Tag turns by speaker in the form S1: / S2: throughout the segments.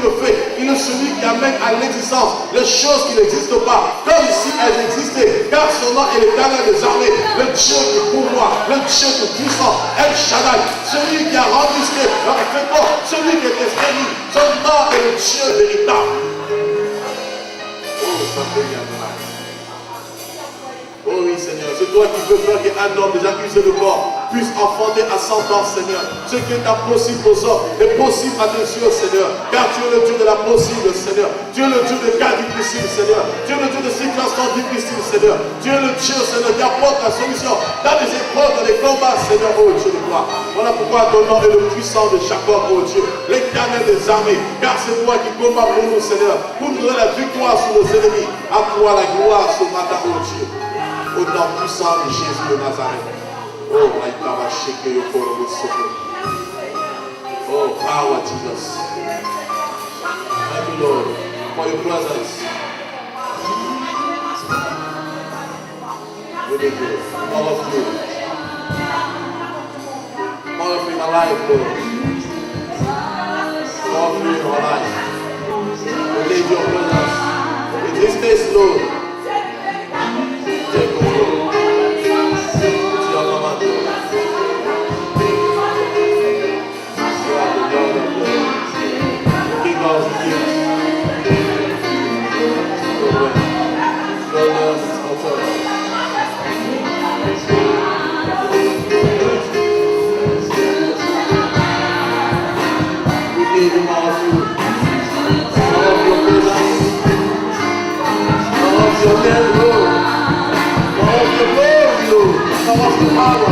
S1: le fait. Il est celui qui amène à l'existence les choses qui n'existent pas, comme si elles existaient. Car son nom est l'Éternel des armées, le Dieu qui pourvoit, le Dieu tout puissant, El Shaddai, celui qui a rendu ce qui est parfaitement, celui qui était stérile. Son nom est le Dieu véritable. Oh, ça fait bien. Oh oui, Seigneur, c'est toi qui peux faire qu'un homme déjà accusé de mort puisse enfanter à 100 ans, Seigneur. Ce qui est impossible aux hommes est possible à tes yeux, Seigneur. Car tu es le Dieu de l'impossible, Seigneur. Tu es le Dieu de cas difficiles, Seigneur. Tu es le Dieu de circonstances difficiles, Seigneur. Tu es le Dieu, Seigneur, qui apporte la solution dans les épreuves, dans les combats, Seigneur, oh Dieu de gloire. Voilà pourquoi ton nom est le puissant de Jacob, oh Dieu, l'Éternel des armées. Car c'est toi qui combats pour nous, Seigneur, pour nous donner la victoire sur nos ennemis. À toi la gloire ce matin, oh Dieu. Au nom puissant de Jésus de Nazareth. Oh, oh, power, Jesus. Thank you, Lord, for your presence. Really good. All of you. All of you in our life, Lord. All of you in our life. We need your presence. In this place, Lord. Take control. It's your command, Lord. You are the Lord of Lords, King of Kings. Your way. Goodness, authority. We need more of you. More of your presence. More of your name, Lord. More of your glory, Lord. More of your power.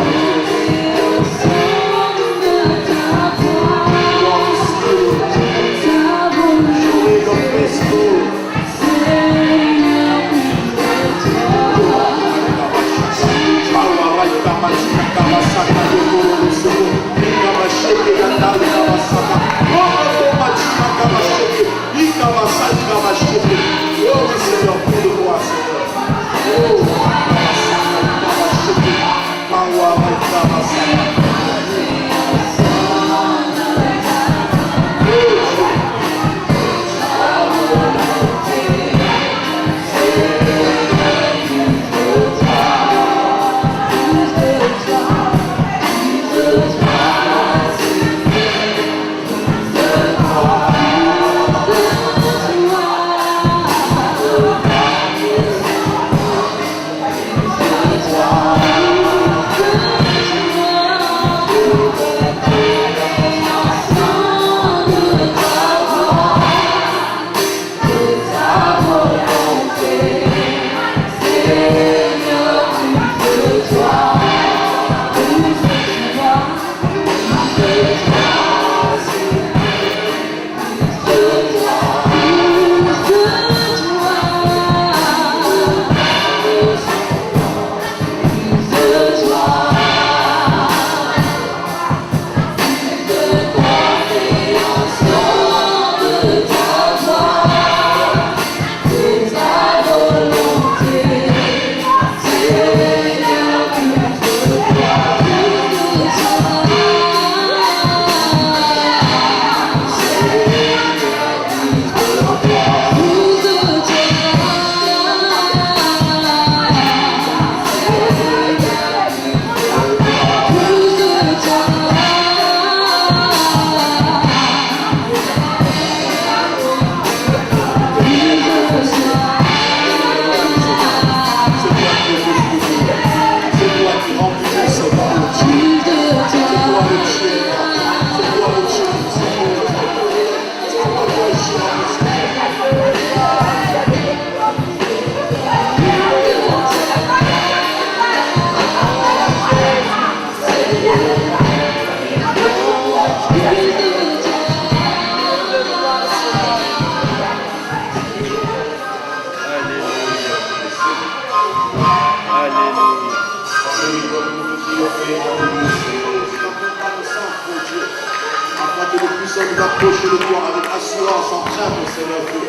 S1: Approcher de toi avec assurance en crainte, Seigneur Dieu,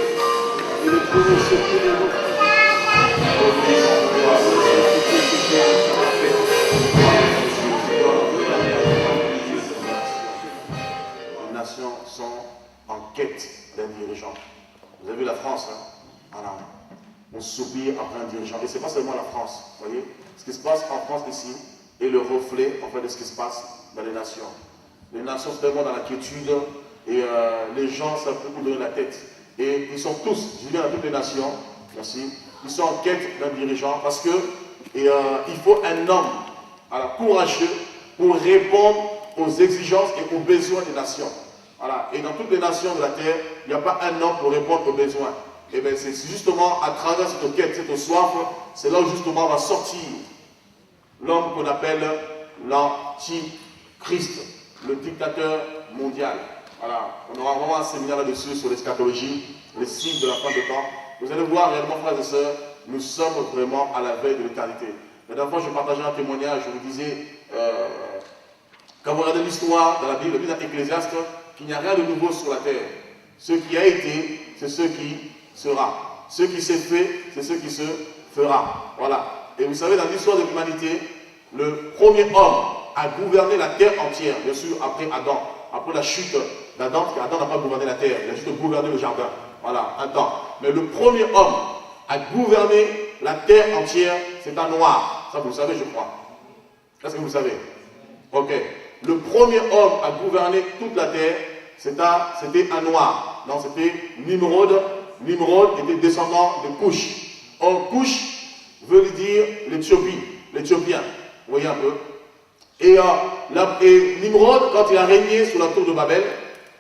S1: et de trouver ce qui est nous. Les nations sont en quête d'un dirigeant. Vous avez vu la France, hein? Voilà. On soupire après un dirigeant. Et ce n'est pas seulement la France. Vous voyez, ce qui se passe en France ici est le reflet en fait, de ce qui se passe dans les nations. Les nations sont tellement dans l'inquiétude et les gens savent plus où donner la tête. Et ils sont tous, je dis bien dans toutes les nations, merci, ils sont en quête d'un dirigeant parce que il faut un homme courageux pour répondre aux exigences et aux besoins des nations. Voilà. Et dans toutes les nations de la terre, il n'y a pas un homme pour répondre aux besoins. Et bien c'est justement à travers cette quête, cette soif, c'est là où justement va sortir l'homme qu'on appelle l'antichrist, le dictateur mondial. Voilà. On aura vraiment un séminaire là-dessus sur l'eschatologie, les signes de la fin des temps. Vous allez voir réellement, frères et sœurs, nous sommes vraiment à la veille de l'éternité. La dernière fois, je partageais un témoignage, je vous disais, quand vous regardez l'histoire dans la Bible dans Ecclésiaste, qu'il n'y a rien de nouveau sur la terre. Ce qui a été, c'est ce qui sera. Ce qui s'est fait, c'est ce qui se fera. Voilà. Et vous savez, dans l'histoire de l'humanité, le premier homme a gouverné la terre entière, bien sûr, après Adam, après la chute d'Adam, parce qu'Adam n'a pas gouverné la terre, il a juste gouverné le jardin. Voilà, un temps. Mais le premier homme à gouverner la terre entière, c'est un noir. Ça, vous le savez, je crois. Est-ce que vous le savez? Ok. Le premier homme à gouverner toute la terre, c'était un noir. Non, c'était Nimrod. Nimrod était descendant de Cush. Or, Cush veut dire l'Éthiopie, l'Éthiopien. Vous voyez un peu. Et Nimrod, quand il a régné sous la tour de Babel,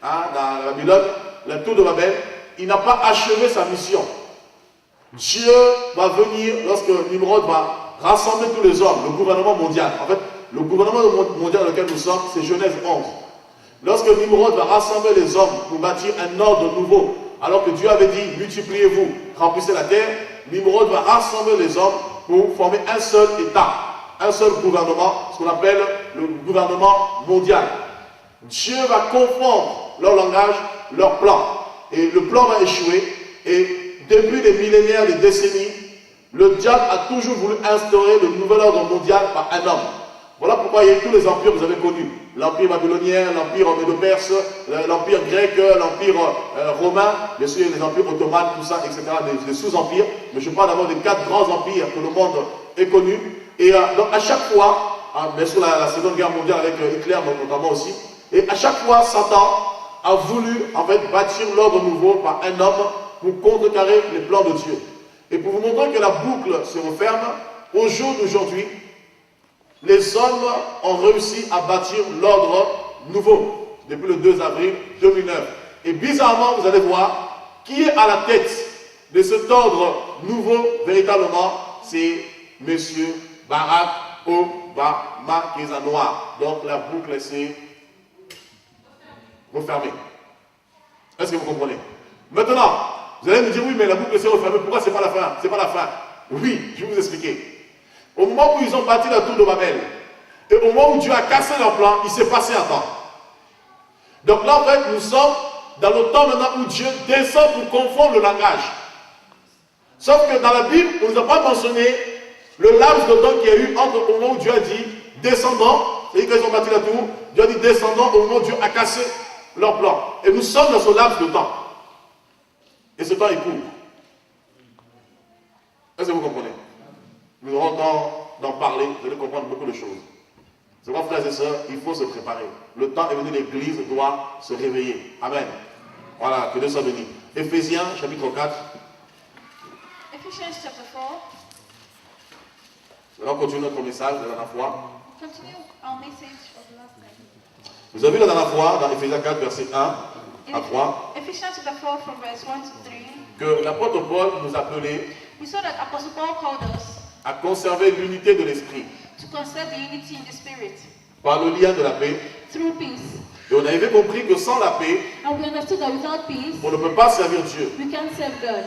S1: dans la Babylone, la tour de Babel, il n'a pas achevé sa mission. Dieu va venir, lorsque Nimrod va rassembler tous les hommes, le gouvernement mondial. En fait, le gouvernement mondial dans lequel nous sommes, c'est Genèse 11. Lorsque Nimrod va rassembler les hommes pour bâtir un ordre nouveau, alors que Dieu avait dit, multipliez-vous, remplissez la terre, Nimrod va rassembler les hommes pour former un seul État, un seul gouvernement, ce qu'on appelle le gouvernement mondial. Dieu va confondre leur langage, leur plan. Et le plan va échouer. Et depuis des millénaires, des décennies, le diable a toujours voulu instaurer le nouvel ordre mondial par un homme. Voilà pourquoi il y a eu tous les empires que vous avez connus. L'empire babylonien, l'empire médo-perse, l'empire grec, l'empire romain, bien sûr les empires ottomans, tout ça, etc., des sous-empires. Mais je parle d'abord des 4 grands empires que le monde est connu. Et donc à chaque fois, bien sûr la Seconde Guerre mondiale avec Hitler notamment aussi, et à chaque fois Satan a voulu en fait bâtir l'ordre nouveau par un homme pour contrecarrer les plans de Dieu. Et pour vous montrer que la boucle se referme, au jour d'aujourd'hui, les hommes ont réussi à bâtir l'ordre nouveau depuis le 2 avril 2009. Et bizarrement, vous allez voir, qui est à la tête de cet ordre nouveau, véritablement, c'est M. Barack Obama, qui est un noir. Donc la boucle s'est refermée. Est-ce que vous comprenez? Maintenant, vous allez me dire, oui, mais la boucle s'est refermée, pourquoi c'est pas la fin? C'est pas la fin. Oui, je vais vous expliquer. Au moment où ils ont bâti la tour de Babel, et au moment où Dieu a cassé leur plan, il s'est passé un temps. Donc là, en fait, nous sommes dans le temps maintenant où Dieu descend pour confondre le langage. Sauf que dans la Bible, on ne nous a pas mentionné le laps de temps qu'il y a eu entre au moment où Dieu a dit descendant, c'est-à-dire qu'ils ont bâti la tour, Dieu a dit descendant au moment où Dieu a cassé leur plan. Et nous sommes dans ce laps de temps. Et ce temps est court. Est-ce que vous comprenez? Nous aurons le temps d'en parler, vous allez comprendre beaucoup de choses. C'est pourquoi, frères et sœurs, il faut se préparer. Le temps est venu, l'Église doit se réveiller. Amen. Voilà, que Dieu soit béni. Éphésiens, chapitre 4.
S2: Ephesians chapter 4.
S1: Nous allons continuer notre message de la dernière fois.
S2: Continue our message of the last time.
S1: Vous avez vu la dernière fois, dans Éphésiens 4, verset 1 à 3,
S2: Ephesians chapter 4 from verse 1 to 3.
S1: que l'apôtre Paul nous appelait
S2: We saw that Apostle Paul called us
S1: à conserver l'unité de l'esprit
S2: to conserve the unity in the spirit
S1: par le lien de la paix.
S2: through peace.
S1: Et on avait compris que sans la paix,
S2: And we understood that without peace,
S1: on ne peut pas servir Dieu.
S2: we can't serve God.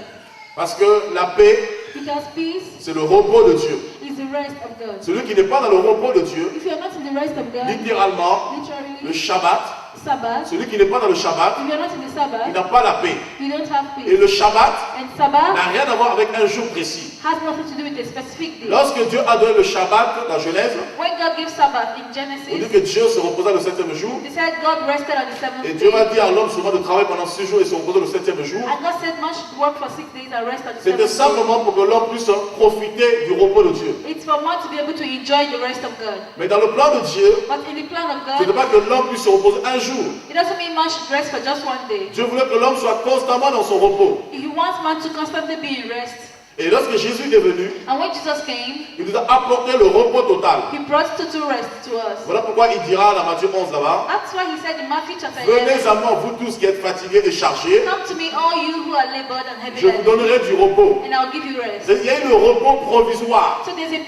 S1: Parce que la paix,
S2: Because peace
S1: c'est le repos de Dieu.
S2: is the rest of God.
S1: Celui qui n'est pas dans le repos de Dieu,
S2: If you are not in the rest of God,
S1: littéralement, le
S2: literally,
S1: Shabbat,
S2: Sabbath,
S1: celui qui n'est pas dans le Shabbat,
S2: if you are not in the
S1: il
S2: Sabbath,
S1: n'a pas la paix.
S2: you don't have
S1: Et
S2: peace.
S1: le Shabbat
S2: And Sabbath
S1: n'a rien à voir avec un jour précis.
S2: has nothing to do with a specific day.
S1: Lorsque Dieu a donné le Shabbat dans Genèse,
S2: When God gave Sabbath in
S1: on dit
S2: Genesis,
S1: que Dieu se reposa le 7e jour.
S2: He said God rested on the seventh
S1: Et Dieu
S2: day.
S1: va dire à l'homme souvent de travailler pendant 6 jours et se reposer le 7e jour.
S2: And God said man should work for 6 days and rest on the
S1: C'était
S2: seventh day.
S1: simplement pour que l'homme puisse profiter du repos de Dieu.
S2: It's for man to be able to enjoy the rest of God.
S1: Mais dans le plan de Dieu,
S2: But in the plan of
S1: ce n'est
S2: God,
S1: pas que l'homme puisse se reposer un jour.
S2: it doesn't mean man should rest for just one day.
S1: Dieu voulait que l'homme soit constamment dans son repos.
S2: He wants man to constantly be in rest.
S1: Et lorsque Jésus est venu,
S2: And when Jesus came,
S1: il nous a apporté le repos total.
S2: He brought total rest to us.
S1: Voilà pourquoi il dira dans Matthieu 11 là-bas,
S2: That's why He said in Matthew chapter
S1: venez
S2: 11,
S1: à moi, vous tous qui êtes fatigués et chargés,
S2: come to me all you who are labored and heavy
S1: je vous
S2: laden,
S1: donnerai du repos.
S2: and I'll give you rest.
S1: Il y a eu le repos provisoire.
S2: So there's a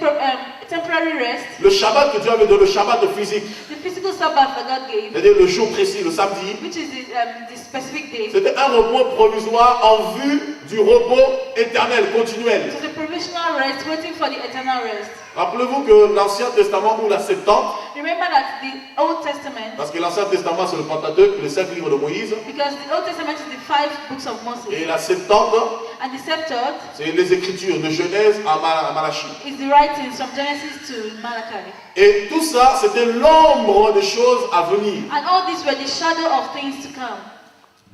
S2: temporary rest,
S1: Le Shabbat que Dieu avait donné, le Shabbat physique,
S2: the physical Sabbath that God gave,
S1: c'est-à-dire le jour précis, le samedi,
S2: which is the specific day.
S1: c'était un repos provisoire en vue du repos éternel, continuel.
S2: So the provisional rest, waiting for the eternal rest.
S1: Rappelez-vous que l'Ancien Testament ou la Septante,
S2: Remember that the Old Testament,
S1: parce que l'Ancien Testament c'est le Pentateuque, les 5 livres de Moïse,
S2: because the Old Testament is the 5 books of Moses,
S1: et la Septante,
S2: and the Septuagint
S1: c'est les Écritures de Genèse à Malachie.
S2: is the writings from Genesis to Malachi.
S1: Et tout ça, c'était l'ombre des choses à venir.
S2: And all these were the shadow of things to come.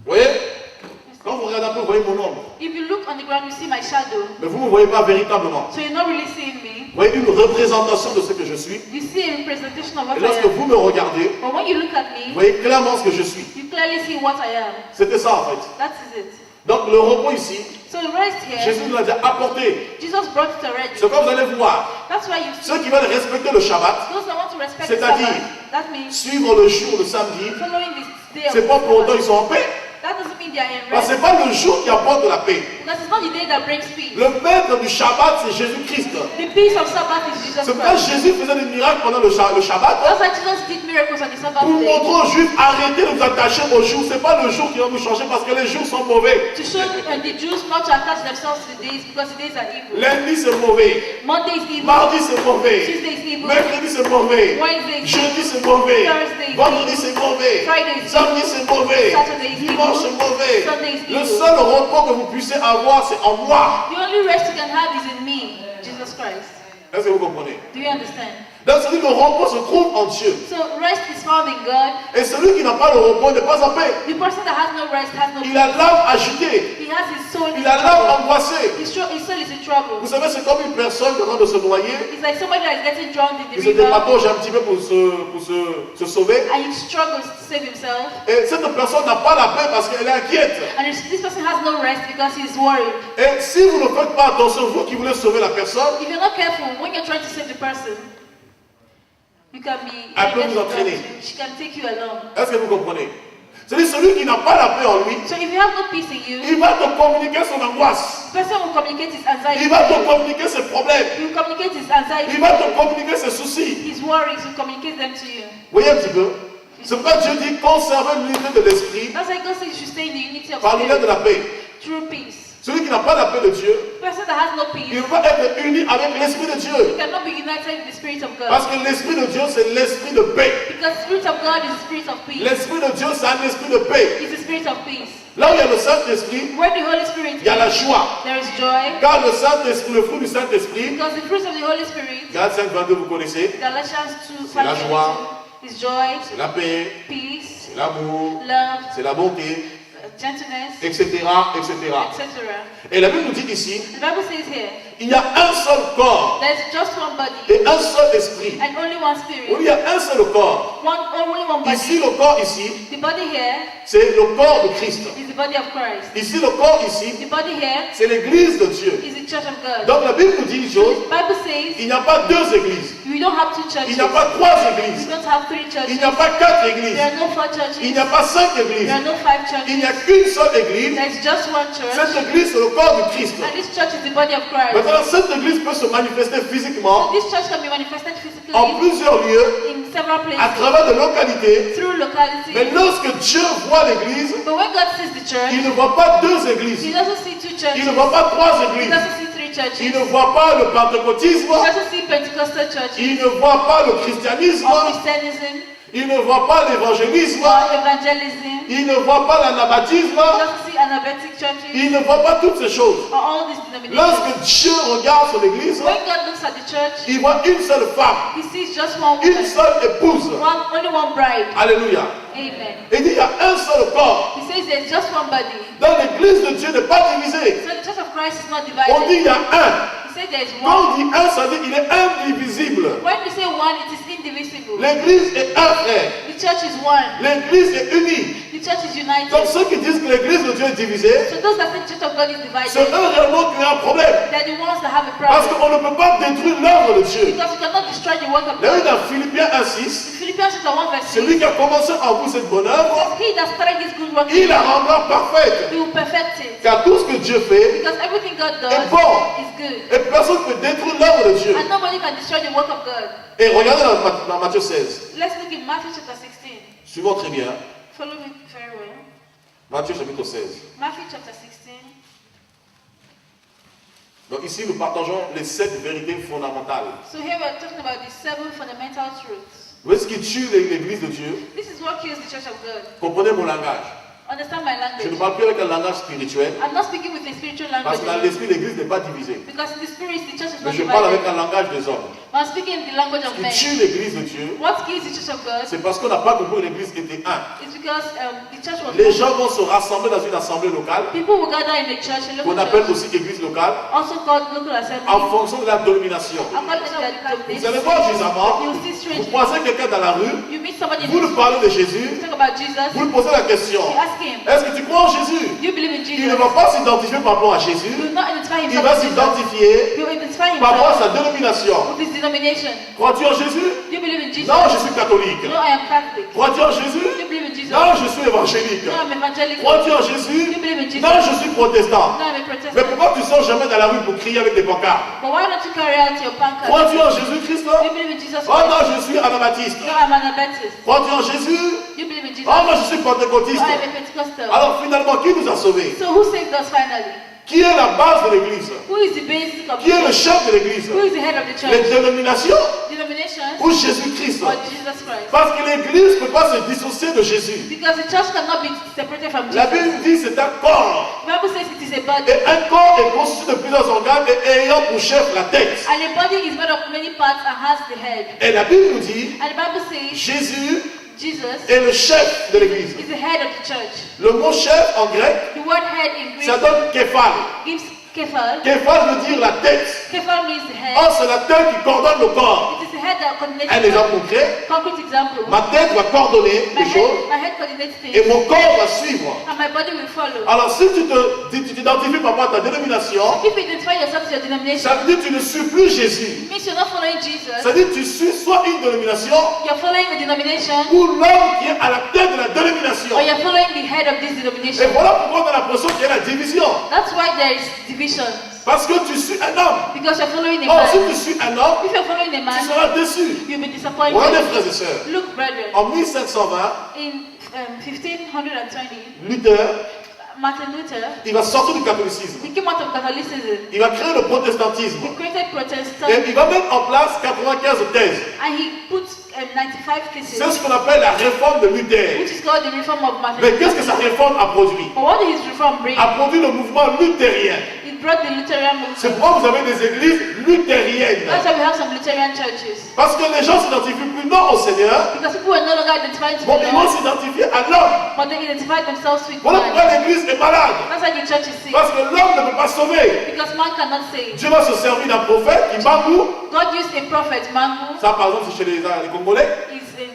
S1: Vous voyez? Quand vous regardez un peu, vous voyez mon ombre.
S2: If you look on the ground, you see my shadow.
S1: Mais vous ne me voyez pas véritablement.
S2: So you're not really seeing me.
S1: Vous voyez une représentation de ce que je suis.
S2: You see a representation of what
S1: Et
S2: I
S1: lorsque
S2: am.
S1: vous me regardez,
S2: But when you look at
S1: vous
S2: me,
S1: voyez clairement ce que je suis.
S2: you clearly see what I am.
S1: C'était ça en fait.
S2: That is it.
S1: Donc le repos ici,
S2: So the rest here,
S1: Jésus nous l'a déjà apporté.
S2: Jesus brought it already.
S1: C'est comme vous allez voir.
S2: That's why you see
S1: Ceux qui veulent respecter le Shabbat,
S2: those that want to respect the
S1: C'est-à-dire,
S2: Sabbath, that means
S1: suivre le jour, le samedi,
S2: following this day of
S1: c'est pas pour autant
S2: Sabbath.
S1: ils sont en paix.
S2: That doesn't mean they are in
S1: Parce que
S2: rest.
S1: c'est pas le jour qui apporte de la paix.
S2: Because it's not the day that brings peace.
S1: Le maître du Shabbat, c'est Jésus-Christ.
S2: The peace of Sabbath is Jesus
S1: C'est pourquoi
S2: Christ.
S1: Jésus faisait des miracles pendant le Shabbat.
S2: That's why Jesus did miracles on the Sabbath
S1: Pour
S2: day.
S1: montrer aux Juifs, arrêtez de vous attacher au jour. C'est pas le jour qui va vous changer parce que les jours sont mauvais.
S2: To show the Jews not to attach themselves to the days because the days are evil.
S1: Lundi, c'est mauvais.
S2: Monday is evil.
S1: Mardi, c'est mauvais.
S2: Tuesday is evil.
S1: Mercredi, c'est mauvais.
S2: Wednesday is
S1: Jeudi, c'est mauvais.
S2: Thursday is
S1: Vendredi, c'est mauvais.
S2: Friday is
S1: Samedi, c'est mauvais.
S2: Saturday is
S1: Dimanche, c'est
S2: evil.
S1: mauvais.
S2: Sunday is
S1: Le
S2: evil.
S1: seul repos que vous puissiez avoir, c'est en moi.
S2: The only rest you can have is in me, Jesus Christ.
S1: Est-ce que vous comprenez?
S2: Do you understand?
S1: Donc, c'est-à-dire que le repos se trouve en Dieu.
S2: So rest is found in God.
S1: Et celui qui n'a pas le repos n'est pas en paix.
S2: The person that has no rest has no
S1: Il a l'âme agitée.
S2: He has his soul in
S1: Il a l'âme
S2: trouble.
S1: angoissée.
S2: His soul is in trouble.
S1: Vous savez, c'est comme une personne qui est en train de se noyer.
S2: It's like somebody that is getting drowned in
S1: Il
S2: the
S1: se
S2: river
S1: dépatouille un petit peu pour se sauver.
S2: and he struggles to save himself.
S1: Et cette personne n'a pas la paix parce qu'elle est inquiète.
S2: And this person has no rest because he's worried.
S1: Et si vous ne faites pas attention, vous qui voulez sauver la personne,
S2: If you're not careful, when you're trying to save the person, you can be.
S1: Elle peut vous entraîner.
S2: She can take you along.
S1: est-ce que vous comprenez? C'est-à-dire celui qui n'a pas la paix en lui,
S2: So if you have no peace in you,
S1: il va te communiquer son angoisse.
S2: the person will communicate his anxiety.
S1: Il va te communiquer ses problèmes.
S2: He will communicate his anxiety.
S1: Il va te communiquer ses soucis.
S2: His worries, he will communicate them to you.
S1: Vous voyez un petit peu? C'est pourquoi Dieu dit conservez l'unité de l'esprit
S2: That's why God says you should stay in the unity of
S1: par l'unité de
S2: spirit,
S1: la paix.
S2: true peace.
S1: Celui qui n'a pas la paix de Dieu,
S2: The person that has no peace,
S1: il va être uni avec l'esprit de Dieu.
S2: he cannot be united with the Spirit of God.
S1: Parce que l'esprit de Dieu, c'est l'esprit de paix.
S2: Because the Spirit of God is the Spirit of peace.
S1: L'esprit de Dieu, c'est un esprit de paix.
S2: It's the Spirit of peace.
S1: Là où il y a le Saint-Esprit,
S2: Where the Holy Spirit
S1: il y a la
S2: is,
S1: joie.
S2: there is joy.
S1: Car le Saint-Esprit, le fruit du Saint-Esprit,
S2: Because the fruit of the Holy Spirit,
S1: Galates 5, 22, vous connaissez,
S2: Galatians 2,
S1: C'est la joie.
S2: is joy,
S1: c'est la paix,
S2: peace,
S1: c'est l'amour,
S2: love,
S1: c'est la bonté,
S2: gentleness,
S1: etc., etc.
S2: etc.
S1: Et la Bible nous dit ici,
S2: The Bible says here,
S1: il y a un seul corps
S2: there's just one body
S1: et un seul esprit.
S2: and only one
S1: Oui,
S2: spirit.
S1: il y a un seul corps.
S2: Only one body.
S1: Ici, le corps ici,
S2: The body here
S1: c'est le corps de Christ.
S2: is the body of Christ.
S1: Ici, le corps ici,
S2: The body here
S1: c'est l'église de Dieu.
S2: is the church of God.
S1: Donc la Bible nous dit une chose,
S2: The Bible says
S1: il n'y a pas deux églises,
S2: we don't have two
S1: il
S2: churches.
S1: n'y a pas trois
S2: We
S1: églises,
S2: don't have three
S1: il
S2: churches.
S1: n'y a pas quatre églises,
S2: There are no four
S1: il
S2: churches.
S1: n'y a pas cinq
S2: There
S1: églises,
S2: are no five
S1: il n'y a
S2: churches.
S1: qu'une seule église.
S2: There's just one church.
S1: Cette église, c'est le corps de Christ.
S2: And this church is the body of Christ.
S1: Maintenant, cette église peut se manifester physiquement
S2: This church can be manifested physically
S1: en plusieurs lieux,
S2: in several
S1: à
S2: places,
S1: travers des localités.
S2: through localities.
S1: Mais lorsque Dieu voit l'église,
S2: But when God sees the
S1: il
S2: church,
S1: ne voit pas deux
S2: He
S1: églises,
S2: doesn't see two
S1: il
S2: churches.
S1: ne voit pas trois
S2: He
S1: églises,
S2: doesn't see three churches.
S1: il ne voit pas le pentecôtisme,
S2: He doesn't see Pentecostal churches
S1: il ne voit pas le christianisme,
S2: or Christianism.
S1: Il ne voit pas l'évangélisme.
S2: or evangelism.
S1: Il ne voit pas l'anabaptisme.
S2: He doesn't see Anabaptic churches
S1: Il ne voit pas toutes ces choses.
S2: or all these denominations.
S1: Lorsque Dieu regarde sur l'église,
S2: When God looks at the church,
S1: il voit une seule femme,
S2: He sees just one
S1: une
S2: woman,
S1: seule épouse.
S2: only one bride.
S1: Alléluia.
S2: Amen.
S1: Il dit il y a un seul corps.
S2: He says there's just one body.
S1: Dans l'église de Dieu n'est pas divisée.
S2: So the church of Christ is not
S1: On dit il
S2: divided.
S1: y a un.
S2: He says there's
S1: Quand
S2: one.
S1: on dit un, ça veut dire qu'il est indivisible.
S2: When you say one, it is indivisible.
S1: L'église est un frère.
S2: The church is one.
S1: L'église est unie.
S2: The church is united.
S1: Donc ceux qui disent que l'église de Dieu est divisée,
S2: So those that think the church of God is
S1: c'est
S2: divided,
S1: eux réellement qui ont un problème.
S2: they're the ones that have a
S1: Parce
S2: problem.
S1: qu'on ne peut pas détruire l'œuvre de Dieu.
S2: Because you cannot destroy the work of
S1: Là,
S2: God.
S1: dans Philippiens 1:6,
S2: Philippians chapter 1 verse 6
S1: celui qui a commencé en vous cette bonne œuvre,
S2: says, He that started this good work,
S1: il la rendra parfaite.
S2: He will perfect it.
S1: Car tout ce que Dieu fait
S2: Because everything God
S1: est
S2: does
S1: bon.
S2: is good.
S1: Et personne ne peut détruire l'œuvre de Dieu.
S2: And nobody can destroy the work of God.
S1: Et regardez dans Matthieu 16.
S2: Let's look in Matthew chapter 16.
S1: Suivons très bien.
S2: Follow me very well.
S1: Matthieu chapitre 16.
S2: Matthew chapter 16.
S1: Donc ici, nous partageons les 7 vérités fondamentales.
S2: So here we are talking about the 7 fundamental truths.
S1: Vous voyez ce qui tue l'église de Dieu?
S2: This is what kills the church of God.
S1: Comprenez mon langage.
S2: Understand my
S1: Je ne
S2: language.
S1: parle plus avec un langage spirituel.
S2: I'm not speaking with a spiritual
S1: Parce que dans
S2: language.
S1: l'esprit, l'église n'est pas divisée.
S2: Because in the spirit, the church is
S1: Mais
S2: not
S1: je parle avec
S2: divided.
S1: un langage des hommes.
S2: I'm speaking in the language
S1: Ce
S2: of
S1: qui
S2: men.
S1: tue l'église de Dieu,
S2: What kills the church of God
S1: c'est parce qu'on n'a pas compris que l'église était un.
S2: is because the church was
S1: Les gens vont se rassembler dans une assemblée locale,
S2: people will gather in a church, a
S1: qu'on
S2: local
S1: appelle
S2: church,
S1: aussi église locale,
S2: also called local assembly.
S1: en fonction de la domination.
S2: According to their
S1: Vous allez voir bizarrement,
S2: you'll see
S1: vous
S2: strangely.
S1: croisez quelqu'un dans la rue,
S2: You meet somebody in
S1: vous
S2: the
S1: lui
S2: street,
S1: parlez de Jésus,
S2: you talk about Jesus,
S1: vous lui posez la question,
S2: you ask him,
S1: est-ce que tu crois en Jésus?
S2: do you believe in
S1: Il ne
S2: Jesus?
S1: va pas s'identifier par rapport à
S2: He
S1: Jésus,
S2: will not identify
S1: il
S2: himself
S1: va
S2: with Jesus.
S1: s'identifier
S2: He will identify
S1: par rapport à
S2: himself
S1: sa dénomination.
S2: with his denomination.
S1: Crois-tu en Jésus?
S2: Do you believe in Jesus?
S1: Non, je suis catholique.
S2: No, I am Catholic.
S1: Crois-tu en
S2: Do
S1: Jésus?
S2: you believe in Jesus?
S1: Non, je suis évangélique.
S2: No, I'm evangelical.
S1: Crois-tu en
S2: Do
S1: Jésus?
S2: you believe in Jesus?
S1: Non, je suis protestant.
S2: No, I'm a
S1: Mais
S2: Protestant.
S1: pourquoi tu sors jamais dans la rue pour crier avec des pancartes?
S2: But why don't you carry out your pancart?
S1: Crois-tu en Jésus-Christ?
S2: Do you believe in Jesus
S1: Oh non,
S2: Christ?
S1: je suis anabaptiste.
S2: No, I'm Anabaptist.
S1: Crois-tu en Jésus?
S2: Do you believe in Jesus?
S1: Oh, moi je suis
S2: No,
S1: pentecôtiste.
S2: I'm a Pentecostal.
S1: Alors finalement, qui nous a sauvés?
S2: So who saved us finally?
S1: Qui est la base de l'église?
S2: Who is the basic of
S1: Qui
S2: the
S1: est le
S2: church?
S1: chef de l'église?
S2: Who is the head of the
S1: Les
S2: church?
S1: dénominations
S2: Denominations
S1: ou Jésus-Christ?
S2: or Jesus Christ?
S1: Parce que l'église ne peut pas se dissocier de Jésus.
S2: Because the church cannot be separated from
S1: La
S2: Jesus.
S1: Bible dit c'est un corps.
S2: The Bible says it is a body.
S1: Et un corps est constitué de plusieurs organes et ayant pour chef la tête.
S2: And a body is made of many parts and has the head.
S1: Et la Bible nous dit
S2: And the Bible says
S1: Jésus
S2: Jesus
S1: est le chef de l'église.
S2: is the head of the church.
S1: Le mot chef en grec,
S2: The word head in
S1: ça
S2: Greek
S1: donne képhale.
S2: gives kephal.
S1: Képhale veut dire la tête.
S2: Kephal means the head.
S1: Or, c'est la tête qui coordonne le corps.
S2: It is the head that coordinates
S1: Un
S2: the
S1: exemple
S2: body.
S1: concret,
S2: Concrete example.
S1: ma tête va coordonner les choses
S2: My head coordinates
S1: et
S2: things
S1: mon corps va suivre.
S2: and my body will follow.
S1: Alors, si tu t'identifies par rapport à ta dénomination,
S2: If you identify yourself as your denomination,
S1: ça veut dire que tu ne suis plus Jésus.
S2: it means you're not following Jesus.
S1: Ça veut dire que tu suis soit une dénomination
S2: You're following the denomination
S1: ou l'homme qui est à la tête de la dénomination.
S2: or you're following the head of this
S1: Et
S2: denomination.
S1: voilà pourquoi on a l'impression qu'il y a la division.
S2: That's why there is division.
S1: Parce que tu suis un homme.
S2: Because you're following a
S1: Or, si
S2: man.
S1: tu suis un homme,
S2: If you're following a
S1: tu
S2: man,
S1: seras déçu.
S2: you'll be
S1: Regardez,
S2: disappointed.
S1: frères et sœurs.
S2: Look, brethren,
S1: En 1520,
S2: in 1520,
S1: Luther,
S2: Martin Luther,
S1: il va sortir du catholicisme.
S2: he came out of Catholicism.
S1: Il va créer le protestantisme.
S2: He created Protestant
S1: Et il va mettre en place 95 thèses.
S2: and he put 95
S1: C'est
S2: theses,
S1: ce qu'on appelle la réforme de Luther.
S2: which is called the reform of Martin
S1: Mais qu'est-ce que
S2: Luther.
S1: sa réforme a produit?
S2: But what did his reform bring?
S1: A produit le mouvement luthérien.
S2: It brought the Lutheran
S1: C'est
S2: movement.
S1: pourquoi vous avez des églises luthériennes.
S2: That's why we have some Lutheran churches.
S1: Parce que les gens s'identifient plus non au Seigneur,
S2: Because people are no longer identifying to
S1: bon,
S2: the
S1: ils vont
S2: Lord,
S1: s'identifier à l'homme.
S2: but they identify themselves with
S1: Voilà pourquoi
S2: man.
S1: l'église est malade.
S2: That's why the church is sick.
S1: Parce que l'homme ne peut pas sauver.
S2: Because man cannot save.
S1: Dieu va se servir d'un prophète qui Bangou.
S2: God used a prophet, Mangu,
S1: Ça, par exemple, c'est chez les Congolais.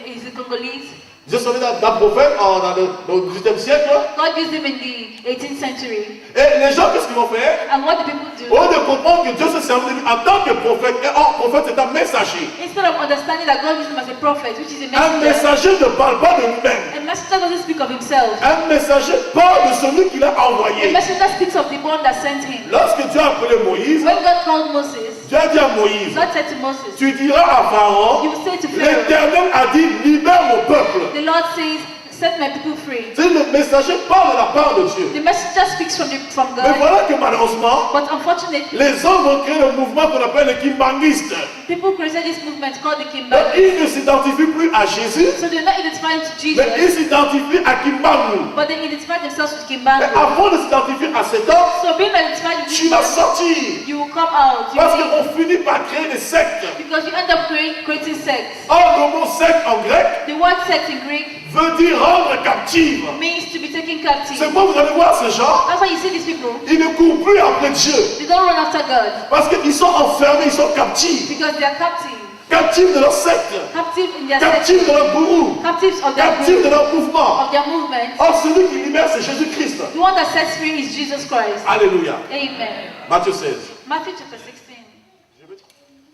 S2: is a Congolese.
S1: Dieu se servi d'un prophète dans le 18e siècle.
S2: God used him in the 18th century.
S1: Et les gens, qu'est-ce qu'ils vont faire?
S2: And what do people do?
S1: Au lieu de comprendre que Dieu se servi de lui en tant que prophète, et or, prophète, c'est un messager.
S2: Instead of understanding that God used him as a prophet, which is a
S1: Un
S2: messenger,
S1: messager ne parle pas de lui-même.
S2: a messenger doesn't speak of himself.
S1: Un messager parle de celui qui l'a
S2: A
S1: envoyé.
S2: messenger speaks of the one that sent him.
S1: Lorsque Dieu a appelé Moïse,
S2: When God called Moses,
S1: Dieu a dit à Moïse,
S2: God said to Moses,
S1: tu diras à Pharaon,
S2: you will say to Pharaoh,
S1: l'Éternel a dit, libère mon peuple.
S2: the Lord says, set my people free.
S1: C'est le messager parle de la part de Dieu.
S2: The messenger speaks from
S1: Mais
S2: God.
S1: voilà que malheureusement,
S2: But unfortunately,
S1: les hommes ont créé le mouvement qu'on appelle le kimbanguiste.
S2: people created this movement called the
S1: Donc,
S2: Kimbangu.
S1: ils ne s'identifient plus à Jésus,
S2: So they're not identifying to
S1: mais ils
S2: Jesus,
S1: s'identifient à Kimbangu.
S2: but they identify themselves with
S1: Mais
S2: Kimbangu.
S1: avant de s'identifier à cet homme,
S2: So being identified with
S1: tu vas
S2: Jesus,
S1: sortir.
S2: you will come out.
S1: Parce qu'on finit par créer des sectes.
S2: Because you end up creating sects.
S1: Or, le mot secte en grec
S2: The word sect in Greek
S1: veut dire rendre captive.
S2: means to be taken
S1: C'est
S2: captive.
S1: pourquoi vous allez voir ces gens,
S2: That's why you see these people.
S1: ils ne courent plus après Dieu.
S2: They don't run after God
S1: Parce qu'ils sont enfermés, ils sont captifs.
S2: because they are captive.
S1: Captifs de leur secte.
S2: Captive in their
S1: Captifs
S2: sect.
S1: de leur gourou.
S2: Captives of their
S1: Captifs de
S2: group,
S1: leur mouvement.
S2: of their movement.
S1: Or, celui qui libère, c'est Jésus-Christ.
S2: The one that sets free is Jesus Christ.
S1: Alléluia.
S2: Amen.
S1: Matthieu 16,
S2: Matthew chapter 16,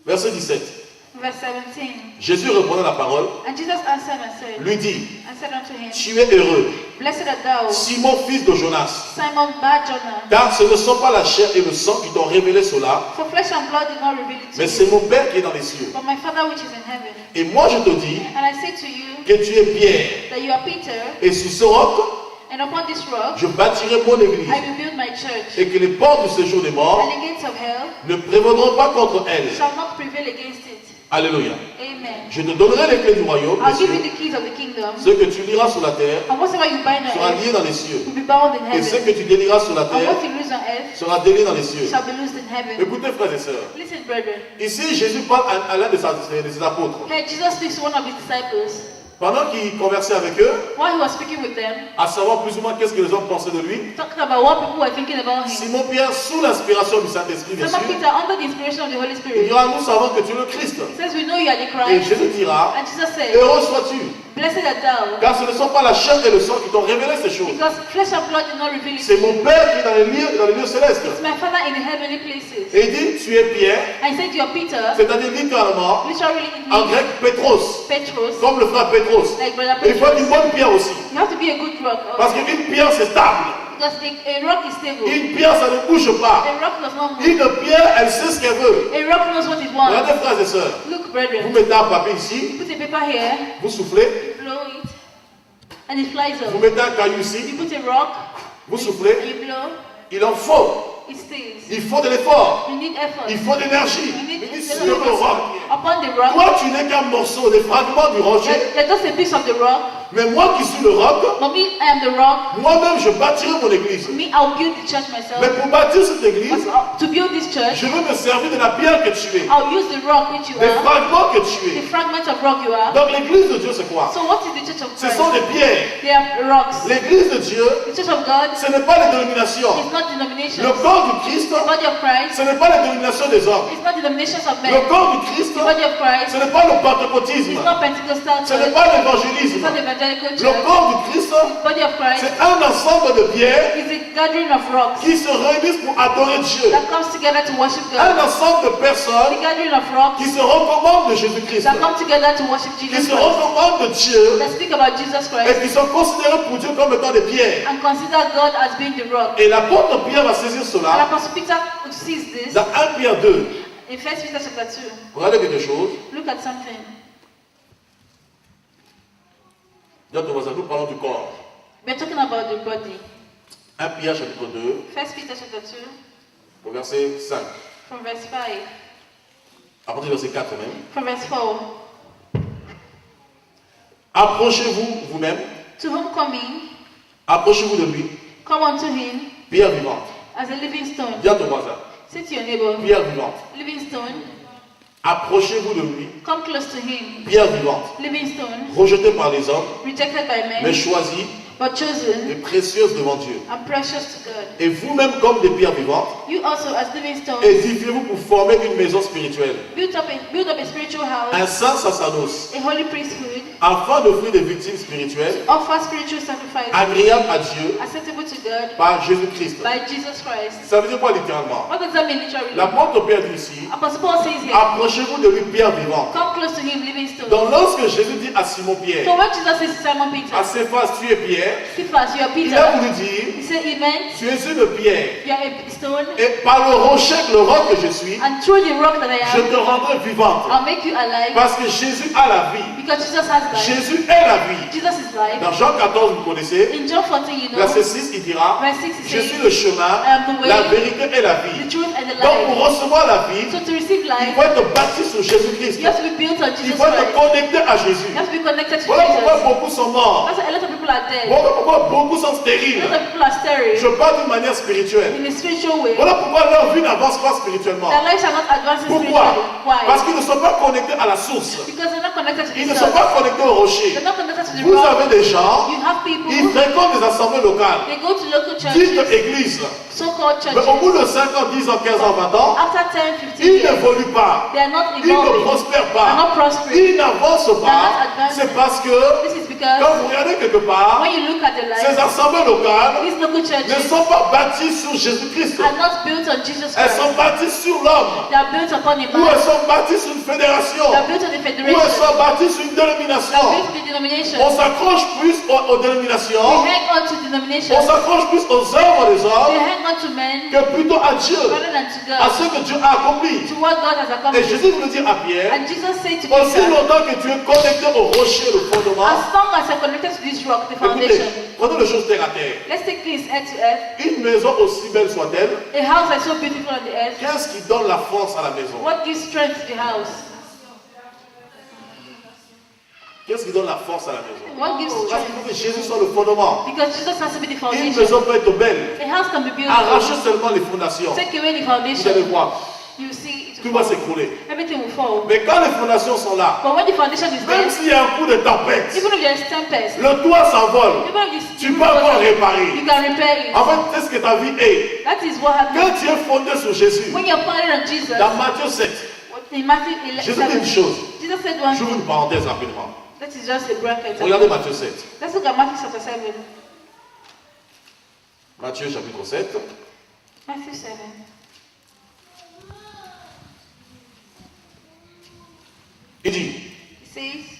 S1: verset 17.
S2: verse 17.
S1: Jésus reprenant la parole,
S2: And Jesus answered and said
S1: lui dit,
S2: unto him,
S1: tu es heureux,
S2: Blessed art thou,
S1: Simon, fils de Jonas,
S2: Simon Bar-Jonah,
S1: car ce ne sont pas la chair et le sang qui t'ont révélé cela,
S2: for flesh and blood did not reveal it to
S1: mais
S2: you,
S1: c'est mon Père qui est dans les cieux.
S2: but my Father which is in heaven.
S1: Et moi je te dis
S2: And I say to you
S1: que tu es Pierre,
S2: that you are Peter,
S1: et sur ce roc,
S2: and upon this rock
S1: je bâtirai mon église,
S2: I will build my church,
S1: et que les portes du séjour des morts
S2: and the gates of hell
S1: ne prévaudront pas contre elle.
S2: shall not prevail against it.
S1: Alléluia.
S2: Amen.
S1: Je te donnerai les clés du royaume,
S2: I'll
S1: des
S2: give you
S1: cieux.
S2: the keys of the kingdom,
S1: Ce que tu liras sur la terre
S2: and whatsoever you bind on
S1: sera
S2: earth
S1: lié dans les cieux,
S2: will be bound in
S1: et ce
S2: heaven,
S1: que tu délieras sur la
S2: and
S1: terre
S2: what you loose on earth
S1: sera délié dans les cieux.
S2: shall be loosed in heaven.
S1: Écoutez, frères et sœurs,
S2: Listen, brethren.
S1: ici Jésus parle à l'un de ses apôtres.
S2: Here Jesus speaks to one of his disciples.
S1: Pendant qu'il conversait avec eux,
S2: While he was speaking with them,
S1: à savoir plus ou moins qu'est-ce que les hommes pensaient de lui,
S2: talking about what people were thinking about him.
S1: Simon Pierre, sous l'inspiration du Saint-Esprit, bien sûr,
S2: Simon Peter, under the inspiration of the Holy
S1: il
S2: Spirit,
S1: dira, nous savons que tu es le Christ.
S2: says, we know you are the
S1: Et
S2: Christ.
S1: Jésus dira,
S2: And Jesus said,
S1: heureux sois-tu,
S2: Blessed art thou,
S1: car ce ne sont pas la chair et le sang qui t'ont révélé ces choses.
S2: because flesh and blood did not reveal it to
S1: C'est mon
S2: you.
S1: Père qui est dans les lieux célestes.
S2: It's my Father in the heavenly places.
S1: Et il dit, tu es Pierre,
S2: I said you are Peter,
S1: c'est-à-dire littéralement,
S2: literally it
S1: en
S2: means
S1: grec, Pétros,
S2: Petros,
S1: comme le frère Pétros.
S2: like brother
S1: Et il faut une
S2: Petros.
S1: bonne pierre aussi.
S2: You have to be a good rock,
S1: Parce
S2: also,
S1: qu'une pierre, c'est stable.
S2: because a rock is stable.
S1: Une pierre, ça ne bouge pas.
S2: A rock does not move.
S1: Une pierre, elle sait ce qu'elle veut.
S2: A rock knows what it wants.
S1: Regardez, frères et sœurs.
S2: Look,
S1: Vous
S2: brethren,
S1: mettez un papier ici,
S2: put a paper here,
S1: vous soufflez.
S2: you blow it, and it flies
S1: Vous
S2: up.
S1: mettez un caillou
S2: You
S1: ici,
S2: put a rock,
S1: vous
S2: and
S1: soufflez.
S2: you blow,
S1: Il en faut.
S2: it stays.
S1: Il faut de l'effort.
S2: You need effort.
S1: Il faut de l'énergie.
S2: You need
S1: Mais
S2: a
S1: sur
S2: lot of
S1: le roc.
S2: effort. Upon the rock,
S1: Toi, tu n'es qu'un morceau, des fragments du rocher.
S2: you're just a piece of the rock.
S1: Mais moi qui suis le roc,
S2: But me, I am the rock.
S1: moi-même, je bâtirai mon église.
S2: Me, I'll build the church myself.
S1: Mais pour bâtir cette église,
S2: But to build this church,
S1: je veux me servir de la pierre que tu es,
S2: I'll use the rock which you
S1: des
S2: are,
S1: fragments que tu
S2: the
S1: es.
S2: fragment of rock you are.
S1: Donc l'église de Dieu, c'est quoi?
S2: So what is the church of
S1: Ce
S2: Christ?
S1: sont des pierres.
S2: They are rocks.
S1: L'église de Dieu,
S2: The church of God
S1: ce n'est pas les dénominations.
S2: is not denominations.
S1: Le corps du Christ,
S2: The body of Christ
S1: ce n'est pas les dénominations des hommes.
S2: is not denominations of
S1: Le
S2: men.
S1: corps du Christ,
S2: The body of Christ
S1: ce n'est pas le pentecôtisme.
S2: is not Pentecostal
S1: Ce n'est
S2: church.
S1: pas
S2: It's
S1: l'évangélisme.
S2: not the evangelical
S1: Le
S2: church.
S1: corps du Christ,
S2: The body of Christ
S1: c'est un ensemble de pierres
S2: is a gathering of rocks
S1: qui se réunissent pour adorer Dieu.
S2: that comes together to worship
S1: Un
S2: God.
S1: ensemble de
S2: The
S1: personnes
S2: gathering of rocks
S1: qui se recommandent de Jésus-Christ,
S2: that come together to worship
S1: qui
S2: Jesus
S1: se
S2: Christ.
S1: recommandent de Dieu
S2: That speak about Jesus
S1: et
S2: Christ
S1: qui sont considérés pour Dieu comme étant des pierres.
S2: and consider God as being the rock.
S1: Et l'apôtre Pierre va saisir
S2: And
S1: cela
S2: Apostle Peter sees this
S1: dans 1 Pierre 2.
S2: in 1 Peter chapter 2.
S1: Regardez quelque chose.
S2: Look at something.
S1: Dis à ton voisin, nous parlons du corps.
S2: We're talking about the body.
S1: 1 Pierre chapitre 2,
S2: 1 Peter chapter 2,
S1: au verset 5.
S2: from verse 5,
S1: À partir du verset 4 même.
S2: from verse 4.
S1: Approchez-vous vous-même,
S2: To whom coming,
S1: approchez-vous de lui,
S2: come unto him
S1: pierre vivante.
S2: as a living stone.
S1: Dis à ton voisin,
S2: Say to your neighbor,
S1: pierre vivante.
S2: living stone,
S1: Approchez-vous de lui,
S2: come close to him.
S1: pierre vivante.
S2: Living stone,
S1: Rejetée par les hommes,
S2: rejected by
S1: mais
S2: men,
S1: choisie
S2: but chosen
S1: et précieuse devant Dieu.
S2: and precious to God.
S1: Et vous-même, comme des pierres vivantes,
S2: You also, as living stones,
S1: édifiez-vous pour former une maison spirituelle,
S2: build up a spiritual
S1: un
S2: house,
S1: saint sacerdoce,
S2: a holy priesthood,
S1: afin d'offrir des victimes spirituelles
S2: offer spiritual sacrifice,
S1: agréables à Dieu
S2: acceptable to God
S1: par Jésus-Christ.
S2: by Jesus Christ.
S1: Ça veut dire quoi littéralement?
S2: What does that mean literally?
S1: L'apôtre Pierre dit ici,
S2: Apostle Paul says here,
S1: approchez-vous de lui, pierre vivante.
S2: come close to him, living stone.
S1: Donc lorsque Jésus dit à Simon Pierre,
S2: So when Jesus says to Simon Peter,
S1: à Céphas, tu es Pierre,
S2: Cephas, you are
S1: il a
S2: Peter,
S1: voulu dire,
S2: he said, Amen,
S1: tu es une pierre.
S2: you are a stone,
S1: Et par le rocher, le roc que je suis,
S2: and through the rock that I
S1: je
S2: am,
S1: te rendrai vivante.
S2: I'll make you alive,
S1: Parce que Jésus a la vie.
S2: Because Jesus has life.
S1: Jésus est la vie.
S2: Jesus is life.
S1: Dans Jean 14, vous connaissez,
S2: In John 14, you know,
S1: verset 6, il dira,
S2: verse 6
S1: je
S2: it
S1: suis
S2: says,
S1: le chemin,
S2: I am the way,
S1: la vérité et la
S2: the
S1: vie.
S2: truth and the
S1: Donc pour
S2: life.
S1: recevoir la vie,
S2: So to receive
S1: il
S2: life,
S1: faut être bâti sur Jésus-Christ.
S2: you have to be built on
S1: Il
S2: Jesus
S1: faut être
S2: Christ.
S1: connecté à Jésus.
S2: You have to be connected to
S1: Voilà pourquoi
S2: Jesus.
S1: beaucoup sont morts.
S2: That's why a lot of people are dead.
S1: Voilà pourquoi beaucoup sont
S2: A
S1: stériles.
S2: lot of people are sterile
S1: Je parle d'une manière spirituelle.
S2: in a spiritual way.
S1: Voilà pourquoi leur vie n'avance pas spirituellement.
S2: Their lives are not advancing
S1: Pourquoi?
S2: spiritually. Why?
S1: Parce qu'ils ne sont pas connectés à la source.
S2: Because they're not connected to
S1: Ils
S2: the
S1: ne sont
S2: source.
S1: pas connectés au rocher.
S2: They're not connected to the
S1: Vous
S2: rock.
S1: avez des gens,
S2: You have people,
S1: ils fréquentent des assemblées locales,
S2: they go to local
S1: dites
S2: churches,
S1: églises.
S2: so-called
S1: Mais au
S2: churches.
S1: bout de 5 ans, 10 ans, 15 ans, 20 ans,
S2: After 10, 15
S1: ils
S2: years,
S1: n'évoluent pas.
S2: they are not
S1: Ils ne
S2: evolving.
S1: prospèrent
S2: They are
S1: pas.
S2: not prospering.
S1: Ils n'avancent pas. C'est parce que
S2: This is because
S1: quand vous regardez quelque part,
S2: when you look at the
S1: ces
S2: life,
S1: assemblées locales
S2: these local
S1: ne
S2: churches
S1: sont pas bâties sur Jésus-Christ.
S2: are not built on Jesus
S1: Elles sont
S2: Christ.
S1: bâties sur l'homme.
S2: They are built upon a
S1: Ou
S2: man.
S1: elles sont bâties sur une fédération.
S2: They are built on a
S1: Ou elles
S2: federation.
S1: sont bâties sur une
S2: They are
S1: dénomination.
S2: built on a denomination.
S1: On s'accroche plus aux
S2: We
S1: dénominations.
S2: hang on to denominations.
S1: On s'accroche plus aux œuvres des
S2: We
S1: hommes
S2: hang on to men
S1: que plutôt à Dieu,
S2: rather than to
S1: à
S2: God,
S1: ce que Dieu a accompli.
S2: to what God has
S1: Et
S2: accomplished.
S1: Jésus veut dire à Pierre,
S2: And Jesus said to
S1: aussi
S2: Peter,
S1: longtemps que tu es connecté au rocher, le fondement,
S2: as long as you're connected to this rock, the
S1: écoutez,
S2: foundation.
S1: prenons les choses terre à terre.
S2: Let's take this earth to earth.
S1: Une maison aussi belle soit-elle,
S2: A house that's so beautiful on the earth.
S1: qu'est-ce qui donne la force à la maison?
S2: What gives strength to the house?
S1: Qu'est-ce qui donne la force à la maison?
S2: What gives
S1: Parce qu'il faut
S2: strength?
S1: que Jésus soit le fondement.
S2: Because Jesus has to be the
S1: Une
S2: foundation.
S1: maison peut être belle,
S2: A house can be built.
S1: arrachez seulement les fondations.
S2: Take away the
S1: Vous allez
S2: foundation.
S1: voir,
S2: You see it
S1: tout
S2: will
S1: va
S2: fall.
S1: s'écrouler.
S2: Everything will fall.
S1: Mais quand les fondations sont là,
S2: But when the foundation is
S1: même
S2: there,
S1: s'il y a un coup de tempête,
S2: even if there's tempest,
S1: le toit s'envole,
S2: even if
S1: tu peux encore réparer.
S2: you can repair it.
S1: En fait, c'est ce que ta vie est.
S2: That is what
S1: Quand
S2: happens
S1: tu es fondé sur Jésus,
S2: when you're founded on Jesus.
S1: dans Matthieu 7,
S2: In Matthew
S1: Jésus dit une
S2: 11,
S1: chose.
S2: Jesus said one
S1: J'ouvre une
S2: thing.
S1: parenthèse rapidement.
S2: That is just a bracket.
S1: Regardez Matthieu 7.
S2: Let's look at Matthew chapter 7.
S1: Matthieu chapitre 7.
S2: Matthew 7.
S1: Il dit,
S2: It says,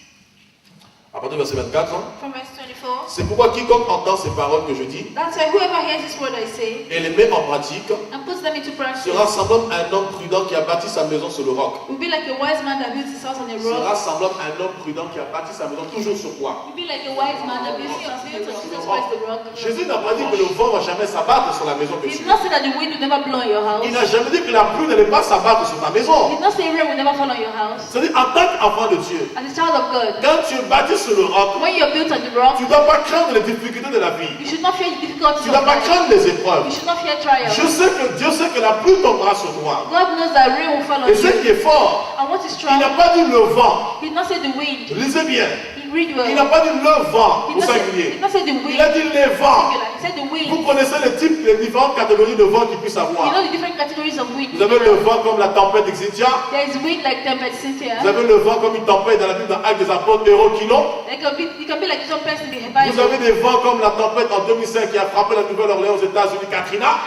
S1: à partir du verset 24,
S2: from verse 24,
S1: c'est pourquoi quiconque entend ces paroles que je dis
S2: that's why whoever hears this word I say
S1: et les met en pratique
S2: and puts them into practice
S1: sera semblable à un homme prudent qui a bâti sa maison sur le roc.
S2: will be like a wise man that builds his house on a
S1: Sera
S2: rock.
S1: semblable à un homme prudent qui a bâti sa maison toujours sur quoi?
S2: Will be like a wise man that builds his house on Jesus Christ the rock.
S1: Jésus n'a pas dit que le vent ne va jamais s'abattre sur la maison que
S2: He
S1: tu
S2: did not say that the wind will never blow on your house.
S1: Il n'a jamais dit que la pluie n'allait pas s'abattre sur ta
S2: He
S1: maison.
S2: did not say rain will never fall on your house.
S1: C'est-à-dire, en tant qu'enfant de Dieu,
S2: As a child of God,
S1: quand tu es bâti sur le roc,
S2: when you're built on the rock,
S1: tu ne dois pas craindre les difficultés de la vie.
S2: you should not fear the difficulties
S1: Tu
S2: of
S1: ne dois pas
S2: life.
S1: craindre les épreuves.
S2: You should not fear trials.
S1: Je sais que Dieu sait que la pluie tombera sur toi.
S2: God knows that rain will fall on
S1: Et ce
S2: you.
S1: qui est fort,
S2: And what is
S1: il n'a
S2: strong,
S1: pas dit le vent.
S2: he did not say the wind.
S1: Lisez bien.
S2: He read well.
S1: Il n'a pas dit le vent
S2: He
S1: au
S2: did not say, he
S1: singulier.
S2: did not say the
S1: Il a
S2: wind.
S1: dit les vents.
S2: Singular. He said the
S1: Vous
S2: wind.
S1: connaissez les différentes catégories de vent qu'il puisse
S2: You
S1: avoir.
S2: know the different categories of wind.
S1: Vous avez le vent comme la tempête Xintia.
S2: There is wind like tempest,
S1: Vous
S2: Cynthia.
S1: avez le vent comme une tempête dans la Bible dans Actes des Apôtres, Eurokilo.
S2: It can be like tempest in the
S1: Vous
S2: Bible.
S1: avez des vents comme la tempête en 2005 qui a frappé la Nouvelle-Orléans aux États-Unis, Katrina.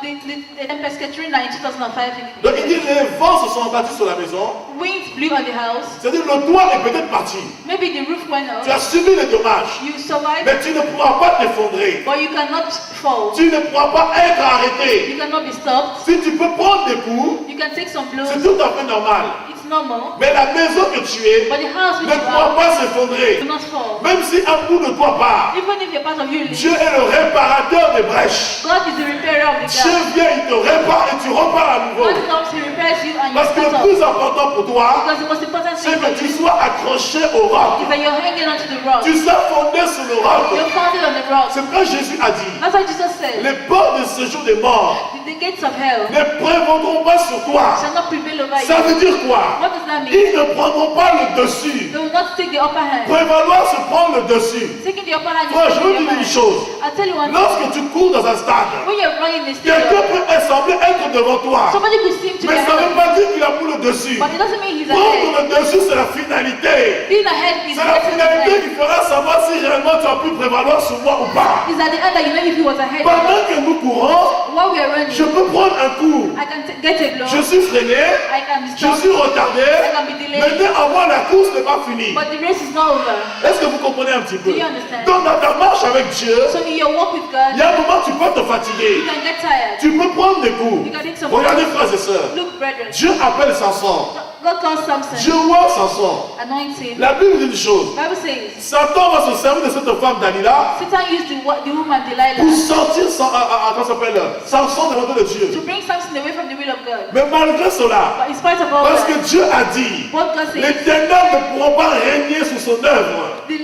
S2: The tempest Katrina in 2005.
S1: Donc il dit les vents se sont abattus sur la maison.
S2: Winds blew on the house.
S1: C'est-à-dire le toit est peut-être parti.
S2: Maybe the roof went
S1: Tu
S2: out.
S1: as subi les dommages.
S2: You survived,
S1: Mais tu ne pourras pas t'effondrer.
S2: but you cannot fall.
S1: Tu ne pourras pas être arrêté.
S2: You cannot be stopped.
S1: Si tu peux prendre des coups,
S2: You can take some
S1: c'est
S2: blows.
S1: tout à fait normal.
S2: It's normal.
S1: Mais la maison que tu es
S2: But the house which
S1: ne
S2: you
S1: pourra
S2: are
S1: pas s'effondrer.
S2: will not fall.
S1: Même si un bout de toi part,
S2: Even if a part of you
S1: Dieu
S2: leaves,
S1: est le réparateur des brèches.
S2: God is the repairer of the
S1: Dieu
S2: gap.
S1: vient, il te répare et tu repars à nouveau.
S2: God comes, He repairs you and you
S1: Parce que le
S2: start up.
S1: plus important pour toi,
S2: Because the most important
S1: c'est
S2: thing
S1: que
S2: for
S1: tu
S2: you
S1: sois accroché au roc.
S2: is that you're hanging onto the rock.
S1: Tu sois fondé sur le roc.
S2: You're founded on the rock.
S1: C'est ce que Jésus a dit.
S2: That's what Jesus said.
S1: Les portes de séjour des morts
S2: The gates of hell
S1: ne prévaudront pas sur toi.
S2: shall not prevail over
S1: Ça
S2: you.
S1: veut dire quoi?
S2: What does that mean?
S1: Ils ne prendront pas le dessus.
S2: They will not take the upper hand.
S1: Prévaloir, se prendre le dessus.
S2: Taking the upper hand is
S1: Moi, je
S2: taking
S1: veux
S2: the
S1: dire
S2: upper
S1: une
S2: hand.
S1: chose.
S2: I'll tell you one thing.
S1: Lorsque tu cours dans un stade,
S2: When you're running in the
S1: quelqu'un
S2: stadium,
S1: peut sembler être devant toi.
S2: somebody could seem to be
S1: Mais ça ne veut
S2: ahead,
S1: pas dire qu'il a pris le dessus.
S2: but it doesn't mean he's
S1: Prendre
S2: ahead.
S1: le dessus, c'est la finalité.
S2: Being ahead is
S1: C'est la
S2: getting
S1: finalité
S2: ahead.
S1: qui fera savoir si réellement tu as pu prévaloir sur moi ou pas.
S2: Is at the end that you know if he was ahead.
S1: Pendant que nous courons,
S2: While we are running,
S1: je peux prendre un coup.
S2: I can get a blow.
S1: Je suis freiné,
S2: I can be
S1: je
S2: stopped.
S1: suis retardé.
S2: I can be delayed.
S1: Mais avant la course n'est pas finie.
S2: But the race is not over.
S1: Est-ce que vous comprenez un petit peu?
S2: Do you understand?
S1: Donc dans ta marche avec Dieu,
S2: So in your walk with
S1: il y
S2: God,
S1: a un moment où tu peux te
S2: you
S1: fatiguer.
S2: can get tired.
S1: Tu peux prendre des coups.
S2: You can take some
S1: Regardez frères et sœurs.
S2: Look, brethren.
S1: Dieu appelle Samson.
S2: God calls Samson,
S1: Dieu voit Samson.
S2: anoints him.
S1: La Bible dit une chose.
S2: Bible says,
S1: Satan va se servir de cette femme Dalila
S2: Satan used the woman
S1: pour
S2: Delilah
S1: sortir comment ça s'appelle, Samson de l'ordre de Dieu.
S2: to bring Samson away from the will of God.
S1: Mais malgré cela,
S2: But in spite of all
S1: parce que
S2: that,
S1: Dieu a dit,
S2: what God
S1: les
S2: says,
S1: ténèbres ne pourront pas régner sur son œuvre.
S2: the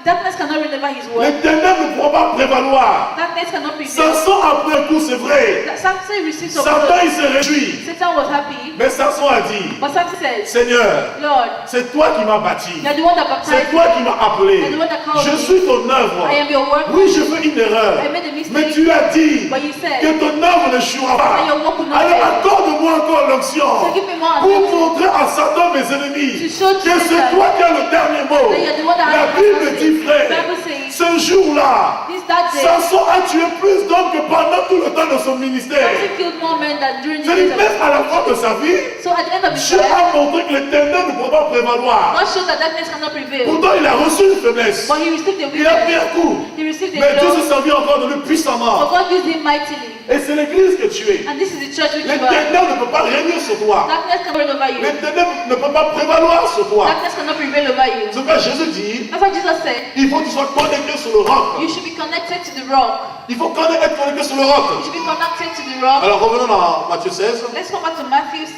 S2: darkness cannot reign over his
S1: Les
S2: word.
S1: ténèbres ne pourront pas prévaloir.
S2: Darkness cannot prevail.
S1: Samson a pris un coup, c'est vrai.
S2: Samson received some
S1: Satan,
S2: blood.
S1: il s'est réjoui.
S2: Satan was happy,
S1: Mais Samson a dit,
S2: but Samson says,
S1: Seigneur,
S2: Lord,
S1: c'est toi qui m'as bâti.
S2: you're the one that
S1: C'est
S2: baptized
S1: toi
S2: me.
S1: qui m'as appelé.
S2: You're the one that called
S1: Je
S2: me.
S1: suis ton œuvre.
S2: I am your work.
S1: Oui, je fais une erreur.
S2: I made a mistake.
S1: Mais tu as dit
S2: But you said
S1: que ton œuvre ne jouera pas.
S2: that your work will not
S1: Alors
S2: fail.
S1: accorde-moi encore l'onction
S2: So give me more
S1: pour
S2: anointing
S1: montrer à Satan, mes ennemis,
S2: to show to
S1: que c'est
S2: Satan
S1: toi qui as le dernier mot.
S2: that you're the one that
S1: La
S2: has the
S1: Bible
S2: last
S1: dit,
S2: say.
S1: frère,
S2: Bible says,
S1: ce jour-là,
S2: that day,
S1: Samson a tué plus d'hommes que pendant tout le temps de son ministère.
S2: Samson killed more men than during the
S1: C'est-à-dire,
S2: days of
S1: même à la fin de sa vie,
S2: So at the end of his
S1: Dieu
S2: life,
S1: a montré que les ténèbres ne pourront pas prévaloir.
S2: God shows that darkness cannot prevail.
S1: Pourtant, il a reçu une faiblesse.
S2: But he received a
S1: Il a pris
S2: weakness.
S1: un coup.
S2: He received a
S1: Mais Dieu
S2: blow.
S1: se servit encore de lui
S2: But
S1: puissamment.
S2: God used him mightily.
S1: Et c'est l'église que tu es.
S2: And this is the church which
S1: Les
S2: you are.
S1: ténèbres ne peuvent pas régner sur toi.
S2: Darkness cannot reign over you.
S1: Les ténèbres ne peuvent pas prévaloir sur toi.
S2: Darkness cannot prevail over you.
S1: C'est pourquoi Jésus dit,
S2: That's what Jesus said.
S1: il faut que tu sois connecté sur le roc.
S2: You should be connected to the rock.
S1: Il faut être connecté sur le
S2: You
S1: roc.
S2: should be connected to the rock.
S1: Alors revenons dans Matthieu 16.
S2: Let's come back to Matthew 16.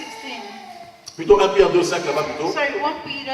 S1: Plutôt 1 Pierre 2, 5 là-bas plutôt.
S2: Sorry, 1 Peter.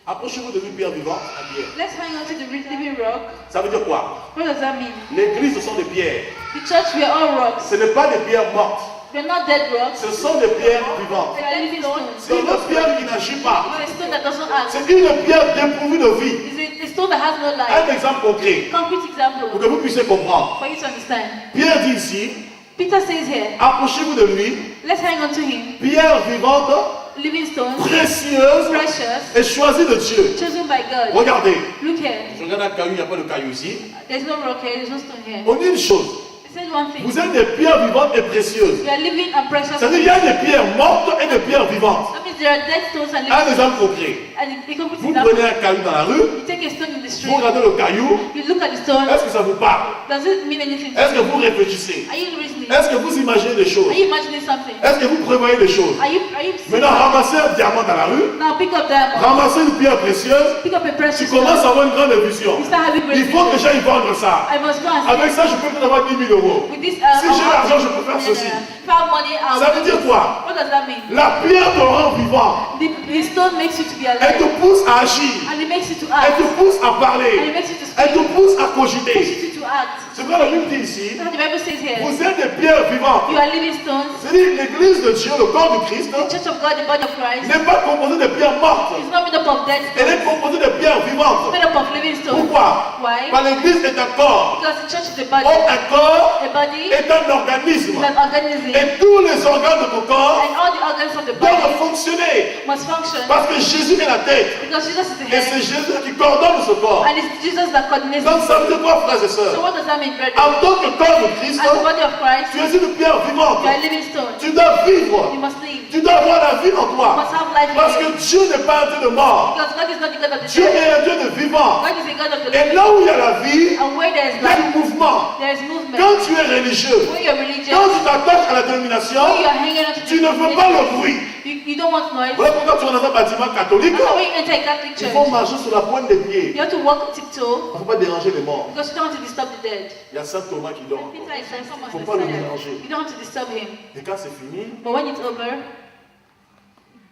S1: Approchez-vous de lui, Pierre vivant. Un Pierre.
S2: Let's hang on to the living rock.
S1: Ça veut dire quoi?
S2: What does that mean?
S1: L'église, ce sont des pierres.
S2: The church, we are all rocks.
S1: Ce n'est pas des pierres mortes.
S2: We're not dead rocks.
S1: Ce sont des pierres vivantes.
S2: We are living stones.
S1: C'est une pierre qui n'agit pas.
S2: It's a stone that doesn't act.
S1: C'est une pierre dépourvue de vie.
S2: It's a stone that has no life.
S1: Un exemple concret,
S2: Concrete
S1: pour
S2: example
S1: que vous puissiez comprendre.
S2: for you to understand.
S1: Pierre dit ici,
S2: Peter says here,
S1: approchez-vous de lui,
S2: let's hang on to him.
S1: pierre vivante,
S2: Living stones,
S1: précieuse
S2: precious,
S1: et choisie de Dieu.
S2: chosen by God.
S1: Regardez,
S2: Look here.
S1: je regarde un caillou, il n'y a pas de caillou ici.
S2: There's no rock here, there's no stone here.
S1: On dit une chose,
S2: It says one thing.
S1: vous êtes des pierres vivantes et précieuses.
S2: You are living and precious.
S1: C'est-à-dire, il y a des pierres mortes et des pierres vivantes.
S2: That means there are dead stones and
S1: Un
S2: living
S1: exemple
S2: stones.
S1: concret,
S2: And the concrete
S1: vous
S2: example,
S1: prenez un caillou dans la rue,
S2: you take a stone in the
S1: vous
S2: street,
S1: regardez le caillou,
S2: you look at the stone,
S1: est-ce que ça vous parle?
S2: does it mean anything to
S1: Est-ce que
S2: you?
S1: vous réfléchissez?
S2: Are you reasoning?
S1: Est-ce que vous imaginez des choses?
S2: Are you imagining something?
S1: Est-ce que vous prévoyez des choses?
S2: Are you seeing
S1: Maintenant,
S2: something?
S1: ramassez un diamant dans la rue,
S2: Now pick up diamond.
S1: ramassez une pierre précieuse,
S2: Pick up a
S1: tu
S2: precious
S1: commences à
S2: stone.
S1: avoir une grande vision.
S2: You start having great
S1: Il faut que
S2: vision.
S1: j'aille vendre ça.
S2: I must go and
S1: Avec ça, je peux peut-être avoir 10 000 euros.
S2: with this
S1: Si j'ai l'argent, je peux faire ceci.
S2: if I have money, I'll
S1: Ça
S2: do
S1: veut dire
S2: this.
S1: quoi?
S2: What does that mean?
S1: La pierre te rend vivant.
S2: The stone makes you to be
S1: Elle
S2: alive.
S1: te pousse à agir.
S2: And it makes you to
S1: Elle
S2: act.
S1: te pousse à
S2: And it
S1: parler.
S2: makes you to
S1: Elle
S2: speak.
S1: te pousse à
S2: Pushes
S1: cogiter.
S2: you to act.
S1: C'est quoi la Bible dit ici?
S2: That's what the Bible says here.
S1: Vous êtes des pierres vivantes.
S2: You are living stones.
S1: C'est-à-dire l'église de Dieu, le corps du Christ,
S2: The church of God, the body of Christ,
S1: n'est pas composée de pierres mortes.
S2: is not made up of dead
S1: Elle
S2: stones.
S1: est composée de pierres
S2: It's
S1: vivantes.
S2: made up of living stones.
S1: Pourquoi?
S2: Why?
S1: Parce que l'église est un corps.
S2: Because the church is a body.
S1: Or un corps
S2: A body
S1: est un organisme.
S2: is an organism.
S1: Et tous les organes de ton corps
S2: And all the organs of the
S1: doivent
S2: body
S1: fonctionner.
S2: must function.
S1: Parce que Jésus est la tête.
S2: Because Jesus is the
S1: Et c'est
S2: head.
S1: Jésus qui coordonne ce corps.
S2: And it's Jesus that coordinates.
S1: Donc ça veut dire quoi, frères et
S2: So
S1: sœurs?
S2: what does that mean, brethren?
S1: En tant que corps de Christ,
S2: As the body of Christ,
S1: tu es une pierre vivante.
S2: you are a living stone.
S1: Tu dois vivre.
S2: You must live.
S1: Tu dois avoir la vie en
S2: You
S1: toi.
S2: must have life
S1: Parce
S2: in
S1: que
S2: you.
S1: Dieu n'est pas un Dieu de mort.
S2: Because God is not the God of the
S1: Dieu
S2: dead.
S1: est un Dieu de vivant.
S2: God is a God of the
S1: Et
S2: living.
S1: là où il y a la vie,
S2: And where there is
S1: il y a
S2: life,
S1: du mouvement.
S2: there is movement.
S1: Quand tu es religieux,
S2: When you are religious,
S1: quand tu t'attaches à la dénomination,
S2: when you are hanging on to
S1: tu ne veux pas le bruit.
S2: you don't want noise.
S1: Voilà pourquoi tu es dans un bâtiment catholique,
S2: That's why when you enter a Catholic
S1: il faut
S2: church,
S1: marcher sur la pointe des pieds.
S2: you have to walk tiptoe
S1: Il ne faut pas déranger les morts.
S2: because you don't want to disturb the dead.
S1: Il y a Saint Thomas qui dort.
S2: Peter is saying someone's
S1: Faut pas le
S2: Messiah.
S1: mélanger.
S2: You don't want to disturb him.
S1: Et quand c'est fini,
S2: But when it's over,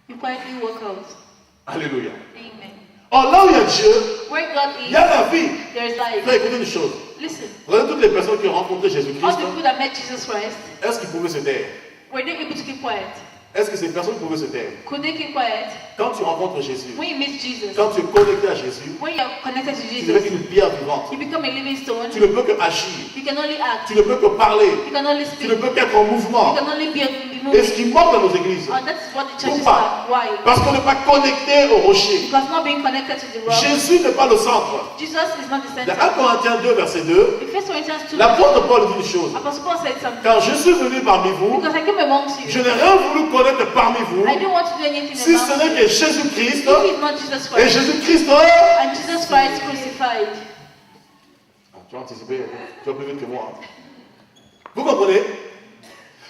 S2: you quietly walk out.
S1: alléluia.
S2: Amen.
S1: Or là où il y a Dieu,
S2: Where God
S1: il
S2: is,
S1: y a la vie.
S2: there is life.
S1: Frère, écoutez une chose.
S2: Listen,
S1: Regardez toutes les personnes qui ont rencontré
S2: all
S1: Jésus-Christ.
S2: the people that met Jesus Christ,
S1: Est-ce qu'ils pouvaient se taire?
S2: were they able to keep quiet?
S1: Est-ce que ces personnes pouvaient se taire?
S2: Could they keep quiet?
S1: Quand tu rencontres Jésus,
S2: When you meet Jesus,
S1: quand tu es connecté à Jésus,
S2: when you are connected to
S1: tu deviens
S2: Jesus,
S1: une pierre vivante.
S2: you become a living stone.
S1: Tu ne peux que agir.
S2: You can only act.
S1: Tu ne peux que parler.
S2: You can only
S1: Tu
S2: speak.
S1: ne peux qu'être en
S2: You
S1: mouvement.
S2: can only be
S1: Et ce
S2: moving.
S1: qui manque dans nos églises,
S2: And that's what the church is
S1: pourquoi?
S2: like. Why?
S1: Parce qu'on n'est pas connecté au rocher.
S2: Because not being connected to the rock.
S1: Jésus n'est pas le centre.
S2: Jesus is not the
S1: Dans
S2: center.
S1: 1 Corinthiens 2, verset 2,
S2: In 1 Corinthians 2,
S1: l'apôtre Paul dit une chose.
S2: Apostle Paul said something.
S1: Quand je suis venu parmi vous,
S2: Because I came amongst
S1: je
S2: you.
S1: n'ai rien voulu connaître parmi vous,
S2: I don't want to do anything
S1: si ce
S2: about
S1: n'est
S2: you.
S1: que Jésus-Christ
S2: If it's not Jesus
S1: et
S2: Christ.
S1: Jésus-Christ.
S2: And Jesus Christ crucified.
S1: Tu as anticipé, tu vas plus vite que moi. Vous comprenez?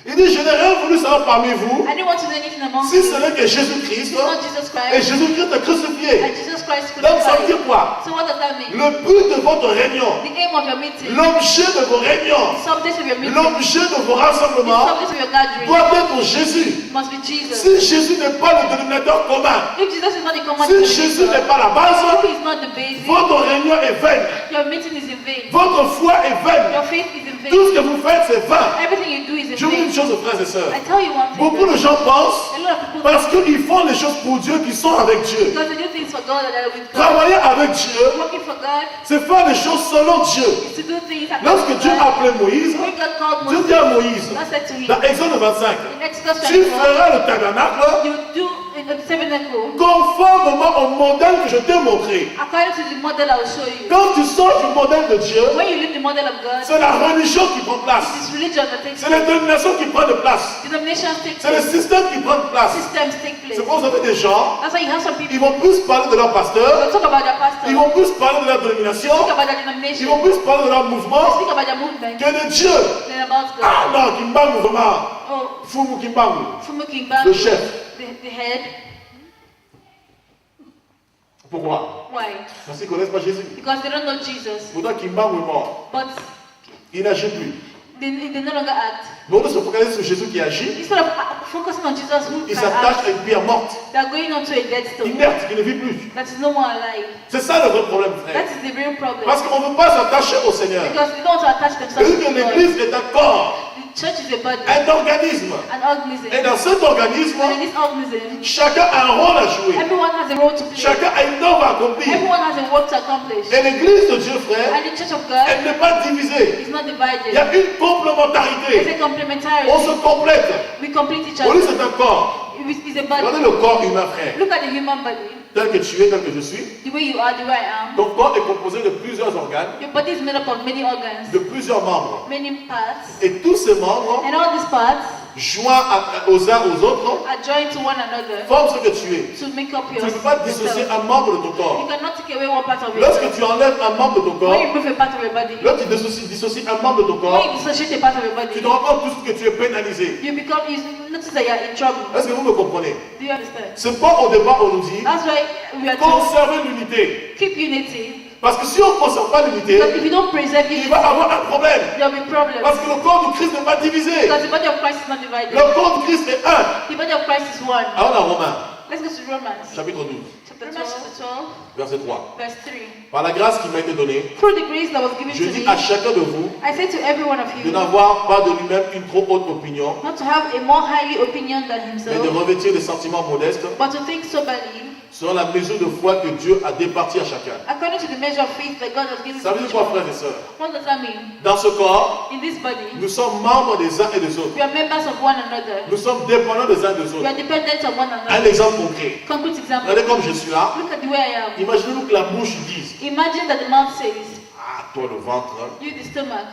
S1: Il dit, je n'ai rien voulu savoir parmi vous,
S2: I didn't want to know anything among
S1: si
S2: you.
S1: ce n'est que Jésus-Christ
S2: It's not Jesus
S1: et
S2: Christ.
S1: Jésus-Christ est crucifié.
S2: And Jesus Christ
S1: Donc ça veut
S2: crucified.
S1: dire quoi?
S2: So what does that mean?
S1: Le but de votre réunion,
S2: The aim of your meeting,
S1: l'objet de vos réunions,
S2: the subject of your meeting,
S1: l'objet de vos
S2: the
S1: rassemblements
S2: subject of your gathering
S1: doit être Jésus.
S2: must be Jesus.
S1: Si Jésus n'est pas le dénominateur commun,
S2: If Jesus is not the common
S1: si Jésus n'est pas la base,
S2: if he is not the basis,
S1: votre réunion est vaine.
S2: your meeting is in vain.
S1: Votre foi est vaine.
S2: Your faith is in vain.
S1: Tout ce que vous faites, c'est vain.
S2: Everything you do is in
S1: Je vous dis
S2: vain.
S1: une chose, frères et sœurs.
S2: I tell you one thing.
S1: Beaucoup de gens pensent,
S2: A lot of people
S1: parce qu'ils font les choses pour Dieu, qu'ils sont avec Dieu.
S2: because they do things for God that are with God.
S1: Travailler avec Dieu,
S2: Working for God
S1: c'est faire les choses selon Dieu.
S2: is to do things according
S1: Lorsque
S2: to
S1: Dieu
S2: God.
S1: a appelé Moïse,
S2: When God called
S1: Dieu
S2: Moses,
S1: dit à Moïse,
S2: God said to him,
S1: dans Exode 25,
S2: in Exodus
S1: tu
S2: 24,
S1: feras le tabernacle
S2: you do in the tabernacle
S1: conformément au modèle que je t'ai montré.
S2: according to the model I will show you.
S1: Quand tu sors du modèle de Dieu,
S2: When you leave the model of God,
S1: c'est la religion qui prend place.
S2: it is religion that takes
S1: C'est les dénominations qui prennent de place.
S2: denominations take
S1: C'est le
S2: place,
S1: système qui prend de place.
S2: systems take place.
S1: C'est pourquoi vous avez des gens,
S2: That's why you have some people
S1: ils vont plus parler de leur pasteur,
S2: who talk about their pastor,
S1: ils vont plus parler de leur dénomination,
S2: speak about their
S1: ils
S2: denomination,
S1: vont plus parler de leur mouvement
S2: speak about their movement,
S1: que de Dieu.
S2: than about God.
S1: Ah non, Kimba mouvement.
S2: Oh,
S1: Fumu Kimbangu.
S2: Fumu Kingdom,
S1: Le chef.
S2: the head.
S1: Pourquoi?
S2: Why?
S1: Parce qu'ils ne connaissent pas Jésus.
S2: Because they don't know Jesus.
S1: Pourtant Kimbangu est mort.
S2: But
S1: Il n'agit plus.
S2: they no longer act.
S1: Mais on doit se focaliser sur Jésus qui agit.
S2: Instead of focusing on Jesus who
S1: Il
S2: can
S1: s'attache
S2: act,
S1: à une pierre morte,
S2: they are going on to a dead stone
S1: inerte, qui ne vit plus.
S2: that is no more alive.
S1: C'est ça le vrai problème, frère.
S2: That is the real problem.
S1: Parce qu'on ne veut pas s'attacher au Seigneur.
S2: Because they don't want to attach
S1: Et
S2: themselves
S1: vu que
S2: to God.
S1: l'église est un corps,
S2: The church is a body,
S1: un organisme.
S2: an organism.
S1: Et dans cet organisme,
S2: And in this organism,
S1: chacun a un rôle à jouer.
S2: everyone has a role to play.
S1: Chacun a une œuvre à accomplir.
S2: Everyone has a work to accomplish.
S1: Et l'église de Dieu, frère,
S2: And the church of God
S1: elle n'est pas divisée.
S2: is not
S1: Il
S2: divided.
S1: y a une
S2: It's
S1: complémentarité.
S2: a complementarity.
S1: On se complète.
S2: We complete each
S1: Pour lui,
S2: other.
S1: c'est un corps.
S2: It's a
S1: Regardez
S2: body.
S1: le corps humain, frère.
S2: Look at the human body.
S1: Tel que tu es, tel que je suis.
S2: The way you are, the way I am.
S1: Ton corps est composé de plusieurs organes,
S2: Your body is made up of many organs,
S1: de plusieurs membres.
S2: many parts.
S1: Et tous ces membres,
S2: And all these parts
S1: joints aux uns aux autres,
S2: are joined to one another
S1: forment ce que tu es.
S2: to make up
S1: Tu ne peux pas dissocier
S2: yourself.
S1: un membre de ton
S2: You
S1: corps.
S2: cannot take away one part of
S1: Lorsque
S2: yourself.
S1: tu enlèves un membre de ton
S2: When you
S1: corps,
S2: move a part of your body,
S1: lorsque tu dissocies un membre de ton
S2: when
S1: corps,
S2: you dissociate a part of your
S1: tu
S2: body,
S1: te rends compte tout ce que tu es pénalisé.
S2: you notice that you are in trouble.
S1: Est-ce que vous me comprenez?
S2: Do you understand?
S1: C'est pas au départ on nous dit
S2: That's why we are told
S1: conserver l'unité.
S2: keep unity.
S1: Parce que si on ne conserve pas l'unité,
S2: Because if you don't preserve
S1: il
S2: unity,
S1: va avoir un problème.
S2: there will be problems.
S1: Parce que le corps du Christ n'est pas divisé.
S2: Because the body of Christ is not divided.
S1: Le corps du Christ est un.
S2: The body of Christ is one.
S1: Alors dans Romains,
S2: Let's go to Romans.
S1: chapitre 12,
S2: Chapter 12,
S1: verset 3.
S2: verse 3.
S1: Par la grâce qui m'a été donnée,
S2: Through the grace that was given
S1: je
S2: to
S1: dis
S2: me,
S1: à chacun de vous
S2: I say to every one of
S1: de
S2: you,
S1: n'avoir pas de lui-même une trop haute opinion,
S2: not to have a more highly opinion than
S1: mais de
S2: himself,
S1: revêtir des sentiments modestes
S2: but to think soberly,
S1: selon la mesure de foi que Dieu a départie à chacun.
S2: according to the measure of faith that God has given
S1: Ça veut
S2: to
S1: dire
S2: each
S1: quoi,
S2: one.
S1: frères et sœurs?
S2: What does that mean?
S1: Dans ce corps,
S2: In this body,
S1: nous sommes membres des uns et des autres.
S2: we are members of one another.
S1: Nous sommes dépendants des uns des
S2: We
S1: autres.
S2: are dependent on one
S1: Un
S2: another.
S1: exemple concret.
S2: Concrete example.
S1: Regardez comme je suis là.
S2: Look at the way I am.
S1: Imaginez-vous que la bouche dise:
S2: Imagine that the mouth says,
S1: ah, toi le ventre,
S2: you the stomach,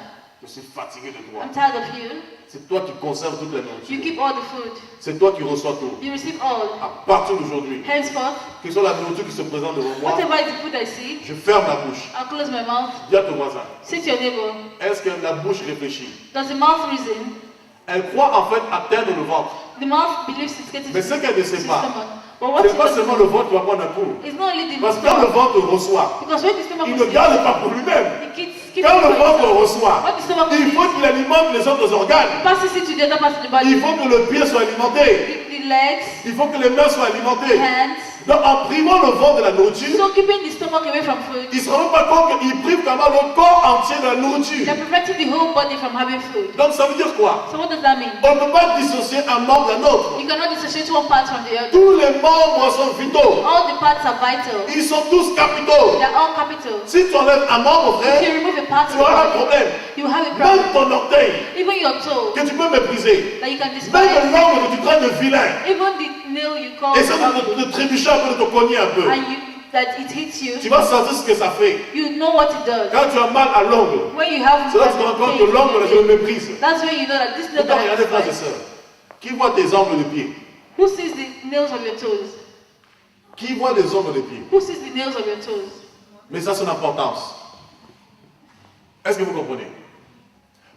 S1: je suis fatigué de toi.
S2: I'm tired of you.
S1: C'est toi qui conserves toute la
S2: You
S1: nourriture.
S2: keep all the food.
S1: C'est toi qui reçois tout.
S2: You receive all.
S1: À partir d'aujourd'hui,
S2: Henceforth,
S1: quelle soit la nourriture qui se présente devant moi,
S2: whatever is the food I see,
S1: je ferme la bouche.
S2: I'll close my mouth.
S1: Dis à ton voisin:
S2: Say to your neighbor,
S1: est-ce que la bouche réfléchit?
S2: does the mouth reason?
S1: Elle croit en fait atteindre le ventre.
S2: The mouth believes it's getting
S1: Mais ce qu'elle ne
S2: to
S1: sait
S2: the
S1: pas,
S2: stomach. But what
S1: c'est
S2: it
S1: pas
S2: doesn't
S1: seulement le ventre qui va prendre un coup.
S2: it's not only the
S1: Parce que quand le
S2: stomach.
S1: ventre reçoit,
S2: Because when the stomach
S1: il ne
S2: receives,
S1: garde pas pour lui-même.
S2: it keeps
S1: Quand le
S2: it for
S1: ventre
S2: itself.
S1: reçoit,
S2: What the stomach
S1: il faut
S2: receives,
S1: qu'il alimente les autres organes.
S2: passes it to the other parts of the body.
S1: Il faut que le pied soit alimenté.
S2: The legs,
S1: Il faut que les mains soient alimentées.
S2: hands.
S1: Donc en privant le ventre de la nourriture,
S2: So keeping the stomach away from food,
S1: il ne se rend pas compte qu'il prive quand même le corps entier de la nourriture.
S2: they're preventing the whole body from having food.
S1: Donc ça veut dire quoi?
S2: So what does that mean?
S1: On ne peut pas dissocier un membre d'un autre.
S2: You cannot dissociate one part from the other.
S1: Tous les membres sont vitaux.
S2: All the parts are vital.
S1: Ils sont tous capitaux.
S2: They're all capital.
S1: Si tu enlèves un membre,
S2: If
S1: frère,
S2: you remove a part of
S1: tu
S2: the
S1: auras un
S2: body,
S1: problème.
S2: you have a
S1: Même
S2: problem.
S1: ton orteil,
S2: Even your toe
S1: que tu peux mépriser.
S2: that you can
S1: Même
S2: despise.
S1: l'ongle que tu traites de vilain.
S2: Even the nail you call
S1: Essaie de trébucher un peu, de te cogner un peu.
S2: and that it hits you,
S1: Tu vas sentir ce que ça fait.
S2: you know what it does.
S1: Quand tu as mal à l'ongle,
S2: When you have
S1: c'est là que tu te rends compte que l'ongle, je le méprise.
S2: that's when you know that this nail
S1: Pourtant,
S2: that I
S1: regardez, frères et
S2: despise.
S1: sœurs. Qui voit tes ongles de pied?
S2: Who sees the nails of your toes?
S1: Qui voit les ongles de pied?
S2: Who sees the nails of your toes?
S1: Mais ça, c'est son importance. Est-ce que vous comprenez?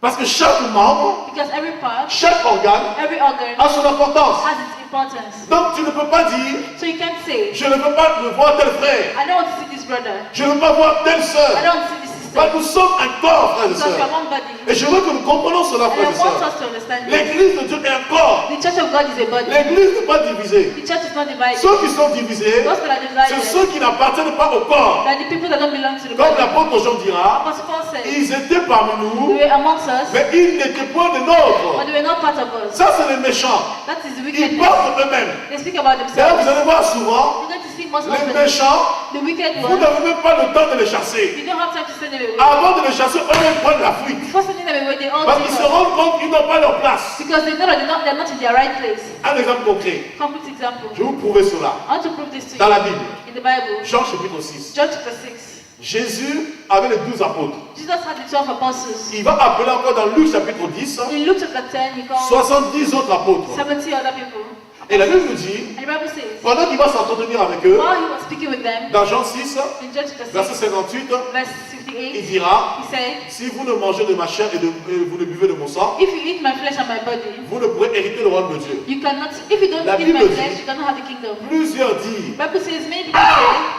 S1: Parce que chaque membre,
S2: Because every part,
S1: chaque organe
S2: every organ
S1: a son importance.
S2: has its importance.
S1: Donc tu ne peux pas dire,
S2: So you can't say,
S1: je ne veux pas voir tel frère,
S2: I don't want to see this brother.
S1: je ne veux pas voir telle
S2: I
S1: sœur.
S2: don't want to see this sister.
S1: Nous sommes un corps, frères et
S2: Because we
S1: sœurs.
S2: are one body.
S1: Et je veux que nous comprenions cela,
S2: And
S1: frères
S2: I
S1: et
S2: want
S1: sœurs.
S2: us to understand this.
S1: L'église de Dieu est un corps.
S2: The church of God is a body.
S1: L'église n'est pas divisée.
S2: The church is not divided.
S1: Ceux qui sont divisés,
S2: Those that are
S1: c'est
S2: divided,
S1: ceux qui n'appartiennent pas au corps.
S2: that the people that don't belong to the
S1: Comme
S2: body.
S1: l'apôtre Jean dira,
S2: Apostle Paul said,
S1: ils étaient parmi
S2: they
S1: nous,
S2: were amongst us,
S1: mais ils n'étaient point de
S2: but
S1: nôtres.
S2: they were not part of us.
S1: Ça, c'est les méchants.
S2: That is the
S1: Ils
S2: wickedness.
S1: parlent d'eux-mêmes.
S2: They speak about
S1: D'ailleurs, vous
S2: themselves.
S1: allez voir souvent,
S2: You're going to see most
S1: les
S2: often
S1: méchants,
S2: the wicked
S1: vous
S2: ones.
S1: n'avez même pas le temps de les chasser.
S2: You don't have time to send them away.
S1: Avant de les chasser, eux-mêmes prennent la fuite.
S2: Before sending them away, they all
S1: Parce
S2: take
S1: qu'ils se
S2: off.
S1: rendent compte qu'ils n'ont pas leur place.
S2: Because they know that they're not in their right place.
S1: Un exemple concret.
S2: Complete example.
S1: Je vais vous prouver cela.
S2: I want to prove this to
S1: Dans
S2: you.
S1: la Bible,
S2: In the Bible,
S1: Jean chapitre 6.
S2: John chapter 6.
S1: Jésus avait les 12 apôtres.
S2: Jesus had the 12 apostles.
S1: Il va appeler encore dans Luc chapitre 10,
S2: In Luke chapter 10, he called
S1: 70 autres apôtres.
S2: 70 other people.
S1: Et la Bible nous dit,
S2: And the Bible says,
S1: pendant qu'il va s'entretenir avec eux,
S2: while he was speaking with them,
S1: dans Jean 6,
S2: in John chapter 6,
S1: verset 58,
S2: verse
S1: il
S2: 58,
S1: dira,
S2: he said,
S1: si vous ne mangez de ma chair et vous ne buvez de mon sang,
S2: if you eat my flesh and my body,
S1: vous ne pourrez hériter le royaume de Dieu.
S2: you cannot, if you don't
S1: La
S2: eat
S1: Bible
S2: my
S1: dit-
S2: flesh, you cannot have the kingdom.
S1: Plusieurs disent,
S2: The Bible says, many people say,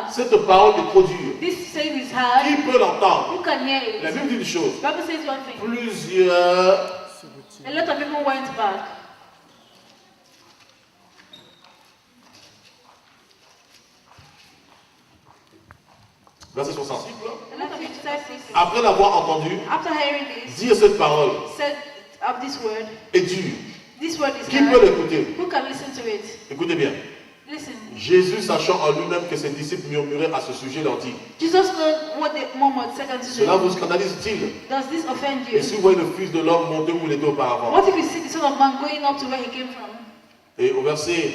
S1: cette parole est trop dure.
S2: this saying is hard.
S1: Qui peut l'entendre?
S2: Who can hear
S1: La
S2: it?
S1: Bible dit une chose.
S2: The Bible says one thing.
S1: Plusieurs
S2: A lot of people went back.
S1: verset 60.
S2: A lot of people said this.
S1: Après l'avoir entendu,
S2: After hearing this,
S1: dire cette parole
S2: said of this word.
S1: est dure.
S2: This word is
S1: Qui peut
S2: hard.
S1: l'écouter?
S2: Who can listen to it?
S1: Écoutez bien.
S2: Listen.
S1: Jésus, sachant en lui-même que ses disciples murmuraient à ce sujet, leur dit,
S2: Jesus know what the murmured said unto
S1: cela
S2: them.
S1: vous scandalise-t-il?
S2: Does this offend
S1: Et
S2: you?
S1: si vous voyez le Fils de l'homme monter où il était auparavant?
S2: What if you see the Son of Man going up to where he came from?
S1: Et au verset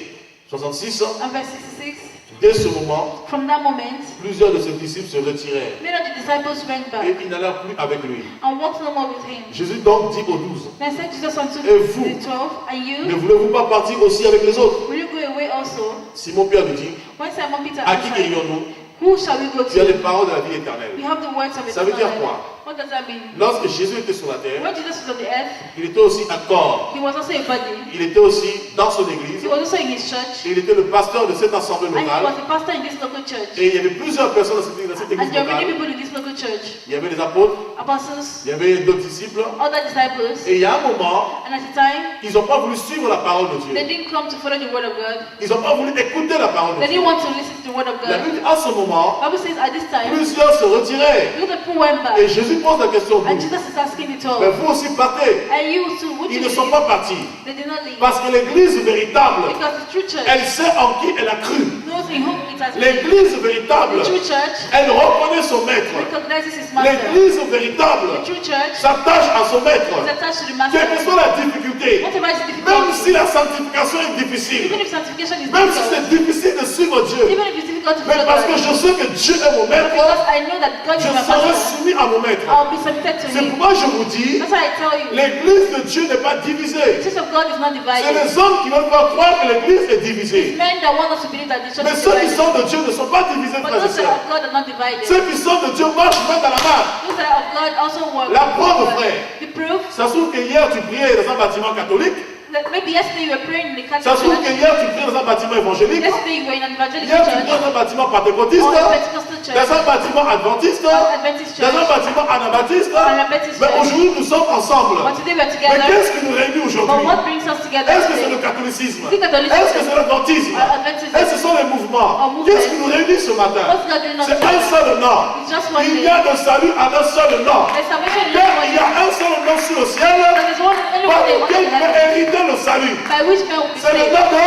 S1: 66,
S2: And verse 66,
S1: dès ce moment,
S2: from that moment,
S1: plusieurs de ses disciples se retirèrent
S2: many of the disciples went
S1: et
S2: back
S1: ils n'allèrent plus avec lui.
S2: and walked no more with him.
S1: Jésus donc dit aux 12,
S2: Then said Jesus unto
S1: Et vous?
S2: the 12, and
S1: ne
S2: you,
S1: voulez-vous pas partir aussi avec les autres?
S2: will you go away also?
S1: Simon Pierre lui dit,
S2: When Simon Peter
S1: à qui
S2: answered,
S1: irions-nous?
S2: who shall we go
S1: Tu as les
S2: to?
S1: paroles de la vie
S2: We
S1: éternelle.
S2: have the words of
S1: Ça veut dire
S2: eternal
S1: quoi?
S2: life. What does that mean?
S1: Lorsque Jésus était sur la terre,
S2: When Jesus was on the earth,
S1: il était aussi un corps.
S2: he was also a body.
S1: Il était aussi dans son église.
S2: He was also in his church.
S1: Et il était le pasteur de cette assemblée
S2: And he
S1: locale.
S2: was the pastor in this local church.
S1: Et il y avait plusieurs personnes dans cette église
S2: And there are many
S1: locale.
S2: people in this local church.
S1: Il y avait les apôtres,
S2: Apostles,
S1: il y avait d'autres disciples.
S2: other disciples.
S1: Et il y a un moment,
S2: And at the time,
S1: ils n'ont pas voulu suivre la parole de
S2: they
S1: Dieu.
S2: didn't come to follow the word of God.
S1: Ils n'ont pas voulu écouter la parole de
S2: They
S1: Dieu.
S2: didn't want to listen to the word of
S1: La
S2: God.
S1: Bible dit, à ce moment,
S2: The Bible says at this time,
S1: plusieurs se retiraient.
S2: look at people went back.
S1: Et Jésus pose la question
S2: And
S1: vous.
S2: Jesus is asking the
S1: Mais
S2: 12.
S1: vous aussi partez.
S2: And you too, would
S1: Ils
S2: you
S1: ne sont
S2: leave?
S1: pas partis.
S2: They did not leave.
S1: Parce que l'église véritable,
S2: Because the true church
S1: elle sait en qui elle a cru.
S2: knows in whom it has been.
S1: L'église véritable,
S2: The true church
S1: elle reconnaît son maître.
S2: recognizes his master.
S1: L'église véritable
S2: The true church
S1: s'attache à son maître.
S2: is attached to the
S1: Quelle que
S2: master.
S1: soit la difficulté,
S2: Whatever is
S1: même
S2: difficult,
S1: si la sanctification est difficile,
S2: even if sanctification is
S1: même si
S2: difficult,
S1: c'est difficile de suivre Dieu,
S2: even if it's difficult to
S1: mais
S2: follow
S1: parce que
S2: God,
S1: je sais que Dieu est mon maître,
S2: because I know that God
S1: je
S2: is my
S1: serai
S2: master,
S1: soumis à mon maître.
S2: I'll be submitted to
S1: C'est
S2: him.
S1: pourquoi je vous dis,
S2: That's why I tell you,
S1: l'église de Dieu n'est pas divisée.
S2: the church of God is not
S1: C'est
S2: divided.
S1: les hommes qui veulent faire croire que l'église est
S2: It's
S1: divisée.
S2: men that want us to believe that the church
S1: Mais
S2: is
S1: ceux qui
S2: divided.
S1: sont de Dieu ne sont pas divisés,
S2: But
S1: frères et
S2: those that
S1: sœurs.
S2: are of God are not divided.
S1: Ceux qui sont de Dieu marchent main dans la main.
S2: Those that are of God also work.
S1: La preuve, frère.
S2: The proof
S1: Ça se trouve que hier tu priais dans un bâtiment catholique.
S2: that maybe yesterday you were praying in the
S1: Ça
S2: Catholic
S1: se trouve que
S2: church.
S1: hier tu priais dans un bâtiment évangélique.
S2: Yesterday you were in an evangelical
S1: Hier tu
S2: church
S1: priais dans un bâtiment
S2: or
S1: pentecôtiste.
S2: a Pentecostal church
S1: Dans un bâtiment adventiste.
S2: or Adventist
S1: Dans un
S2: church.
S1: bâtiment anabaptiste.
S2: Anabaptist
S1: Mais
S2: church.
S1: aujourd'hui nous sommes ensemble.
S2: But today we're
S1: Mais
S2: together.
S1: qu'est-ce qui nous réunit
S2: But
S1: aujourd'hui?
S2: what brings us together
S1: Est-ce que c'est
S2: today?
S1: le catholicisme?
S2: C'est catholicisme.
S1: Est-ce que c'est l'adventisme?
S2: Adventism.
S1: Est-ce que ce sont les mouvements?
S2: Or movements.
S1: Qu'est-ce qui nous réunit ce matin?
S2: What's God doing us
S1: C'est un
S2: today?
S1: seul nom.
S2: It's just one
S1: Il
S2: day.
S1: y a de salut en un seul nom.
S2: There's salvation in
S1: Car
S2: one
S1: il y a un seul nom sur le ciel
S2: And there's one only
S1: par
S2: one day, one
S1: lequel
S2: in
S1: peut
S2: heaven,
S1: hériter le salut.
S2: by which man will be
S1: C'est le
S2: saved,
S1: nom de...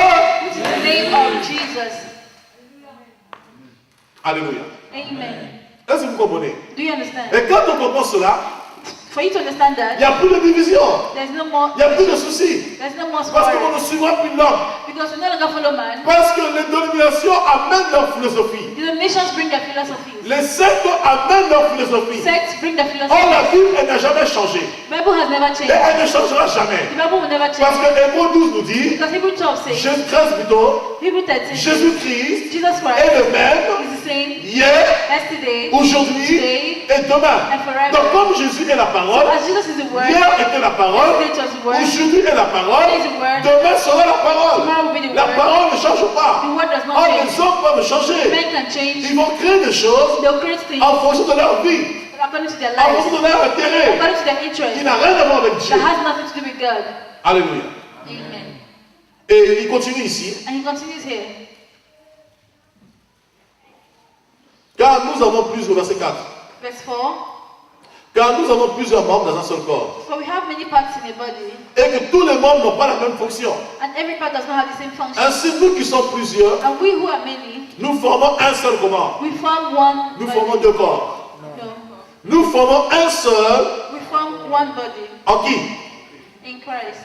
S2: which is the name of Jesus.
S1: Alléluia.
S2: Amen.
S1: Est-ce que vous comprenez?
S2: Do you understand?
S1: Et quand on comprend cela,
S2: For you to understand
S1: il n'y
S2: that,
S1: a plus de division.
S2: there's no more
S1: Il n'y a plus de soucis.
S2: there's no more
S1: Parce qu'on ne
S2: sparring.
S1: suivra plus l'homme.
S2: Because we no longer follow man.
S1: Parce que les dénominations amènent leur philosophie.
S2: Denominations bring their philosophies.
S1: Les sectes amènent leur philosophie.
S2: Sects bring their
S1: Or, la
S2: philosophies.
S1: Bible, elle n'a jamais changé.
S2: Bible has never
S1: Et
S2: changed.
S1: elle ne changera jamais.
S2: The Bible will never
S1: Parce
S2: change.
S1: que Hébreux 12 nous dit,
S2: Because Hebrew 12 says,
S1: Genèse 13 plutôt,
S2: Hebrew 13 says,
S1: Jésus-Christ
S2: Jesus
S1: est
S2: Christ
S1: le même
S2: is the same
S1: hier,
S2: yesterday,
S1: aujourd'hui
S2: today,
S1: et demain.
S2: and forever.
S1: Donc comme Jésus est la parole,
S2: As Jesus is the word,
S1: hier était la parole,
S2: yesterday it was the word,
S1: aujourd'hui est la parole,
S2: today is the word,
S1: demain sera la parole.
S2: tomorrow will be the
S1: La
S2: word.
S1: parole ne change pas.
S2: The word does not
S1: Oh,
S2: change.
S1: les hommes peuvent changer.
S2: Men can change.
S1: Ils vont créer des choses
S2: They'll create things
S1: en fonction de leur vie,
S2: according to their
S1: en
S2: lives,
S1: fonction de leur intérêt,
S2: according to their
S1: qui
S2: interest.
S1: n'a rien à voir avec Dieu.
S2: That has nothing to do with God.
S1: Alléluia.
S2: Amen.
S1: Et il continue ici.
S2: And he continues here.
S1: Car nous avons plusieurs, verset 4.
S2: Verse 4.
S1: Car nous avons plusieurs membres dans un seul corps.
S2: For we have many parts in a body,
S1: Et que tous les membres n'ont pas la même fonction.
S2: and every part does not have the same function.
S1: Ainsi, nous qui sommes plusieurs,
S2: And we who are many,
S1: nous formons un seul comment?
S2: we form one
S1: Nous
S2: body.
S1: formons deux corps.
S2: No.
S1: Nous formons un seul
S2: We form one body
S1: en qui?
S2: in Christ.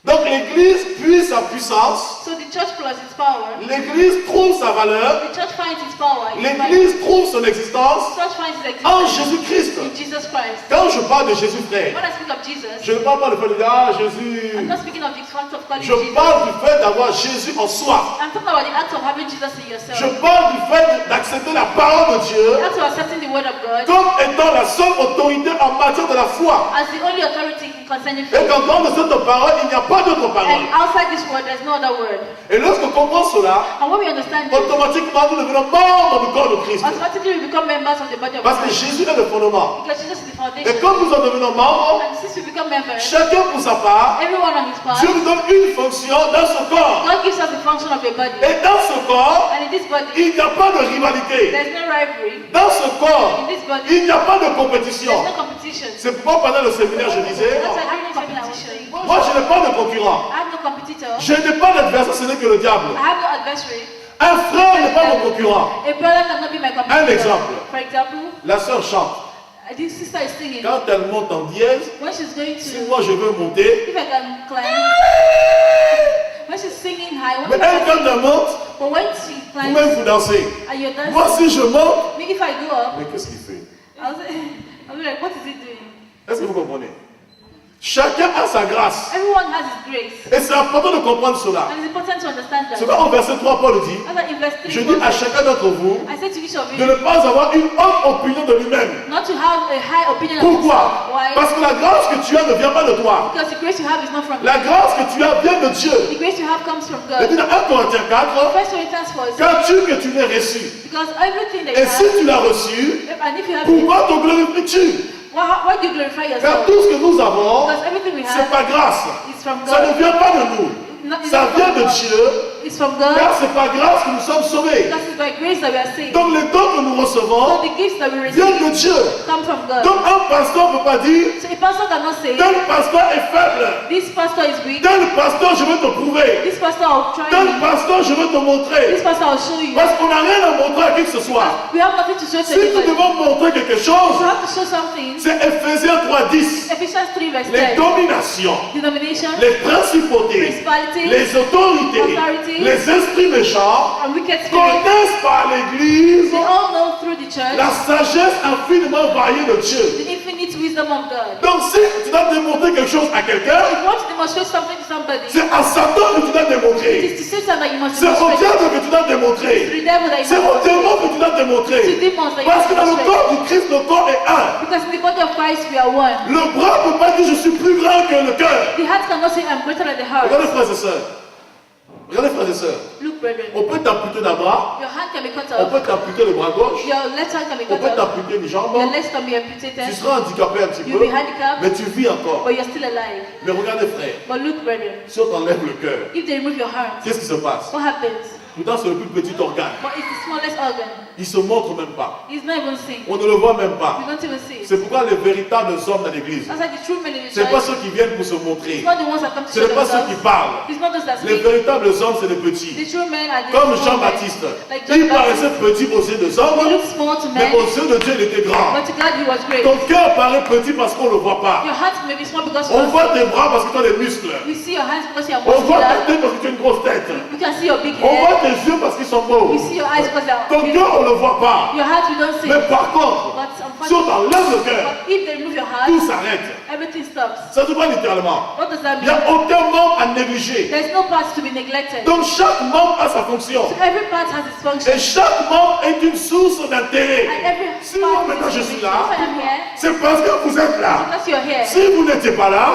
S1: Donc l'église puise sa puissance,
S2: So the church plus its power.
S1: l'église trouve sa valeur,
S2: The church finds its power. in
S1: l'église trouve son existence
S2: The church finds its
S1: en
S2: existence
S1: Jésus-Christ.
S2: in Jesus Christ.
S1: Quand je parle de Jésus frère,
S2: When I speak of Jesus,
S1: je ne parle pas du fait de dire ah Jésus.
S2: I'm not speaking of the fact of calling
S1: Je
S2: Jesus.
S1: parle du fait d'avoir Jésus en soi.
S2: I'm talking about the act of having Jesus in yourself.
S1: Je parle du fait d'accepter la parole de Dieu
S2: The act of accepting the word of God
S1: comme étant la seule autorité en matière de la foi.
S2: as the only authority concerning
S1: Et
S2: faith.
S1: qu'en dehors de cette parole, il n'y a pas d'autre parole.
S2: And outside this word, there's no other word.
S1: Et lorsqu'on comprend cela,
S2: And when we understand this,
S1: automatiquement nous devenons membres du corps de Christ.
S2: automatically we become members of the body of
S1: Parce que
S2: Christ.
S1: Jésus est le fondement.
S2: Because Jesus is the
S1: Et
S2: foundation.
S1: comme nous en devenons membres,
S2: And since we become members,
S1: chacun pour sa part,
S2: everyone on his part,
S1: Dieu nous donne une fonction dans son corps.
S2: God gives us the function of a body.
S1: Et dans ce corps,
S2: And in this body,
S1: il n'y a pas de rivalité.
S2: there's no rivalry.
S1: Dans ce corps,
S2: In this body,
S1: il n'y a pas de
S2: there's
S1: compétition.
S2: no competition.
S1: C'est pourquoi pendant le séminaire, je disais,
S2: That's why I have no competition.
S1: moi je n'ai pas de concurrent.
S2: I have no competitor.
S1: Je n'ai pas d'adversaire, ce n'est que le diable.
S2: I have no adversary.
S1: Un frère n'est pas mon concurrent.
S2: A brother cannot be my competitor.
S1: Un exemple.
S2: For example,
S1: La sœur chante.
S2: this sister is singing.
S1: Quand elle monte en dièse,
S2: When she's going
S1: si
S2: to,
S1: moi je veux monter,
S2: if I can climb, when she's singing high,
S1: mais elle quand elle monte,
S2: but when she climbs,
S1: vous-même vous dansez.
S2: and you're dancing,
S1: Moi si je monte,
S2: me if I go up,
S1: mais qu'est-ce qu'il fait?
S2: I'll be like, what is he doing?
S1: Est-ce que vous comprenez? Chacun a sa grâce.
S2: Everyone has his grace.
S1: Et c'est important de comprendre cela.
S2: And it's important to understand that.
S1: C'est pourquoi au verset 3, Paul dit,
S2: As I invest
S1: je
S2: in
S1: dis à
S2: God,
S1: chacun d'entre vous
S2: I say to each of
S1: de
S2: you,
S1: ne pas avoir une haute opinion de lui-même.
S2: not to have a high opinion of
S1: Pourquoi?
S2: yourself. Why?
S1: Parce que la grâce que tu as ne vient pas de toi.
S2: Because the grace you have is not from
S1: La
S2: God.
S1: grâce que tu as vient de Dieu.
S2: The grace you have comes from
S1: Et puis
S2: God.
S1: dans 1 Corinthiens 4,
S2: First Corinthians 4 says,
S1: qu'as-tu que tu l'aies reçu?
S2: because everything that
S1: Et
S2: you
S1: si
S2: have,
S1: tu l'as reçu,
S2: and if you have it,
S1: pourquoi te glorifies-tu?
S2: why do you glorify
S1: Car
S2: yourself?
S1: tout ce que nous avons,
S2: Because everything we
S1: c'est
S2: have
S1: pas grâce.
S2: is from
S1: Ça ne
S2: God.
S1: vient pas de nous.
S2: It's
S1: Ça
S2: not
S1: vient
S2: from
S1: de
S2: God.
S1: Dieu.
S2: It's from God.
S1: Car c'est par grâce que nous sommes sauvés.
S2: Because it's by grace that we are saved.
S1: Donc les dons que nous
S2: So
S1: recevons
S2: the gifts that we
S1: viennent
S2: receive
S1: de Dieu.
S2: come from God.
S1: Donc un pasteur ne peut pas dire,
S2: So a pastor cannot say,
S1: tel pasteur est faible.
S2: this pastor is weak,
S1: Tel pasteur, je vais te prouver.
S2: this pastor will try
S1: Tel
S2: me,
S1: pasteur, je vais te
S2: this
S1: montrer.
S2: pastor will show you.
S1: Parce qu'on n'a rien à montrer à qui que ce soit.
S2: We have nothing to show to
S1: Si nous
S2: anybody.
S1: devons montrer quelque
S2: We
S1: chose,
S2: have to show something.
S1: c'est Ephésiens 3:10.
S2: Ephesians 3 verse
S1: Les
S2: 10.
S1: dominations,
S2: Denomination,
S1: les principautés,
S2: principality,
S1: les autorités,
S2: authority,
S1: les esprits méchants
S2: and wicked spirits.
S1: connaissent par l'Église
S2: They all know through the church
S1: la sagesse infiniment variée de Dieu.
S2: the infinite wisdom of God.
S1: Donc si tu dois démontrer quelque chose à quelqu'un,
S2: If you want to demonstrate something to somebody,
S1: c'est à Satan que tu dois
S2: it
S1: démontrer.
S2: is to Satan that you must
S1: C'est au
S2: demonstrate.
S1: diable que tu dois
S2: To
S1: démontrer.
S2: the devil that you
S1: C'est au
S2: must
S1: démon que tu dois
S2: to
S1: démontrer.
S2: demons that you
S1: Parce que
S2: must
S1: dans le
S2: demonstrate.
S1: corps du Christ, le corps est un.
S2: Because in the body of Christ we are one.
S1: Le bras ne peut pas dire je suis plus grand que le cœur.
S2: The heart cannot say I'm greater than the heart.
S1: Regardez frères et sœurs. Regardez frères et sœurs.
S2: Look, brethren,
S1: On peut t'amputer d'un bras,
S2: your hand can be cut
S1: on
S2: off,
S1: peut t'amputer le bras gauche,
S2: your left hand can be
S1: on
S2: cut
S1: peut
S2: off,
S1: t'amputer une jambe,
S2: your legs can be
S1: tu
S2: amputated,
S1: seras handicapé un petit
S2: you'll
S1: peu,
S2: be handicapped,
S1: mais tu vis encore.
S2: but you're still alive.
S1: Mais regardez frère,
S2: But look, brethren,
S1: si on t'enlève le cœur,
S2: if they remove your heart,
S1: qu'est-ce qui se passe?
S2: what happens?
S1: Pourtant c'est le plus petit organe.
S2: But it's the smallest organ.
S1: Il se montre même pas.
S2: It's not even seen.
S1: On ne le voit même pas.
S2: You don't even see it.
S1: C'est pourquoi les véritables hommes dans l'église,
S2: That's like the true men in the
S1: ce n'est pas
S2: church.
S1: ceux qui viennent pour se
S2: It's
S1: montrer.
S2: not the ones that come to
S1: Ce
S2: show
S1: n'est pas ceux qui
S2: themselves.
S1: parlent.
S2: It's not those that
S1: Les
S2: speak.
S1: véritables hommes, c'est les petits.
S2: The true men are the
S1: Comme
S2: small men.
S1: Jean-Baptiste.
S2: Like John
S1: Il paraissait
S2: Baptist.
S1: petit aux yeux des
S2: He
S1: hommes,
S2: looked small to
S1: mais
S2: men,
S1: aux yeux de Dieu, il était grand.
S2: but to God he was great.
S1: Ton cœur paraît petit parce qu'on ne le voit pas.
S2: Your hands may be small because you
S1: On
S2: don't
S1: voit
S2: see.
S1: tes bras parce que tu as des muscles.
S2: We see your hands because you are
S1: On voit ta
S2: muscular.
S1: tête parce que tu as une grosse tête.
S2: We can see your big
S1: On voit
S2: head.
S1: tes yeux parce qu'ils sont beaux.
S2: We see your eyes because they are
S1: Ton
S2: big.
S1: cœur, on ne le voit pas.
S2: Your heart we don't see.
S1: Mais par contre,
S2: But
S1: si on
S2: unfortunately,
S1: t'enlève le cœur,
S2: but if they remove your heart,
S1: tout s'arrête.
S2: everything stops.
S1: Ça veut dire littéralement.
S2: What does that
S1: Il n'y
S2: mean?
S1: a aucun membre à négliger.
S2: There's no part to be neglected.
S1: Donc chaque membre a sa fonction.
S2: So every part has its function.
S1: Et chaque membre est une source d'intérêt.
S2: And every
S1: Si moi
S2: part
S1: maintenant je
S2: is
S1: suis
S2: If
S1: là,
S2: I am here,
S1: c'est parce que vous êtes là.
S2: because you're here.
S1: Si vous n'étiez pas là,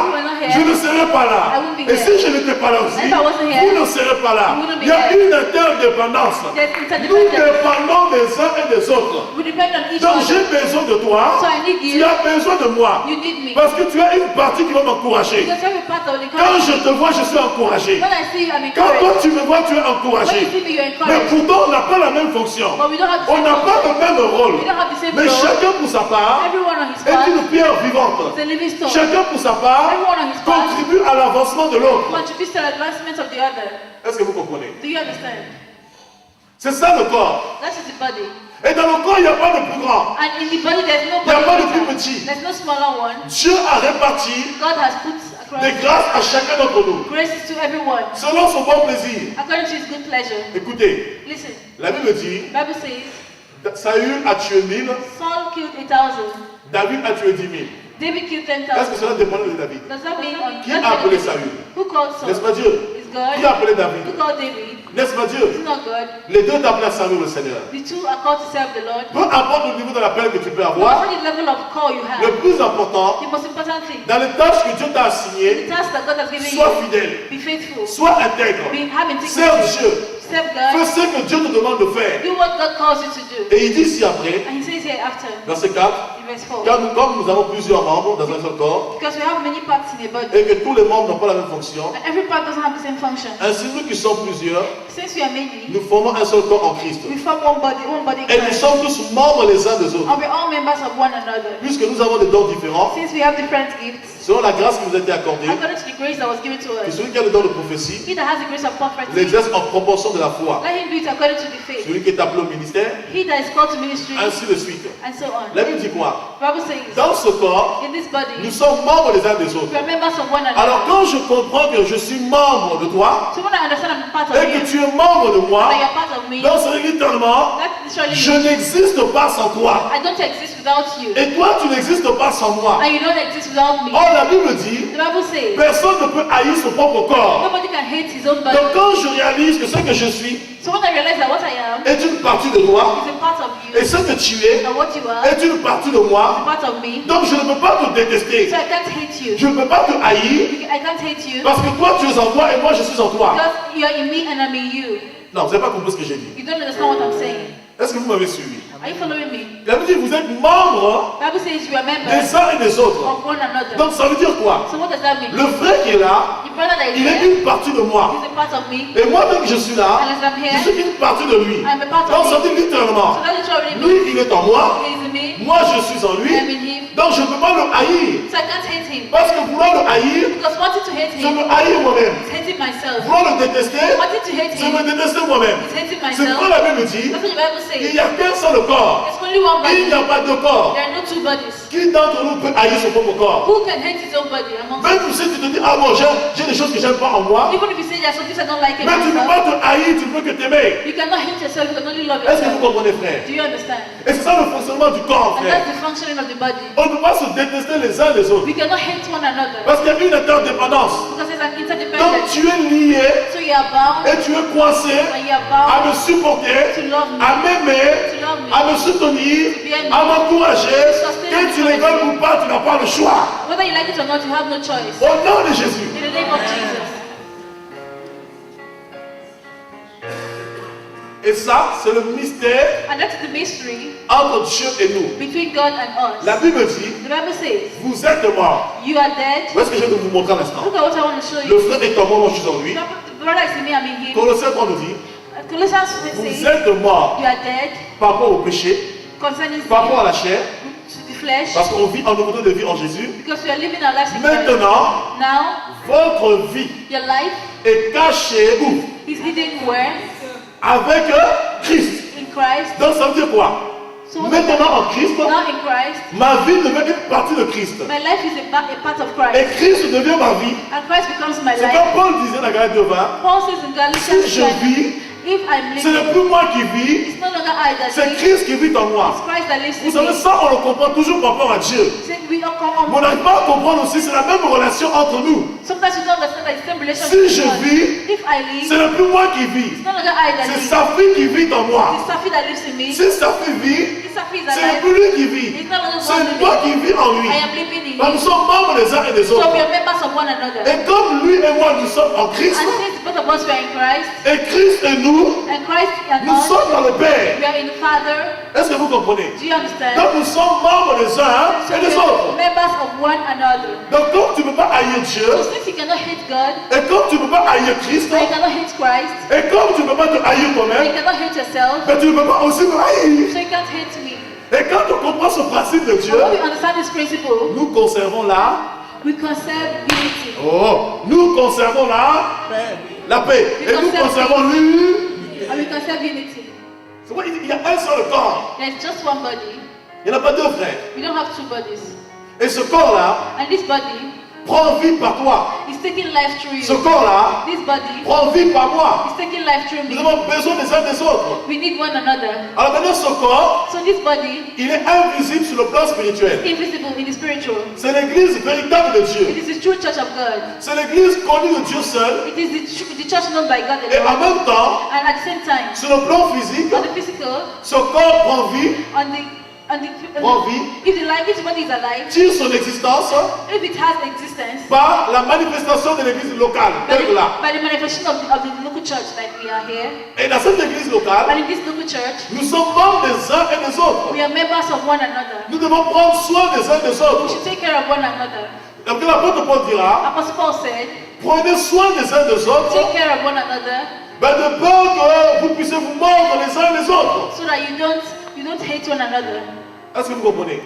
S1: je ne serais pas là.
S2: I won't be
S1: Et
S2: here.
S1: si je n'étais pas là aussi,
S2: And if I wasn't here,
S1: vous ne serez pas là.
S2: you wouldn't be
S1: Il y a
S2: here.
S1: une interdépendance.
S2: There's
S1: Nous
S2: interdependence.
S1: dépendons des uns et des autres.
S2: We depend on each
S1: Donc
S2: other.
S1: j'ai besoin de toi,
S2: So I need
S1: tu
S2: you.
S1: as besoin de moi.
S2: You need me.
S1: Parce que tu as une partie qui va m'encourager.
S2: Because every part of the
S1: Quand je
S2: encouragement.
S1: te vois, je suis encouragé.
S2: When I see you, I'm
S1: Quand toi
S2: encouraged.
S1: tu me vois, tu es
S2: When you
S1: encouragé.
S2: see me, you're
S1: Mais
S2: encouraged.
S1: pourtant, on n'a pas la même fonction.
S2: But we don't have the
S1: On
S2: same
S1: n'a pas
S2: function.
S1: le même rôle.
S2: We don't have the same
S1: Mais
S2: role.
S1: chacun pour sa part
S2: Everyone on his
S1: est
S2: part
S1: une pierre vivante.
S2: is a living stone.
S1: Chacun pour sa part
S2: Everyone on his part
S1: contribue à l'avancement de l'autre.
S2: contributes to the advancement of the other.
S1: Est-ce que vous comprenez?
S2: Do you understand?
S1: C'est ça le corps.
S2: That is the body.
S1: Et dans le corps, il n'y a pas de plus grand.
S2: And in the body, there's no
S1: Il n'y a pas de
S2: body.
S1: plus petit.
S2: There's no smaller one.
S1: Dieu a réparti
S2: God has put
S1: des
S2: across
S1: grâces à chacun d'entre nous,
S2: graces to everyone
S1: selon son bon plaisir.
S2: according to his good pleasure.
S1: Écoutez,
S2: Listen,
S1: la Bible dit,
S2: Bible says
S1: Saül a tué 1000,
S2: Saul killed 1,000.
S1: David a tué 10 000.
S2: David killed
S1: Est-ce que
S2: 10,000.
S1: cela dépendait de David?
S2: Does that mean
S1: Qui a appelé Saül?
S2: Who called Saul?
S1: N'est-ce pas Dieu?
S2: It's
S1: Qui
S2: God.
S1: a appelé
S2: Who
S1: David?
S2: called David?
S1: N'est-ce pas Dieu?
S2: It's not God.
S1: Les deux t'appellent à servir le Seigneur.
S2: The two are called to serve the Lord.
S1: Peu importe le niveau de l'appel que tu peux
S2: No
S1: avoir,
S2: matter the level of call you have,
S1: le plus important,
S2: the most important thing,
S1: dans les tâches que Dieu t'a
S2: the
S1: assignées,
S2: task that God has given
S1: sois
S2: you,
S1: fidèle,
S2: be faithful,
S1: sois intègre,
S2: have
S1: serve
S2: integrity,
S1: Dieu,
S2: serve
S1: fais
S2: God,
S1: ce que Dieu te demande de faire.
S2: do what God calls you to do.
S1: Et il dit ici après,
S2: And he says here after,
S1: verset 4,
S2: in verse 4,
S1: car comme nous avons plusieurs membres dans un seul corps,
S2: because we have many parts in a body,
S1: et que tous les membres n'ont pas la même fonction,
S2: and every part doesn't have the same function.
S1: ainsi nous qui sommes plusieurs,
S2: Since we are many,
S1: nous formons un seul corps en Christ.
S2: we form one body in
S1: Et nous
S2: Christ,
S1: sommes tous membres les uns des autres.
S2: and we're all members of one another.
S1: Puisque nous avons des dons différents,
S2: Since we have different gifts,
S1: selon la grâce qui nous a été accordée,
S2: according to the grace that was given to
S1: que
S2: us,
S1: celui qui a le don de prophétie
S2: he that has the grace of prophecy,
S1: l'exerce en proportion de la foi.
S2: let him do it according to the faith.
S1: Celui qui est appelé au ministère,
S2: He that is called to ministry,
S1: ainsi de suite.
S2: and so on.
S1: La Bible dit quoi?
S2: The Bible says,
S1: Dans ce corps,
S2: in this body,
S1: nous sommes membres les uns des autres.
S2: we are members of one
S1: Alors
S2: another.
S1: quand je comprends que je suis membre de toi,
S2: So when I understand I'm part of
S1: et que
S2: you,
S1: tu es membre de moi,
S2: that you're part of me,
S1: dans ce littéralement,
S2: that literally
S1: je
S2: means
S1: n'existe pas sans toi.
S2: I don't exist without you,
S1: Et toi, tu n'existes pas sans moi.
S2: and you don't exist without me.
S1: Or, la Bible dit,
S2: The Bible says,
S1: personne ne peut haïr son propre corps.
S2: nobody can hate his own body.
S1: Donc quand je réalise que ce que je suis
S2: So when I realize that what I am
S1: est une partie de toi,
S2: is a part of
S1: et
S2: you,
S1: ce que tu es
S2: and what you are
S1: est une partie de
S2: is a
S1: moi,
S2: part of me,
S1: donc je ne peux pas te détester.
S2: so I can't hate you.
S1: Je ne peux pas te haïr
S2: I can't hate you
S1: parce que toi tu es en moi et moi je suis en toi.
S2: because you're in me and I'm in you.
S1: Non, vous n'avez pas compris ce que j'ai dit.
S2: You don't understand what I'm saying.
S1: Est-ce que vous m'avez suivi?
S2: Are you following me?
S1: La Bible dit vous êtes membres
S2: The Bible says you are
S1: des
S2: members
S1: uns et des autres.
S2: of one another.
S1: Donc ça veut dire quoi?
S2: So what does that mean?
S1: Le frère qui est là,
S2: The brother that is
S1: il est
S2: here
S1: une partie de moi.
S2: is a part of me,
S1: Et moi-même je suis là,
S2: and as I'm
S1: je
S2: here,
S1: suis une partie de lui.
S2: I'm a part
S1: Donc
S2: of
S1: ça
S2: him.
S1: dit littéralement,
S2: So that literally
S1: lui
S2: means
S1: il est en moi,
S2: he is in me,
S1: moi je suis en lui,
S2: I'm in him.
S1: donc je ne peux pas le haïr.
S2: So I can't hate him.
S1: Parce que vouloir le haïr,
S2: Because wanting to hate
S1: je
S2: him
S1: me haïs moi-même.
S2: is hating myself.
S1: Vouloir le détester,
S2: Wanting to hate
S1: je me
S2: him
S1: déteste moi-même.
S2: is hating
S1: C'est pourquoi
S2: myself.
S1: la Bible dit,
S2: That's what the Bible
S1: il
S2: says.
S1: n'y a qu'un seul corps.
S2: There's only one
S1: Il
S2: body.
S1: n'y a pas de corps.
S2: There are no two bodies.
S1: Qui d'entre nous peut haïr son propre corps?
S2: Who can hate his own body amongst us?
S1: Même si tu te dis, ah bon, j'ai des choses que j'aime pas en moi,
S2: Even if you say there are some things I don't like in
S1: mais tu ne peux
S2: myself,
S1: pas te haïr, tu ne peux que t'aimer.
S2: you cannot hate yourself, you can only love
S1: Est-ce que vous
S2: yourself.
S1: comprenez, frère?
S2: Do you understand?
S1: Et c'est ça le fonctionnement du corps,
S2: And
S1: frère.
S2: that's the functioning of the body.
S1: On ne peut pas se détester les uns les autres.
S2: We cannot hate one another
S1: Parce qu'il y a une interdépendance.
S2: because there's an
S1: Donc
S2: interdependence.
S1: tu es lié
S2: So you are bound
S1: et tu es coincé
S2: and you are
S1: à
S2: bound
S1: me supporter,
S2: to love me,
S1: à m'aimer,
S2: to love me.
S1: à me soutenir, à m'encourager. Que tu les veuilles ou pas, tu n'as pas le choix.
S2: Whether you like it or not, you have no choice.
S1: Au nom de Jésus.
S2: In the name of Jesus.
S1: Et ça, c'est le mystère
S2: And that's the mystery
S1: entre Dieu et nous.
S2: between God and us.
S1: La Bible dit,
S2: The Bible says,
S1: vous êtes morts.
S2: you are dead.
S1: Où est-ce que je vais vous montrer un instant?
S2: Look at what I want to show
S1: Le
S2: you.
S1: frère est en moi, moi je suis en lui.
S2: The brother is in me, I'm in him.
S1: Colossiens 3 nous dit,
S2: Colossians
S1: vous
S2: says,
S1: êtes morts
S2: you are dead
S1: par rapport au péché,
S2: concerning
S1: par rapport à
S2: sin,
S1: la chair,
S2: to the flesh,
S1: parce qu'on vit en nouveauté de vie en Jésus.
S2: because we are living our lives in Christ.
S1: Maintenant,
S2: Now,
S1: votre vie
S2: your life
S1: est cachée où?
S2: is hidden where?
S1: Avec Christ.
S2: In Christ.
S1: Donc ça veut dire quoi?
S2: So what does that
S1: Maintenant en
S2: mean?
S1: Christ,
S2: Now in Christ,
S1: ma vie devient une partie de Christ.
S2: my life is a part of
S1: Et
S2: Christ.
S1: Christ devient ma vie.
S2: And Christ becomes my
S1: C'est
S2: life.
S1: comme Paul disait dans la Galate 2:20,
S2: Paul says in
S1: si
S2: Galatians
S1: je
S2: 1,
S1: vis,
S2: if I'm
S1: ce n'est
S2: living,
S1: plus moi qui vis,
S2: it's no longer I that
S1: c'est
S2: live,
S1: Christ qui vit en moi.
S2: it's Christ that lives
S1: Vous
S2: in
S1: savez,
S2: me.
S1: ça on le comprend toujours par rapport à Dieu.
S2: See, we are
S1: Mais on n'arrive pas à comprendre aussi, c'est la même relation entre nous.
S2: sometimes we don't understand that it's the same
S1: Si
S2: relationship.
S1: je
S2: with God.
S1: vis,
S2: If I live,
S1: ce n'est plus moi qui vis.
S2: it's no longer I that
S1: C'est
S2: live.
S1: sa fille qui vit en moi.
S2: It's Safi that lives in me.
S1: Si sa fille vit,
S2: If Safi is
S1: c'est
S2: alive,
S1: plus lui qui vit.
S2: it's no longer
S1: C'est
S2: God
S1: moi qui
S2: living.
S1: vis en lui.
S2: I am living in
S1: Nous
S2: him.
S1: sommes membres les uns et des
S2: So we
S1: autres.
S2: are members of one another.
S1: Et comme lui et moi, nous sommes en Christ,
S2: And since both of us were in Christ,
S1: et Christ et nous,
S2: and Christ and
S1: nous
S2: us,
S1: sommes dans le Père.
S2: we are in the Father.
S1: Est-ce que vous comprenez?
S2: Do you understand?
S1: Donc nous sommes membres les uns
S2: So
S1: et
S2: we
S1: des
S2: are
S1: autres.
S2: members of one another.
S1: Donc comme tu ne peux pas haïr Dieu,
S2: So since you cannot hate God,
S1: et comme tu ne peux pas haïr Christ,
S2: and you cannot hate Christ,
S1: et comme tu ne peux pas te haïr
S2: and you
S1: toi-même,
S2: cannot hate yourself,
S1: mais tu ne peux pas aussi me haïr.
S2: so you can't hate me.
S1: Et quand on comprend ce principe de Dieu,
S2: And when we understand this principle,
S1: nous conservons
S2: we conserve unity.
S1: nous conservons la paix. Et nous conservons l'unité.
S2: And we conserve unity.
S1: C'est vrai, il y a un seul corps.
S2: There's just one body.
S1: Il n'y en a pas deux frères.
S2: We don't have two bodies.
S1: Et ce corps-là
S2: And this body
S1: prend vie par toi.
S2: is taking life through
S1: Ce
S2: you.
S1: corps-là
S2: This body
S1: prend vie par moi.
S2: is taking life through
S1: Nous
S2: me.
S1: avons besoin des uns des autres.
S2: We need one another.
S1: Alors maintenant, ce corps,
S2: So this body
S1: il est invisible sur le plan spirituel.
S2: is invisible in the spiritual.
S1: C'est l'église véritable de Dieu.
S2: It is the true church of God.
S1: C'est l'église connue de Dieu seul.
S2: It is the church known by God
S1: Et en
S2: alone.
S1: même temps,
S2: And at the same time,
S1: sur le plan physique,
S2: on the physical,
S1: ce corps prend vie,
S2: on the if the body is alive,
S1: tire son existence
S2: if it has existence,
S1: par la manifestation de l'église locale, telle que là.
S2: by the manifestation of the local church like we are here,
S1: Et dans cette église locale,
S2: and in this local church,
S1: nous sommes membres des uns et des autres.
S2: we are members of one another.
S1: Nous devons prendre soin des uns des
S2: We
S1: autres.
S2: should take care of one another.
S1: Donc l'apôtre Paul dira,
S2: Apostle Paul said,
S1: prenez soin des uns des autres,
S2: take care of one another
S1: de peur que vous puissiez vous mordre les uns les autres.
S2: so that you don't hate one another.
S1: Est-ce que vous comprenez?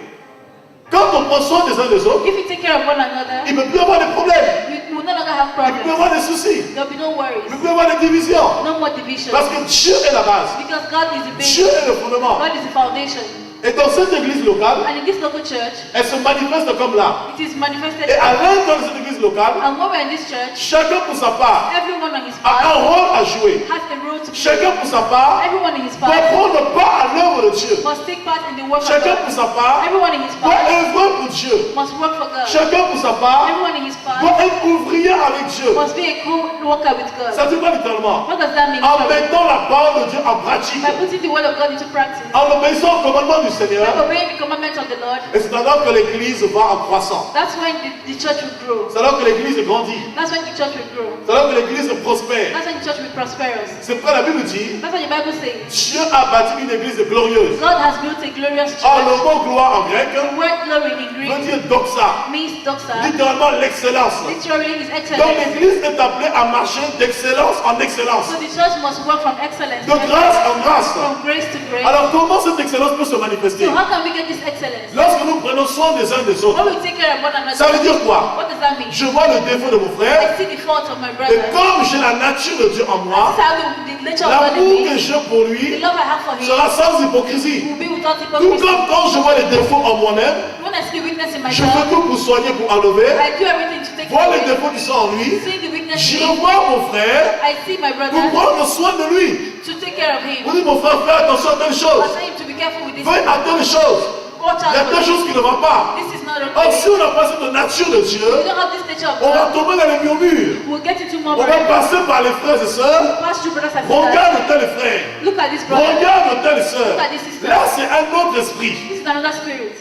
S1: Quand on prend soin des uns des autres,
S2: If you take care of one another,
S1: il ne peut plus y avoir de problèmes,
S2: you will no longer have
S1: il ne peut plus y
S2: problems.
S1: avoir de soucis,
S2: There'll be no
S1: il ne
S2: worries.
S1: peut plus y avoir de divisions.
S2: No more division.
S1: Parce que Dieu est la base,
S2: Because God is the
S1: Dieu
S2: base.
S1: est le fondement.
S2: God is the foundation.
S1: Et dans cette église locale,
S2: And in this local church,
S1: elle se manifeste comme là.
S2: it is manifested.
S1: Et à l'intérieur de cette église locale,
S2: And when we're in this church,
S1: chacun pour sa part
S2: everyone on his
S1: a un
S2: part
S1: rôle à jouer.
S2: has a role to play.
S1: Chacun pour sa part
S2: Everyone in his
S1: doit
S2: part
S1: prendre part à l'œuvre de Dieu.
S2: must take part in the work of
S1: Chacun pour
S2: God.
S1: sa part
S2: Everyone in his
S1: doit
S2: part
S1: œuvrer pour Dieu.
S2: must work for God.
S1: Chacun pour sa part
S2: Everyone in his part
S1: doit être ouvrier avec Dieu.
S2: must be a co-worker with God.
S1: Ça dit quoi littéralement?
S2: What does that mean?
S1: En
S2: Sorry.
S1: mettant la parole de Dieu en pratique,
S2: By putting the word of God into practice,
S1: en obéissant au commandement du Seigneur,
S2: by obeying the commandments of the Lord,
S1: et c'est alors que l'église va en croissant.
S2: that's when the church will grow.
S1: C'est alors que l'église grandit.
S2: That's when the church will grow.
S1: C'est alors que l'église prospère.
S2: That's when the church will prosper us.
S1: C'est pourquoi la Bible dit,
S2: That's what the Bible says.
S1: Dieu a bâti une église glorieuse.
S2: God has built a glorious
S1: Or, le
S2: church.
S1: mot gloire en grec
S2: The word glory in
S1: veut
S2: Greek
S1: dire doxa,
S2: means doxa.
S1: littéralement l'excellence.
S2: Literally is
S1: Donc
S2: excellence.
S1: l'église est appelée à marcher d'excellence en excellence,
S2: So the church must work from excellence
S1: de
S2: to
S1: grâce
S2: excellence,
S1: en grâce.
S2: from grace to grace.
S1: Alors comment cette excellence peut se manifester?
S2: So how can we get this excellence?
S1: Lorsque nous prenons soin des uns des autres.
S2: When we take care of one another,
S1: Ça veut dire quoi?
S2: what does that mean?
S1: Je vois le défaut de mon frère,
S2: I see the fault of my
S1: et
S2: brother.
S1: comme j'ai la nature de Dieu en
S2: This
S1: moi,
S2: is how the nature of God
S1: l'amour
S2: in
S1: que
S2: me,
S1: j'ai pour
S2: the
S1: lui
S2: love I have for him,
S1: sera sans hypocrisie.
S2: will be without
S1: Tout
S2: hypocrisy.
S1: comme quand je vois les défauts en moi-même,
S2: When I see weakness in
S1: je fais
S2: myself,
S1: tout pour soigner, pour enlever.
S2: I do everything to take
S1: Voir les
S2: away.
S1: défauts qui sont en lui,
S2: Seeing the weakness
S1: je
S2: in me,
S1: revois mon frère
S2: I see my
S1: pour
S2: brother
S1: prendre soin de lui.
S2: to take care of him.
S1: Vous dites, mon frère, fais attention à telle
S2: I
S1: chose.
S2: tell him to be careful with this.
S1: Fais à telle chose.
S2: Watch
S1: Il y a
S2: out
S1: telle
S2: for
S1: chose qui ne va pas.
S2: this. This is not
S1: Or,
S2: okay.
S1: si on n'a pas cette nature de Dieu,
S2: We don't have this nature of
S1: on va
S2: God.
S1: tomber dans les murmures.
S2: We'll get into
S1: On
S2: more
S1: va passer par les frères et sœurs.
S2: pass through brothers and sisters.
S1: Regarde tel frère.
S2: Look at this brother.
S1: Regarde telle sœur.
S2: Look at this sister.
S1: Là, c'est un autre esprit.
S2: This is another spirit.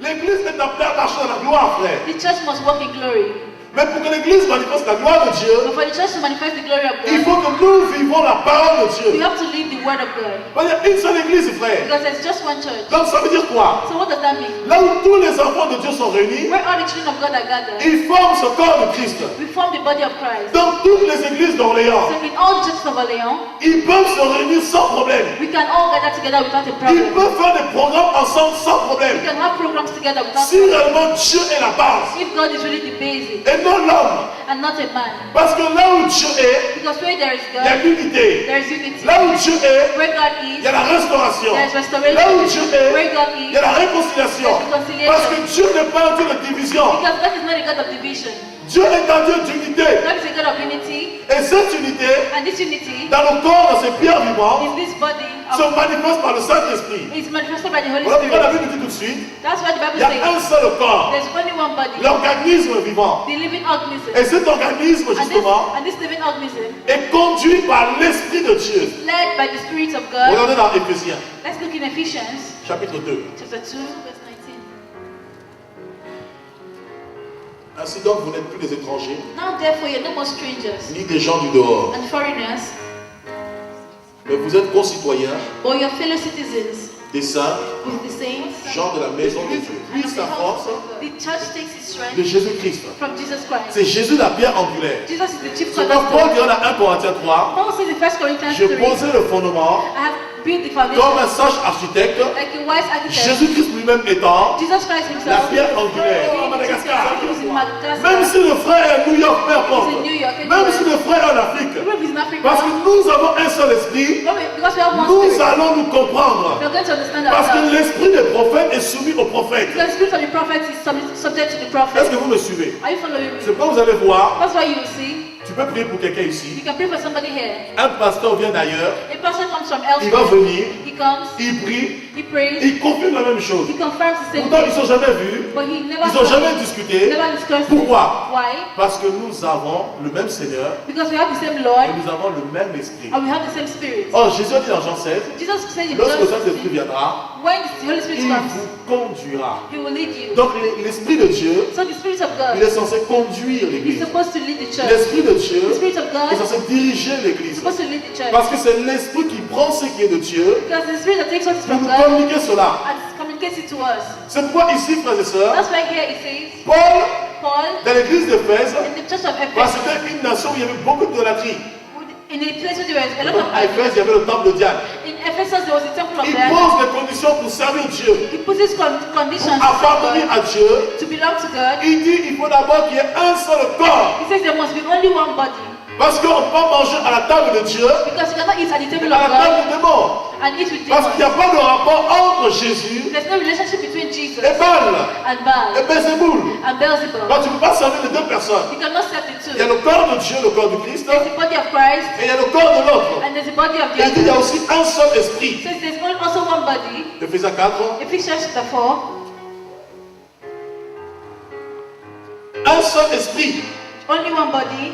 S1: L'église est appelée à marcher dans la gloire, frère.
S2: The church must walk in glory.
S1: Mais pour que l'église manifeste la gloire de Dieu,
S2: But for the church to manifest the glory of
S1: il
S2: God,
S1: faut que nous vivons la parole de
S2: we
S1: Dieu.
S2: have to live the word of God.
S1: Il y a une seule église, frère.
S2: Because there's just one church.
S1: Donc ça veut dire quoi?
S2: So what does that mean?
S1: Là où tous les enfants de Dieu sont réunis,
S2: Where all the children of God are gathered,
S1: ils forment ce corps de Christ.
S2: we form the body of Christ.
S1: Dans toutes les églises d'Orléans,
S2: So in all the churches of Orléans,
S1: ils peuvent se réunir sans problème.
S2: we can all gather together without a
S1: Ils
S2: problem.
S1: peuvent faire des programmes ensemble sans
S2: We
S1: problème.
S2: can have programs together without
S1: Si
S2: problem.
S1: réellement Dieu est la base
S2: If God is really the basis
S1: et non l'homme.
S2: and not a man.
S1: Parce que là où Dieu est,
S2: Because where there is
S1: il y a
S2: God,
S1: l'unité.
S2: there is unity.
S1: Là où Dieu est,
S2: Where God
S1: il
S2: is,
S1: y a la restauration.
S2: there is restoration.
S1: Là où Dieu est,
S2: Where God
S1: il
S2: is,
S1: y a la réconciliation.
S2: there's reconciliation.
S1: Parce que Dieu n'est pas un Dieu de division.
S2: Because God is not a God of division.
S1: Dieu est un Dieu d'unité.
S2: God is a God of unity.
S1: Et cette unité,
S2: And this unity
S1: dans le corps de ces pierres vivantes,
S2: in this body,
S1: se manifeste par le Saint-Esprit.
S2: It's manifested by the Holy
S1: Voilà pourquoi la
S2: Spirit.
S1: Bible dit tout de suite,
S2: That's why the
S1: il
S2: Bible
S1: y a un
S2: says
S1: seul corps,
S2: there's only one body,
S1: l'organisme vivant.
S2: the living organism.
S1: Et cet organisme, justement,
S2: And this living organism
S1: est conduit par l'Esprit de Dieu.
S2: is led by the Spirit of God.
S1: Regardez dans Éphésiens,
S2: Let's look in Ephesians
S1: chapitre 2.
S2: chapter 2, verse 19.
S1: Ainsi donc, vous n'êtes plus des étrangers,
S2: Now therefore you're no more strangers
S1: ni des gens du dehors,
S2: and foreigners,
S1: mais vous êtes concitoyens,
S2: but your fellow citizens
S1: des saints,
S2: with the saints.
S1: gens de la maison de Dieu. Puis sa force
S2: The church takes its strength
S1: de Jésus-Christ.
S2: from Jesus Christ.
S1: C'est Jésus la pierre angulaire.
S2: Jesus is the chief
S1: C'est pourquoi Paul dit
S2: cornerstone.
S1: dans 1 Corinthiens 3,
S2: Paul says in 1 Corinthians
S1: je
S2: 3,
S1: posais le fondement
S2: I have built the
S1: comme
S2: foundation
S1: un sage architecte,
S2: like a wise architect.
S1: Jésus-Christ lui-même étant
S2: Jesus Christ
S1: la
S2: himself.
S1: pierre angulaire.
S2: He was in Madagascar.
S1: Même si le frère est à New York, peu importe.
S2: He's in New York,
S1: Même si le frère est en Afrique.
S2: Even if he's in Africa,
S1: Parce que nous avons un seul esprit,
S2: because we have one
S1: nous
S2: spirit,
S1: allons nous comprendre.
S2: we're going to understand
S1: Parce que
S2: ourselves.
S1: l'esprit des prophètes est soumis aux prophètes.
S2: Because the spirit of the prophet is subject to the prophet.
S1: Est-ce que vous me suivez?
S2: Are you following me?
S1: C'est pourquoi vous allez voir,
S2: That's why you will see.
S1: tu peux prier pour quelqu'un
S2: You
S1: ici.
S2: can pray for somebody here.
S1: Un pasteur vient d'ailleurs,
S2: A person comes from
S1: il va
S2: elsewhere.
S1: venir,
S2: He comes,
S1: il prie,
S2: he prays,
S1: il confirme la même chose.
S2: he confirms the same
S1: Pourtant, ils
S2: thing.
S1: ne sont jamais vus,
S2: But he never
S1: ils n'ont jamais discuté.
S2: never discussed
S1: Pourquoi?
S2: it. Why?
S1: Parce que nous avons le même Seigneur
S2: Because we have the same
S1: et
S2: Lord
S1: nous avons le même esprit.
S2: and we have the same spirit.
S1: Or, Jésus a dit dans Jean 16,
S2: Jesus said in
S1: lorsque le
S2: John
S1: Saint-Esprit
S2: 16,
S1: viendra,
S2: when the Holy Spirit
S1: il
S2: comes,
S1: vous conduira.
S2: he will lead you.
S1: Donc, l'Esprit de Dieu,
S2: So the Spirit of
S1: il
S2: God
S1: est censé conduire
S2: is
S1: l'Église.
S2: supposed to lead the church.
S1: L'Esprit de Dieu
S2: The Spirit of
S1: est
S2: God is
S1: censé diriger l'Église.
S2: supposed to lead the church.
S1: Parce que c'est l'Esprit qui prend ce qui est de Dieu
S2: Because the Spirit that takes what is
S1: pour
S2: from
S1: nous
S2: God
S1: communiquer cela.
S2: and communicates it to us.
S1: C'est pourquoi ici, frères et sœurs,
S2: That's why here it says,
S1: Paul,
S2: Paul,
S1: dans l'église d'Éphèse,
S2: in the church of
S1: parce que
S2: Ephesus,
S1: c'était une nation où il y avait beaucoup d'idolâtrie.
S2: in the place where there was a lot
S1: Donc,
S2: of
S1: à Éphèse, il y avait le temple de Diane.
S2: in Ephesus there was a temple of
S1: Il
S2: Diana.
S1: pose des conditions pour servir Dieu,
S2: He puts his conditions
S1: pour appartenir à Dieu.
S2: to belong to God.
S1: Il dit il faut d'abord qu'il y ait un seul corps.
S2: He says there must be only one body.
S1: Parce qu'on ne peut pas manger à la table de Dieu
S2: Because you cannot eat at the
S1: et
S2: table
S1: à
S2: of
S1: la table
S2: God
S1: du démon.
S2: and eat with
S1: Parce qu'il n'y a
S2: demons.
S1: pas de rapport entre Jésus
S2: There's no relationship between Jesus
S1: et Baal
S2: and
S1: et
S2: Baal
S1: Bézéboul.
S2: and Beelzebub.
S1: Donc tu ne peux pas servir les deux personnes.
S2: You cannot serve the
S1: Il y a
S2: two.
S1: le corps de Dieu, le corps du Christ,
S2: There's the body of Christ
S1: et il y a le corps de l'autre.
S2: and there's the body of the
S1: Et il dit il y a
S2: other.
S1: aussi un seul esprit.
S2: Says there's also one body.
S1: Éphésiens 4.
S2: Ephesians chapter 4.
S1: Un seul esprit.
S2: Only one body,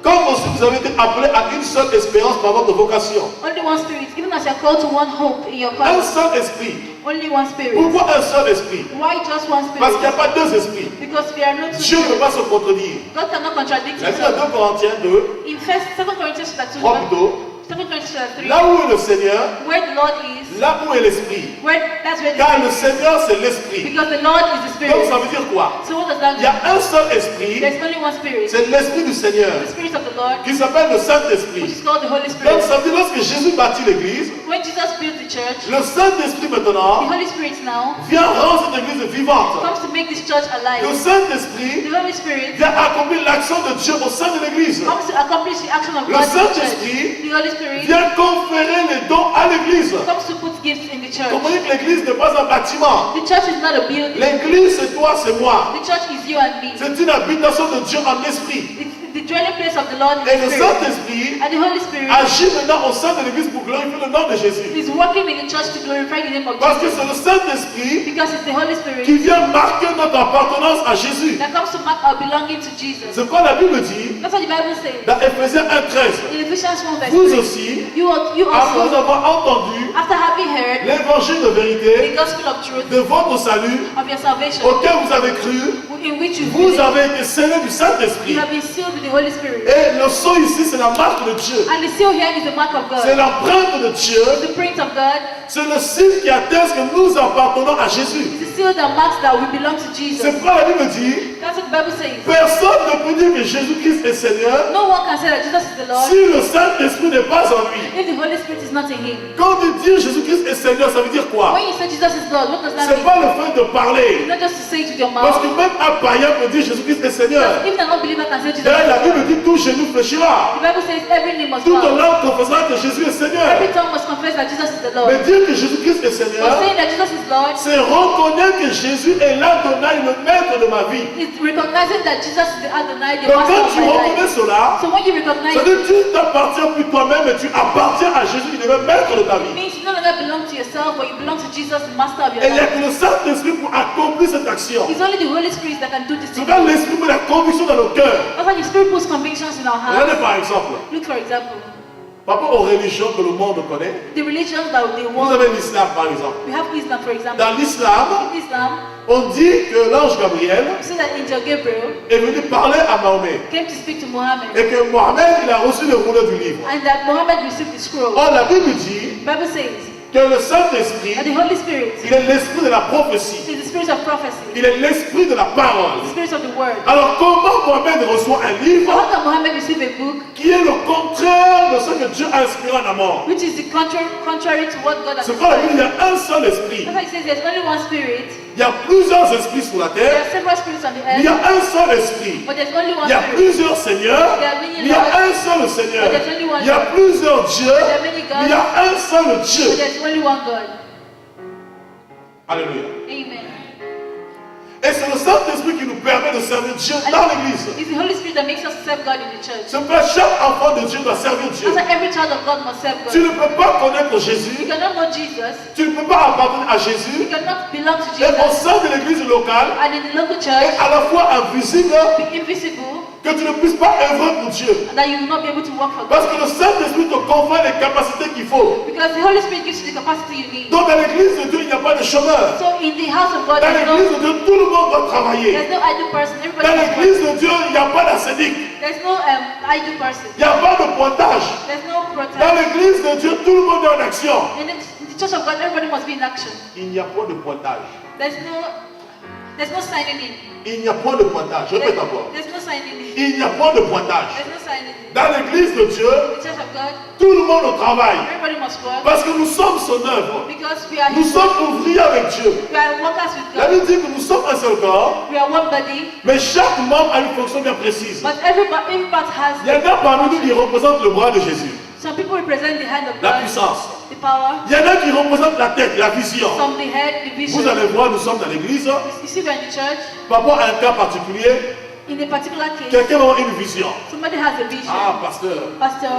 S1: Comme aussi vous avez été appelés à une seule espérance par votre vocation.
S2: only one spirit. Even as you're called to one hope in your
S1: Un
S2: calling,
S1: seul esprit.
S2: only one spirit.
S1: Pourquoi un seul esprit?
S2: Why just one
S1: Parce qu'il n'y a
S2: spirit?
S1: pas deux esprits.
S2: Because we are not two
S1: Dieu ne peut
S2: spirits.
S1: pas se contredire.
S2: God cannot contradict
S1: La Bible à
S2: himself.
S1: 2 Corinthiens 2,
S2: In 2 Corinthians chapter 2,
S1: 3 plutôt.
S2: 2 Corinthians chapter 3,
S1: Là où est le Seigneur,
S2: where the Lord is,
S1: là où est l'esprit.
S2: that's where the
S1: Car le
S2: spirit
S1: Seigneur c'est l'esprit.
S2: is. Because the Lord is the
S1: Donc
S2: spirit.
S1: ça veut dire quoi?
S2: So what does that
S1: Il y a
S2: mean?
S1: un seul esprit,
S2: There's only one spirit.
S1: c'est l'esprit du Seigneur,
S2: The spirit of the Lord,
S1: qui s'appelle le
S2: which
S1: Saint-Esprit.
S2: is called the Holy
S1: Donc
S2: Spirit.
S1: ça veut dire lorsque Jésus bâtit l'église,
S2: When Jesus built the church,
S1: le Saint-Esprit
S2: the
S1: maintenant
S2: Holy Spirit now
S1: vient rendre cette église vivante.
S2: comes to make this church
S1: Le
S2: alive.
S1: Saint-Esprit
S2: The Holy Spirit
S1: vient accomplir l'action de Dieu au sein de l'église.
S2: comes to accomplish the action of
S1: Le
S2: God in the church.
S1: Saint-Esprit
S2: The Holy Spirit
S1: vient conférer les dons à l'église.
S2: comes to put gifts in the church.
S1: Comprenez que l'église n'est pas un bâtiment.
S2: The church is not a building.
S1: L'église c'est toi, c'est moi.
S2: The church is you and me.
S1: C'est une habitation de Dieu en esprit.
S2: It's the dwelling place of the Lord in
S1: Et le
S2: the Spirit.
S1: Saint-Esprit
S2: And the Holy Spirit
S1: agit maintenant au sein de l'église pour glorifier le nom de Jésus.
S2: is working in the church to glorify the name of
S1: Parce que
S2: Jesus.
S1: c'est le Saint-Esprit
S2: Because it's the Holy
S1: qui
S2: Spirit
S1: vient marquer notre appartenance à Jésus.
S2: that comes to mark our belonging to Jesus.
S1: C'est quoi la Bible dit
S2: That's what the Bible says.
S1: dans Éphésiens 1:13.
S2: In Ephesians 1 verse
S1: Vous
S2: 3,
S1: aussi,
S2: you
S1: après
S2: also,
S1: avoir entendu
S2: after having heard
S1: l'évangile de
S2: the
S1: vérité
S2: gospel of truth
S1: de votre salut,
S2: of your salvation,
S1: auquel vous avez cru,
S2: in which you
S1: vous
S2: believe,
S1: avez été scellés du
S2: you
S1: Saint-Esprit.
S2: have been sealed with the Holy Spirit.
S1: Et le sceau ici, c'est la marque de Dieu.
S2: And the seal here is the mark of
S1: C'est
S2: God,
S1: l'empreinte de Dieu.
S2: the print of God.
S1: C'est le signe qui atteste que nous appartenons à Jésus.
S2: It's the seal that marks that we belong to Jesus.
S1: C'est pourquoi la Bible dit,
S2: That's what the Bible says.
S1: personne ne peut dire que Jésus-Christ est Seigneur
S2: No one can say that Jesus is the Lord
S1: si le Saint-Esprit n'est pas en lui.
S2: if the Holy Spirit is not in him.
S1: Quand on dit Jésus-Christ est Seigneur, ça veut dire quoi?
S2: When you say Jesus is Lord, what does that
S1: C'est
S2: mean?
S1: pas le fait de parler.
S2: It's not just to say it with your
S1: Parce que
S2: mouth.
S1: même un païen peut dire Jésus-Christ est Seigneur.
S2: If the non-believer can say Jesus
S1: D'ailleurs, la
S2: is
S1: Bible
S2: Lord,
S1: dit tout genou fléchira.
S2: the Bible says every knee must
S1: Tout
S2: bow.
S1: langue confessera que Jésus est Seigneur.
S2: Every tongue must confess that Jesus is the Lord.
S1: Mais dire que Jésus-Christ est
S2: But
S1: Seigneur,
S2: saying that Jesus is Lord
S1: c'est reconnaître que Jésus est l'Adonai, le maître de ma vie.
S2: is recognizing that Jesus is the Adonai, the
S1: Donc
S2: master
S1: quand
S2: of
S1: tu
S2: my
S1: reconnais
S2: life.
S1: cela,
S2: So when you recognize
S1: ça veut dire que tu n'appartiens plus toi-même, mais tu appartiens à Jésus qui devient maître de ta
S2: it
S1: vie.
S2: means you no longer belong to yourself, but you belong to Jesus, the master of your
S1: Et il n'y a
S2: life.
S1: que le Saint-Esprit pour accomplir cette action.
S2: It's only the Holy Spirit that can do this
S1: C'est
S2: thing.
S1: quand l'Esprit met la conviction dans nos cœurs.
S2: That's why the Spirit puts convictions in our
S1: Regardez
S2: hearts.
S1: par exemple,
S2: Look, for example,
S1: par rapport aux religions que le monde connaît,
S2: the religions that they
S1: vous
S2: want.
S1: avez l'islam par exemple.
S2: We have Islam, for example.
S1: Dans l'islam,
S2: In Islam,
S1: on dit que l'ange Gabriel
S2: we see that angel Gabriel
S1: est venu parler à Mahomet.
S2: came to speak to Muhammad,
S1: Et que Mohamed, il a reçu le rouleau du livre.
S2: and that Muhammad received the scroll.
S1: Or, la Bible dit
S2: The Bible says
S1: que le Saint-Esprit,
S2: that the Holy Spirit
S1: il est l'esprit de la prophétie.
S2: is the spirit of prophecy,
S1: Il est l'esprit de la parole.
S2: the spirit of the word.
S1: Alors, comment Mohamed reçoit un
S2: So
S1: livre
S2: how can Muhammad receive a book
S1: qui est le contraire de ce que Dieu a inspiré en amont?
S2: which is the contrary to what God has
S1: C'est quand la Bible, il y
S2: inspired?
S1: a un seul esprit.
S2: That's why it says there's only one spirit.
S1: Il y a plusieurs esprits sur la
S2: There
S1: terre.
S2: are several spirits on the
S1: Il y a
S2: earth,
S1: un seul esprit.
S2: but there's only one
S1: Il y a
S2: spirit.
S1: plusieurs seigneurs. Il y a un seul Seigneur. Il y a plusieurs dieux. Il y a un seul
S2: But
S1: Dieu.
S2: there's only one God.
S1: Alléluia.
S2: Amen.
S1: Et c'est le Saint-Esprit qui nous permet de servir Dieu
S2: And
S1: dans l'église.
S2: it's the Holy Spirit that makes us serve God in the church.
S1: C'est pas chaque enfant de Dieu doit servir Dieu.
S2: That's why every child of God must serve
S1: Tu
S2: God.
S1: ne peux pas connaître
S2: You
S1: Jésus.
S2: cannot know Jesus.
S1: Tu ne peux pas appartenir à
S2: You
S1: Jésus.
S2: cannot belong to
S1: Et au
S2: Jesus.
S1: sein de l'église locale,
S2: And in the local
S1: et
S2: church,
S1: à la fois invisible,
S2: be invisible,
S1: que tu ne puisses pas œuvrer pour Dieu.
S2: and that you will not be able to work for
S1: Parce
S2: God.
S1: que le Saint-Esprit te confère les capacités qu'il faut.
S2: Because the Holy Spirit gives you the capacity you need.
S1: Donc dans l'église de Dieu, il n'y a pas de chômeur.
S2: So in the house of God,
S1: Dans l'église de Dieu, tout le monde doit travailler.
S2: there's no idle person. Everybody
S1: Dans
S2: must
S1: l'église
S2: work.
S1: de Dieu, il n'y a pas d'ascénique.
S2: There's no idle person.
S1: Il n'y a pas de pointage.
S2: There's no
S1: Dans
S2: protest.
S1: l'église de Dieu, tout le monde est en action.
S2: In the church of God, everybody must be in action.
S1: Il n'y a pas de pointage.
S2: There's no signing in.
S1: Il n'y a pas de pointage. Je répète encore.
S2: There's no signing in.
S1: Il n'y a pas de pointage.
S2: There's no signing in.
S1: Dans l'église de Dieu,
S2: The church of God,
S1: tout le monde travaille.
S2: everybody must work
S1: Parce que nous sommes son œuvre.
S2: because we are
S1: Nous
S2: His
S1: sommes ouvriers avec Dieu.
S2: We are workers with
S1: La
S2: God.
S1: Bible dit que nous sommes un seul corps,
S2: We are one body,
S1: mais chaque membre a une fonction bien précise.
S2: but every part has.
S1: Il y en a parmi nous qui représentent le bras de Jésus,
S2: Some people represent the hand of
S1: la
S2: God,
S1: puissance.
S2: the power.
S1: Il y en a qui représentent la tête, la vision.
S2: Some the head, the vision.
S1: Vous allez voir, nous sommes dans l'église.
S2: You see, we're in the church.
S1: Par rapport à un cas particulier,
S2: In a particular case,
S1: quelqu'un va avoir une vision.
S2: somebody has a vision.
S1: Ah, pasteur,
S2: Pastor,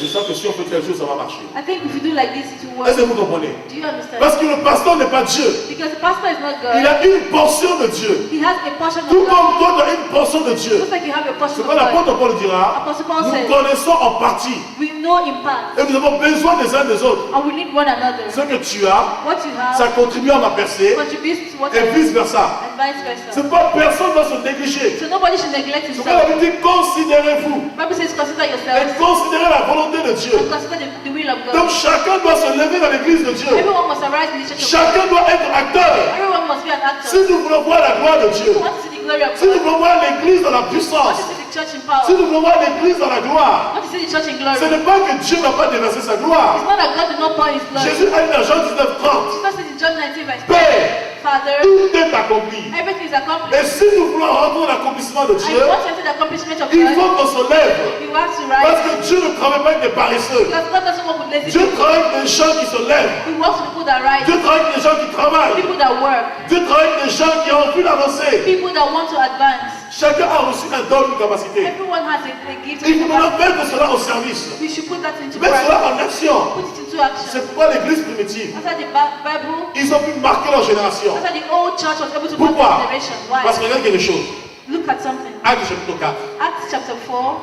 S1: je sens que si on fait quelque chose, ça va marcher.
S2: I think if you do like this, it will
S1: Est-ce
S2: work.
S1: que vous comprenez?
S2: Do you understand?
S1: Parce que le pasteur n'est pas Dieu.
S2: Because the pastor is not
S1: Il
S2: God.
S1: a une portion de Dieu.
S2: He has a portion
S1: Tout
S2: of God.
S1: comme toi, tu as une portion de Dieu.
S2: Just like you have a
S1: Ce
S2: portion
S1: que
S2: of God.
S1: l'apôtre Paul dira,
S2: Apostle Paul
S1: nous
S2: said,
S1: connaissons en partie.
S2: we know in part,
S1: Et nous avons besoin des uns des autres.
S2: and we need one another.
S1: Ce que tu as,
S2: What you
S1: ça
S2: have
S1: contribue à ma percée
S2: contributes to what
S1: et
S2: I have,
S1: vice versa.
S2: and vice versa.
S1: C'est pas personne ne doit se négliger.
S2: So nobody should neglect
S1: Ce que la
S2: himself.
S1: Bible dit, considérez-vous
S2: Bible says consider
S1: et
S2: yourselves
S1: considérez la volonté de Dieu.
S2: and consider the will of
S1: Donc
S2: God.
S1: chacun doit se lever dans l'église de Dieu.
S2: Everyone must arise in the church of God.
S1: Chacun doit être acteur.
S2: Everyone must be an
S1: Si
S2: actor.
S1: nous voulons voir la gloire de Dieu,
S2: We want to see the glory of
S1: si nous
S2: God.
S1: voulons voir l'église dans la
S2: We want
S1: puissance,
S2: to see the church in
S1: si
S2: power.
S1: nous voulons voir l'église dans la gloire,
S2: We want to see the church in glory.
S1: ce n'est pas que Dieu n'a pas déversé sa gloire.
S2: It's not that God did not pour his glory.
S1: Jésus a dit dans Jean 19:30,
S2: Jesus said in John 19 verse 10,
S1: Père,
S2: Father,
S1: tout est accompli.
S2: everything is
S1: Et
S2: accomplished.
S1: si nous voulons rentrer dans l'accomplissement de
S2: And
S1: Dieu,
S2: you want to enter the accomplishment of
S1: il
S2: God,
S1: faut qu'on se lève.
S2: you have to
S1: Parce
S2: rise.
S1: que Dieu ne travaille pas avec des paresseux.
S2: Because God doesn't work with lazy
S1: Dieu
S2: people.
S1: travaille avec des gens qui se lèvent.
S2: He works with people that rise,
S1: Dieu travaille avec des gens qui travaillent.
S2: people that work,
S1: Dieu travaille avec des gens qui ont envie d'avancer.
S2: people that want to advance.
S1: Chacun a reçu un don, une capacité.
S2: Everyone has a gift.
S1: Il faut maintenant mettre cela au service.
S2: We should put that into
S1: Mettre cela
S2: practice.
S1: en action.
S2: Put it into action.
S1: C'est pourquoi l'église primitive,
S2: That's why the Bible,
S1: ils ont pu marquer leur génération.
S2: that's why the old church was able to mark
S1: Pourquoi?
S2: the generation. Why?
S1: Parce que regarde quelque chose.
S2: Look at something.
S1: Acte chapitre 4.
S2: Acts chapter 4.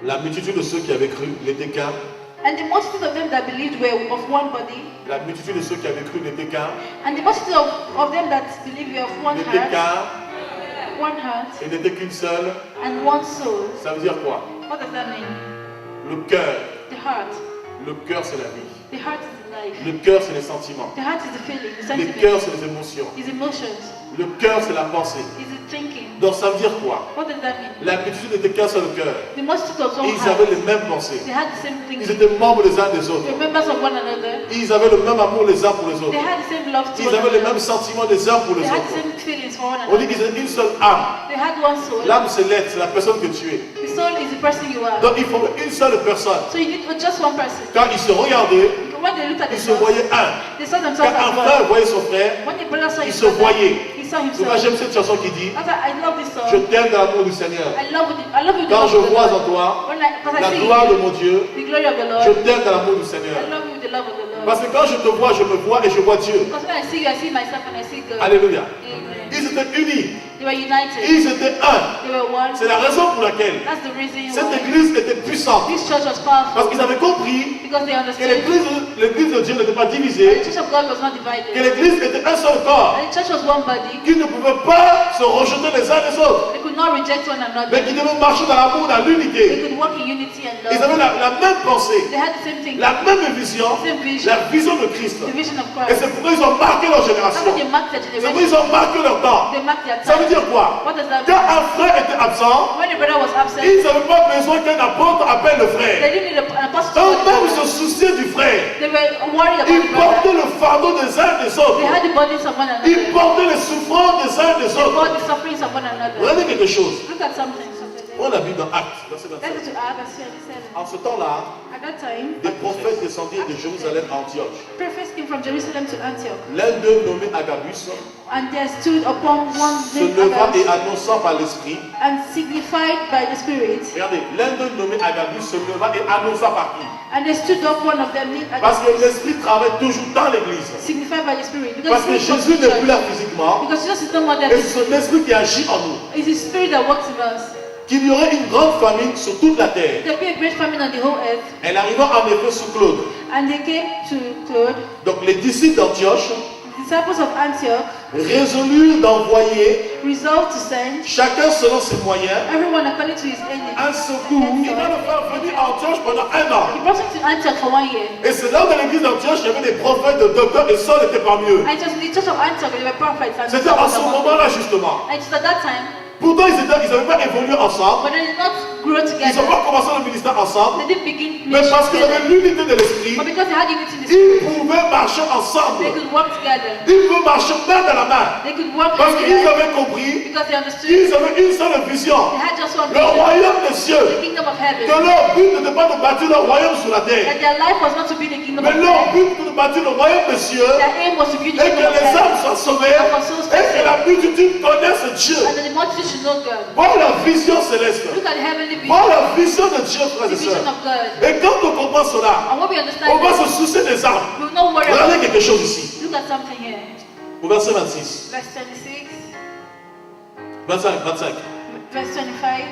S1: La multitude de ceux qui avaient cru n'était qu'un.
S2: And the multitude of them that believed were of one body.
S1: La multitude de ceux qui avaient cru n'était qu'un.
S2: And the multitude of them that believed were of one
S1: N'était
S2: heart,
S1: qu'un.
S2: one heart,
S1: Et n'était qu'une seule.
S2: and one soul.
S1: Ça veut dire quoi?
S2: What does that mean?
S1: Le cœur.
S2: The heart.
S1: Le cœur, c'est la vie.
S2: The heart is the life.
S1: Le cœur, c'est les sentiments.
S2: The heart is the feeling, the
S1: Le
S2: sentiment,
S1: cœur, c'est les émotions.
S2: is emotions,
S1: Le cœur, c'est la pensée.
S2: is the thinking.
S1: Donc ça veut dire quoi?
S2: What does that mean?
S1: La multitude n'était qu'un seul cœur.
S2: The multitude of
S1: Et
S2: one
S1: ils avaient
S2: heart.
S1: les mêmes pensées.
S2: They had the same
S1: Ils
S2: thinking.
S1: étaient membres les uns des autres.
S2: They were members of one another.
S1: Ils avaient le même amour les uns pour les
S2: They
S1: autres.
S2: had the same love to
S1: Ils
S2: one
S1: avaient les
S2: another.
S1: mêmes sentiments les uns pour les
S2: They had the
S1: autres.
S2: same feelings for one
S1: On dit
S2: another.
S1: qu'ils étaient une seule âme.
S2: They had one soul.
S1: L'âme, c'est l'être, c'est la personne que tu es.
S2: The soul is the person you are.
S1: Donc il faut une seule personne.
S2: So you need just one person.
S1: Quand ils se regardaient,
S2: When they looked at
S1: ils se
S2: themselves,
S1: voyaient un.
S2: they saw
S1: Quand
S2: themselves
S1: un
S2: as one.
S1: frère voyait son frère,
S2: When the brother saw
S1: il
S2: his
S1: se
S2: brother,
S1: voyait.
S2: he saw saw
S1: C'est pourquoi
S2: himself.
S1: j'aime cette chanson qui dit
S2: That's why I love this
S1: je
S2: song.
S1: t'aime dans l'amour du Seigneur.
S2: I love you.
S1: Quand je vois en toi
S2: Because
S1: la
S2: I see
S1: gloire de
S2: you,
S1: mon Dieu,
S2: the glory of the
S1: je
S2: Lord.
S1: t'aime dans l'amour du Seigneur.
S2: I love you with the love of the Lord.
S1: Parce que quand je te vois, je me vois et je vois Dieu.
S2: Because when I see you, I see myself and I see God.
S1: Alléluia.
S2: Amen.
S1: Ils étaient unis.
S2: They were united.
S1: Ils étaient un.
S2: They were one.
S1: C'est la raison pour laquelle
S2: That's the reason
S1: cette
S2: why
S1: église était puissante.
S2: this church was
S1: Parce
S2: powerful.
S1: qu'ils avaient compris
S2: Because they
S1: que
S2: understood
S1: l'église de Dieu n'était pas
S2: that
S1: divisée,
S2: the church of God was not
S1: que
S2: divided.
S1: l'église était un seul corps,
S2: And the church was one body.
S1: qui ne pouvait pas se rejeter les uns les autres,
S2: They could not reject one
S1: mais
S2: another.
S1: qui devaient marcher dans l'amour, dans
S2: They
S1: l'unité.
S2: could walk in unity and
S1: Ils
S2: love.
S1: avaient la même pensée,
S2: They had the same thing.
S1: la même vision,
S2: Same vision.
S1: la vision de Christ.
S2: The vision of
S1: Et
S2: Christ.
S1: c'est pourquoi ils ont marqué leur
S2: That's
S1: génération.
S2: why they marked their
S1: C'est pourquoi ils
S2: generation.
S1: ont marqué leur temps.
S2: They marked their
S1: Ça veut
S2: time.
S1: dire quoi?
S2: What does that
S1: Quand
S2: mean?
S1: un frère était absent,
S2: When a brother was absent,
S1: ils n'avaient pas besoin qu'un apôtre appelle le frère.
S2: they didn't need an apostle to call the
S1: Eux-mêmes se
S2: brother.
S1: souciaient du frère.
S2: They were worried about
S1: Ils
S2: the brother.
S1: portaient le fardeau des uns des autres.
S2: They had the burdens of one
S1: Ils
S2: another.
S1: portaient les souffrances des uns des
S2: They
S1: autres.
S2: bore the sufferings of one another.
S1: Regardez quelque chose.
S2: Look at something.
S1: On a vu dans Actes, verset
S2: Let's
S1: 27.
S2: go to Acts 27.
S1: En ce temps-là,
S2: At that time,
S1: des prophètes descendirent de Jérusalem à Antioche.
S2: prophets came from Jerusalem to Antioch,
S1: L'un d'eux, nommé Agabus,
S2: and there stood upon one
S1: se
S2: named
S1: leva et
S2: Agabus,
S1: annonçant par l'Esprit.
S2: and signified by the Spirit.
S1: Regardez, l'un d'eux, nommé Agabus, se leva et annonça par qui?
S2: And there stood up one of them named
S1: Parce que
S2: Agabus,
S1: l'Esprit travaille toujours dans l'Église.
S2: signified by the Spirit.
S1: Parce que
S2: Because it's
S1: Jésus n'est plus là physiquement.
S2: Because Jesus is no more
S1: Et
S2: there.
S1: c'est son Esprit qui agit en nous.
S2: It's His Spirit that works in us.
S1: Qu'il y aurait une grande famine sur toute la terre.
S2: There will be a great famine on the whole earth.
S1: Elle arriva en effet sous Claude.
S2: And they came to Claude,
S1: Donc les disciples d'Antioche
S2: the disciples of Antioch,
S1: résolurent d'envoyer,
S2: resolved to send
S1: chacun selon ses moyens,
S2: everyone according to his
S1: un secours. Il va le faire venir à Antioche pendant un an.
S2: He brought him to Antioch for 1 year.
S1: Et c'est là dans l'église d'Antioche, il y avait des prophètes, des docteurs, et Saul était parmi eux.
S2: And it was in the church of Antioch that they were prophets. And
S1: C'était
S2: Saul
S1: en
S2: was
S1: ce
S2: among them.
S1: moment-là justement.
S2: And it was at that time,
S1: Pourtant, ils n'avaient pas évolué ensemble.
S2: but they did not grow
S1: Ils n'ont
S2: together.
S1: pas commencé le ministère ensemble.
S2: They didn't begin
S1: Mais
S2: ministry
S1: parce qu'ils
S2: together.
S1: avaient l'unité de l'esprit,
S2: But because they had unity in the
S1: ils
S2: Spirit,
S1: pouvaient marcher ensemble.
S2: they could work together.
S1: Ils pouvaient marcher main dans la main.
S2: They could work
S1: Parce qu'ils
S2: together
S1: avaient compris
S2: because they understood
S1: qu'ils avaient une seule vision.
S2: they had just one
S1: Le
S2: vision,
S1: royaume des cieux.
S2: the kingdom of heaven.
S1: Que leur but n'était pas de bâtir le royaume sur la terre.
S2: That their life was not to be the kingdom
S1: Mais
S2: of
S1: leur
S2: heaven.
S1: but était de bâtir le royaume des cieux.
S2: Their aim was to be the
S1: Et que
S2: kingdom of
S1: les âmes
S2: heaven.
S1: soient sauvées. Et que la multitude connaisse Dieu.
S2: And that the multitude should know God.
S1: Voilà la vision céleste.
S2: Look at the heavenly vision,
S1: Voilà la vision de Dieu, frères
S2: the
S1: et
S2: vision
S1: sœurs.
S2: of God.
S1: Et quand on comprend cela,
S2: And what we
S1: on
S2: understand
S1: va
S2: is
S1: se soucier des âmes.
S2: we will not worry
S1: Regardez
S2: about.
S1: quelque chose ici.
S2: Look at something here.
S1: Au verset 26.
S2: Verse 26,
S1: 25.
S2: verse 25.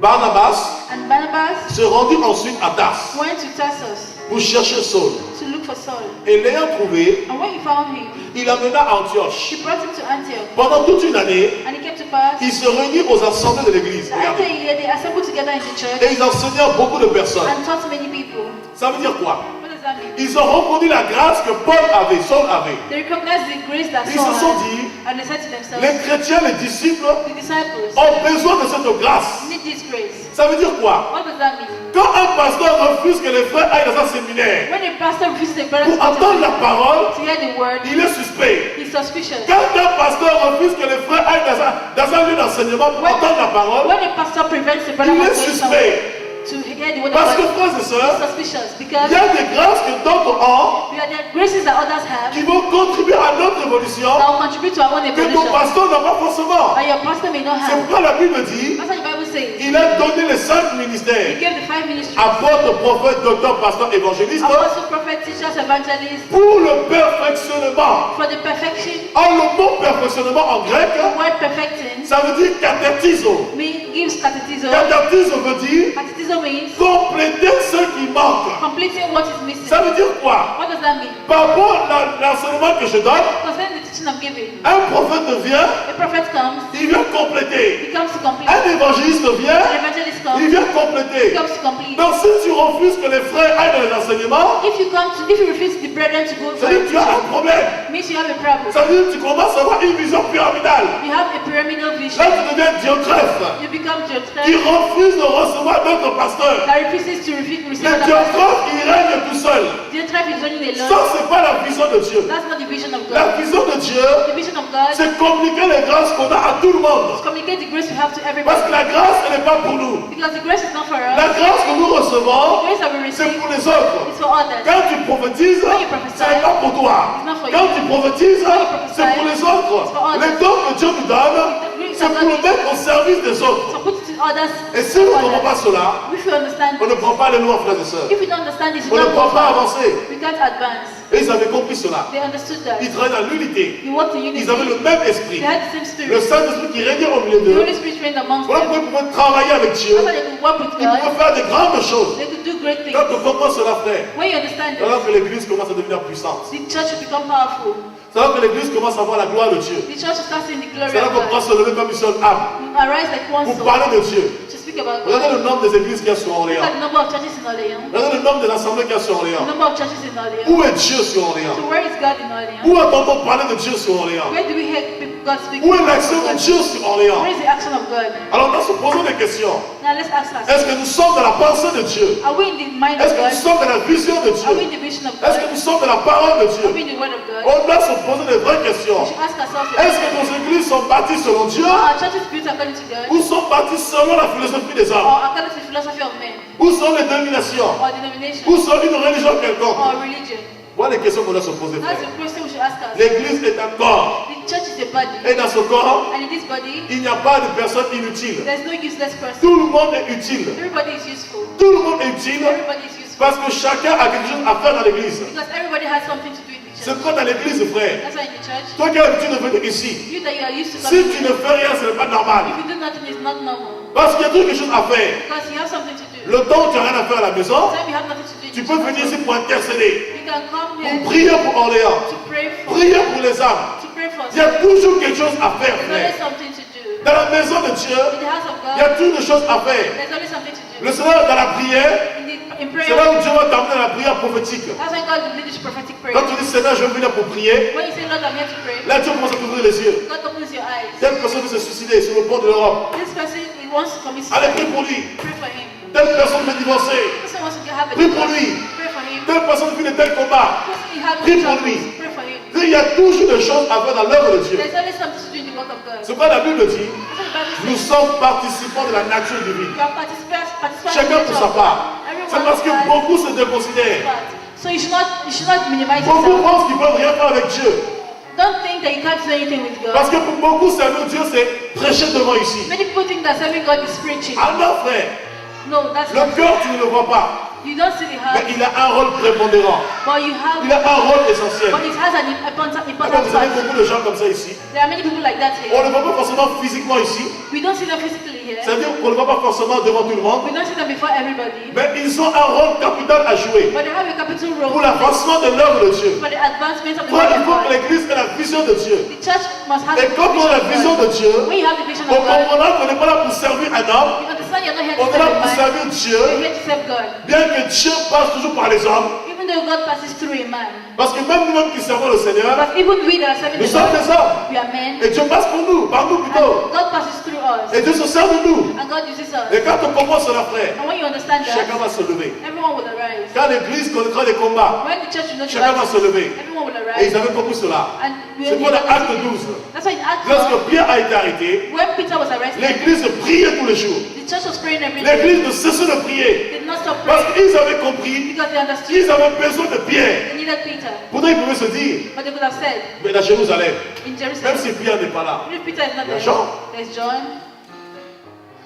S1: Barnabas
S2: And Barnabas
S1: se rendit ensuite à Tars
S2: went to Tarsus
S1: pour chercher Saul.
S2: to look for Saul.
S1: Et l'ayant trouvé,
S2: And when he found him,
S1: il l'amena à Antioche.
S2: he brought him to Antioch.
S1: Pendant toute une année,
S2: And it came to pass
S1: il se réunit aux assemblées de l'église.
S2: that after a
S1: Regardez.
S2: year they assembled together in the church
S1: Et ils enseignaient beaucoup de personnes.
S2: and taught many people.
S1: Ça veut dire quoi?
S2: What does that mean?
S1: Ils ont reconnu la grâce que Paul avait, Saul avait.
S2: They recognized the grace that
S1: Ils
S2: Saul
S1: se sont
S2: had.
S1: dit,
S2: And they said to themselves,
S1: les chrétiens, les disciples
S2: the disciples
S1: ont besoin de cette grâce.
S2: need this grace.
S1: Ça veut dire quoi?
S2: What does that mean?
S1: Quand un pasteur refuse que les frères aillent dans un séminaire
S2: When a pastor refuses a brother
S1: pour entendre la parole,
S2: to hear the word,
S1: il est suspect.
S2: he's suspicious.
S1: Quand un pasteur refuse que les frères aillent dans un lieu d'enseignement pour entendre la parole,
S2: When a pastor prevents a brother
S1: il
S2: from
S1: est
S2: going somewhere
S1: suspect.
S2: to hear the word
S1: Parce que,
S2: of God,
S1: frères et
S2: he's
S1: sœurs,
S2: suspicious
S1: il
S2: because
S1: y a des grâces que d'autres ont
S2: we are the graces that others have
S1: qui vont contribuer à notre évolution
S2: that will contribute to our own
S1: que ton
S2: evolution.
S1: pasteur n'a pas forcément.
S2: But your pastor may not
S1: C'est
S2: have.
S1: pourquoi la Bible dit
S2: That's what the Bible says.
S1: il a donné les 5
S2: He
S1: ministères
S2: gave the 5 ministries:
S1: apôtre, prophète, docteur, pasteur, évangéliste
S2: apostle, prophet, teachers, evangelists,
S1: pour le perfectionnement.
S2: for the perfection.
S1: Or, le mot perfectionnement en grec,
S2: The word perfecting
S1: ça veut dire cathétiso.
S2: gives catechism.
S1: Cathétiso veut dire
S2: Catechism means
S1: compléter ce qui manque.
S2: completing what is missing.
S1: Ça veut dire quoi?
S2: What does that mean?
S1: Par rapport à l'enseignement que je donne,
S2: Concerning the teaching I'm giving,
S1: un prophète vient,
S2: a prophet comes,
S1: il vient compléter.
S2: he comes to complete.
S1: Un évangéliste vient,
S2: An evangelist
S1: il
S2: comes,
S1: vient
S2: he
S1: compléter.
S2: comes to complete.
S1: Donc si tu refuses que les frères aillent dans les enseignements,
S2: If you refuse the brethren to go
S1: ça
S2: for
S1: veut
S2: a
S1: dire que tu as
S2: teaching,
S1: un problème.
S2: means you have a problem.
S1: Ça veut dire que tu commences à avoir une vision pyramidale.
S2: You have a pyramidal vision.
S1: Là, tu deviens Diotreff,
S2: You become
S1: qui
S2: Diotreff
S1: refuse de recevoir d'autres pasteurs.
S2: that refuses to receive
S1: Le
S2: another pastor.
S1: Diotreff, il règne tout seul.
S2: Diotreff is running
S1: Ça,
S2: alone.
S1: c'est pas la vision de Dieu.
S2: That's not the vision of
S1: La
S2: God.
S1: vision de Dieu,
S2: The vision of God
S1: c'est communiquer les grâces qu'on a à tout le monde. monde.
S2: communicate the grace we have to
S1: Parce
S2: everybody.
S1: que la grâce, elle n'est pas pour nous.
S2: Because the grace is not for
S1: La
S2: us.
S1: grâce que nous
S2: The
S1: recevons,
S2: grace that we
S1: c'est
S2: receive
S1: pour les autres.
S2: is for others.
S1: Quand tu prophétises,
S2: When you prophesy,
S1: ce n'est pas pour toi.
S2: it's not for
S1: Quand
S2: you.
S1: tu prophétises,
S2: prophesy,
S1: c'est pour les autres.
S2: it's for others.
S1: Les dons que Dieu nous donne,
S2: grace
S1: c'est
S2: that
S1: pour
S2: God
S1: le mettre au service des autres.
S2: So put it in others.
S1: Et si nous ne comprenons pas cela,
S2: If you understand
S1: on ne
S2: this,
S1: prend pas les lois, frères et sœurs.
S2: if you don't understand this,
S1: On
S2: you
S1: ne
S2: don't
S1: peut
S2: go
S1: pas
S2: far.
S1: avancer.
S2: We can't advance.
S1: Et ils avaient compris cela.
S2: They understood that.
S1: Ils travaillaient dans l'unité.
S2: You walked in unity.
S1: Ils avaient le même esprit.
S2: They had the same
S1: Le
S2: spirit.
S1: Saint-Esprit qui régnait au milieu
S2: The
S1: d'eux.
S2: Holy Spirit reigned amongst
S1: Voilà
S2: them.
S1: pourquoi ils pouvaient travailler avec Dieu.
S2: That's why they could work with
S1: Ils
S2: God.
S1: pouvaient faire de grandes choses.
S2: They could do great things.
S1: Quand on comprend cela, frère,
S2: When you understand
S1: c'est là
S2: this,
S1: que l'église commence à devenir puissante.
S2: the church will become powerful.
S1: C'est là que l'église commence à voir la gloire de Dieu.
S2: The church will start seeing the glory
S1: C'est là
S2: of
S1: qu'on
S2: God.
S1: pourra se lever comme une seule âme
S2: You arise like one
S1: pour
S2: soul
S1: parler de Dieu.
S2: to speak about
S1: Regardez
S2: God.
S1: le nombre des églises qu'il y a sur
S2: Look
S1: Orléans.
S2: at the number of churches in Orleans.
S1: Regardez le nombre des assemblées qu'il y a sur
S2: The
S1: Orléans.
S2: number of churches in Orleans.
S1: Où est Dieu sur Orléans?
S2: So where is God in Orleans?
S1: Où entend-on parler de Dieu sur Orléans?
S2: Where do we hear God speak?
S1: Où est l'action de Dieu sur Orléans?
S2: Where is the action of God?
S1: Alors on va se poser des questions.
S2: Now let's ask
S1: Est-ce
S2: ourselves.
S1: que nous sommes dans la pensée de Dieu?
S2: Are we in the mind
S1: Est-ce
S2: of
S1: que nous
S2: God?
S1: sommes dans la vision de
S2: Are we in
S1: Dieu?
S2: the vision of
S1: Est-ce que
S2: God?
S1: nous sommes dans la parole de
S2: Are
S1: Dieu?
S2: we in the word of God?
S1: On doit se poser des vraies
S2: We
S1: questions.
S2: should ask ourselves,
S1: Est-ce que nos églises sont bâties selon Dieu
S2: are our churches built according to God
S1: ou sont bâties selon la philosophie des hommes?
S2: or according to the philosophy of men
S1: Où sont les dénominations?
S2: or denomination
S1: Où sont une religion quelconque?
S2: or religion?
S1: Voilà les questions qu'on doit se poser,
S2: That's
S1: frère.
S2: the question we should ask ourselves.
S1: L'église est un corps.
S2: The church is a body,
S1: Et dans ce corps,
S2: and in this body,
S1: il n'y a pas de personne inutile.
S2: there's no useless person.
S1: Tout le monde est utile.
S2: Everybody is useful.
S1: Tout le monde est utile
S2: Everybody is useful.
S1: parce que chacun a quelque chose à faire dans l'église.
S2: Because everybody has something to do in the
S1: C'est
S2: church.
S1: quoi dans l'église, frère?
S2: That's why in the church,
S1: Toi qui as l'habitude de venir ici,
S2: you that you are used to
S1: si
S2: something,
S1: tu ne fais rien, ce n'est pas normal.
S2: if you do nothing, it's not normal.
S1: Parce qu'il y a toujours quelque chose à faire.
S2: Because you have something to do.
S1: Le temps où tu n'as rien à faire à la maison,
S2: Time you have nothing to do.
S1: tu peux venir ici pour intercéder,
S2: You can come
S1: pour
S2: here
S1: prier pour Orléans,
S2: to pray for
S1: prier pour les âmes.
S2: to pray for
S1: Il y a toujours quelque chose à faire,
S2: There's always
S1: frère.
S2: something to do.
S1: Dans la maison de Dieu,
S2: In the house of
S1: il y a
S2: God,
S1: toujours des choses à faire.
S2: there's always something to do.
S1: Le Seigneur, dans la prière,
S2: In
S1: c'est là
S2: prayer,
S1: où Dieu va t'amener dans la prière prophétique.
S2: that's why God will lead you to prophetic prayer.
S1: Quand tu dis Seigneur, je veux venir pour prier,
S2: When you say, Lord, I'm here to pray,
S1: là Dieu commence à t'ouvrir les yeux.
S2: God opens your eyes.
S1: Telle personne veut se suicider sur le pont de l'Europe.
S2: This person, he wants to commit
S1: Allez,
S2: suicide.
S1: prie pour lui.
S2: Pray for him.
S1: Telle personne veut divorcer.
S2: This person wants to have a
S1: Prie pour
S2: divorce.
S1: lui.
S2: Pray for him.
S1: Telle personne vit de tels combats.
S2: This person, he has
S1: Prie pour
S2: troubles.
S1: lui.
S2: Pray for him.
S1: Il y a toujours des choses à faire dans l'œuvre de Dieu.
S2: There's always something to do in the work of God.
S1: C'est quoi la Bible dit?
S2: That's what the Bible
S1: Nous
S2: says.
S1: sommes participants de la nature divine.
S2: You are participants
S1: Chacun pour sa part. C'est parce que beaucoup se déconsidèrent.
S2: So you should not minimize
S1: Beaucoup
S2: yourself.
S1: pensent qu'ils ne peuvent rien faire avec Dieu.
S2: Don't think that you can't do anything with God.
S1: Parce que pour beaucoup, servir Dieu, c'est prêcher devant ici.
S2: Many people think that serving God is preaching.
S1: Ah non, frère.
S2: No, that's
S1: Le
S2: not.
S1: cœur, tu ne le vois pas.
S2: You don't see the
S1: Mais
S2: heart,
S1: il a un rôle prépondérant.
S2: but you have.
S1: Il a un rôle essentiel.
S2: But it has an important
S1: Alors, vous avez
S2: part.
S1: beaucoup de gens comme ça ici.
S2: There are many people like that
S1: On
S2: here.
S1: ne le voit pas forcément physiquement ici.
S2: We don't see them physically here.
S1: C'est-à-dire qu'on ne le voit pas forcément devant tout le monde.
S2: We don't see them before everybody.
S1: Mais ils ont un rôle capital à jouer
S2: But they have a capital
S1: pour
S2: role
S1: l'avancement de l'œuvre de Dieu.
S2: for the advancement of the
S1: Frère,
S2: word
S1: il
S2: of
S1: faut que
S2: God.
S1: l'Église ait la vision de Dieu.
S2: The church must have
S1: Et
S2: the
S1: quand on a la vision
S2: vision of
S1: de
S2: God.
S1: Dieu,
S2: When you have the vision
S1: on
S2: of God,
S1: comprendra qu'on n'est pas là pour servir un homme,
S2: you understand you're not here
S1: on
S2: to
S1: est là
S2: serve
S1: pour
S2: a man.
S1: servir Dieu,
S2: You're here to serve God.
S1: bien que Dieu passe toujours par les hommes.
S2: Even though God passes through a man.
S1: Parce que même nous-mêmes qui servons le Seigneur,
S2: But even we that are serving
S1: nous
S2: the
S1: sommes
S2: Lord,
S1: des hommes.
S2: we are men.
S1: Et Dieu passe pour nous, par nous plutôt.
S2: And God passes through us.
S1: Et Dieu se sert de nous.
S2: And God uses us.
S1: Et quand on comprend cela, frère,
S2: And when you understand
S1: chacun
S2: that,
S1: va se lever.
S2: everyone will arise.
S1: Quand l'Église connaîtra des combats,
S2: When the church will not
S1: chacun va se lever.
S2: everyone will
S1: Et ils
S2: arise.
S1: avaient compris cela.
S2: And we
S1: C'est
S2: will
S1: quoi
S2: be
S1: l'acte
S2: able to
S1: 12?
S2: see. That's why in Acts 12,
S1: Lorsque Pierre a été arrêté,
S2: when Peter was arrested,
S1: l'Église priait tous les jours.
S2: the church was praying every day.
S1: L'Église ne cessait de prier.
S2: They did not stop
S1: Parce
S2: praying
S1: qu'ils avaient compris
S2: because they understood
S1: qu'ils avaient besoin de Pierre.
S2: they needed Peter.
S1: Pourtant, ils pouvaient se dire,
S2: But they could have said,
S1: mais à Jérusalem,
S2: in
S1: même
S2: Jerusalem,
S1: si Pierre n'est pas là,
S2: if Peter is not
S1: Il y a
S2: there,
S1: Jean.
S2: there's John.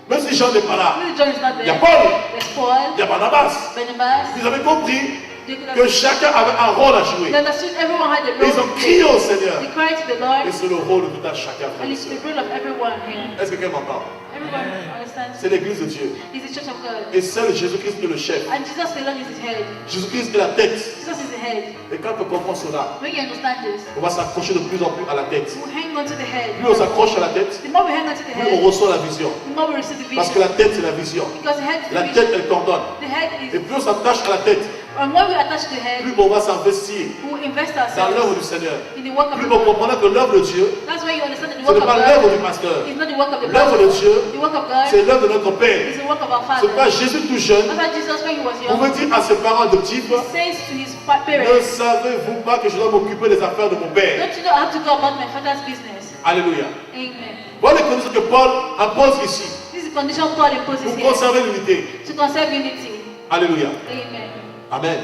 S1: même si Jean n'est pas là,
S2: If John is not
S1: il y a
S2: there,
S1: Paul,
S2: there's Paul,
S1: il y a Barnabas.
S2: Barnabas.
S1: Ils avaient compris
S2: They could
S1: que
S2: have,
S1: chacun avait un rôle à jouer.
S2: they understood everyone had a
S1: Et ils
S2: role
S1: ont
S2: to
S1: crié
S2: play.
S1: au Seigneur.
S2: They cried to the Lord,
S1: Et c'est le rôle de tout un chacun, frère
S2: and
S1: et
S2: it's
S1: sœur.
S2: the role of everyone here.
S1: Est-ce que quelqu'un m'entend?
S2: Everyone understands.
S1: C'est l'Église de Dieu.
S2: He's the church of God.
S1: Et seul Jésus-Christ est le chef.
S2: And Jesus alone is his head.
S1: Jésus-Christ est la tête.
S2: Jesus is the head.
S1: Et quand on comprend cela,
S2: When you understand this,
S1: on va s'accrocher de plus en plus à la tête.
S2: we hang on to the head.
S1: Plus on s'accroche à la tête,
S2: The more we hang on to the
S1: plus on
S2: head,
S1: reçoit la vision.
S2: the more we receive the
S1: Parce que
S2: vision.
S1: la tête, c'est la vision.
S2: Because the head is
S1: La
S2: the
S1: tête,
S2: vision.
S1: elle coordonne.
S2: The head
S1: Et
S2: is,
S1: plus on s'attache à la tête,
S2: and when we attach to the head,
S1: plus on va s'investir
S2: we will invest
S1: dans l'œuvre
S2: ourselves
S1: du Seigneur.
S2: in the work of
S1: Plus
S2: the
S1: on
S2: Lord.
S1: comprendra que l'œuvre de Dieu,
S2: That's why you understand that the
S1: ce
S2: work
S1: n'est
S2: of
S1: pas l'œuvre
S2: God
S1: du pasteur.
S2: is not the work of the
S1: L'œuvre de
S2: pastor.
S1: Dieu,
S2: The work of God
S1: c'est l'œuvre de notre Père.
S2: is the work of our
S1: C'est
S2: Father.
S1: pas Jésus tout jeune
S2: That's why Jesus, when he was young,
S1: pouvait dire à ses parents adoptifs,
S2: he says to his
S1: ne
S2: parents,
S1: savez-vous pas que je dois m'occuper des affaires de mon Père?
S2: don't you know I have to go about my Father's business?
S1: Alléluia.
S2: Amen.
S1: Voilà les conditions que Paul impose ici
S2: This is the condition Paul imposes
S1: pour
S2: here.
S1: conserver l'unité.
S2: To conserve unity.
S1: Alléluia.
S2: Amen.
S1: Amen.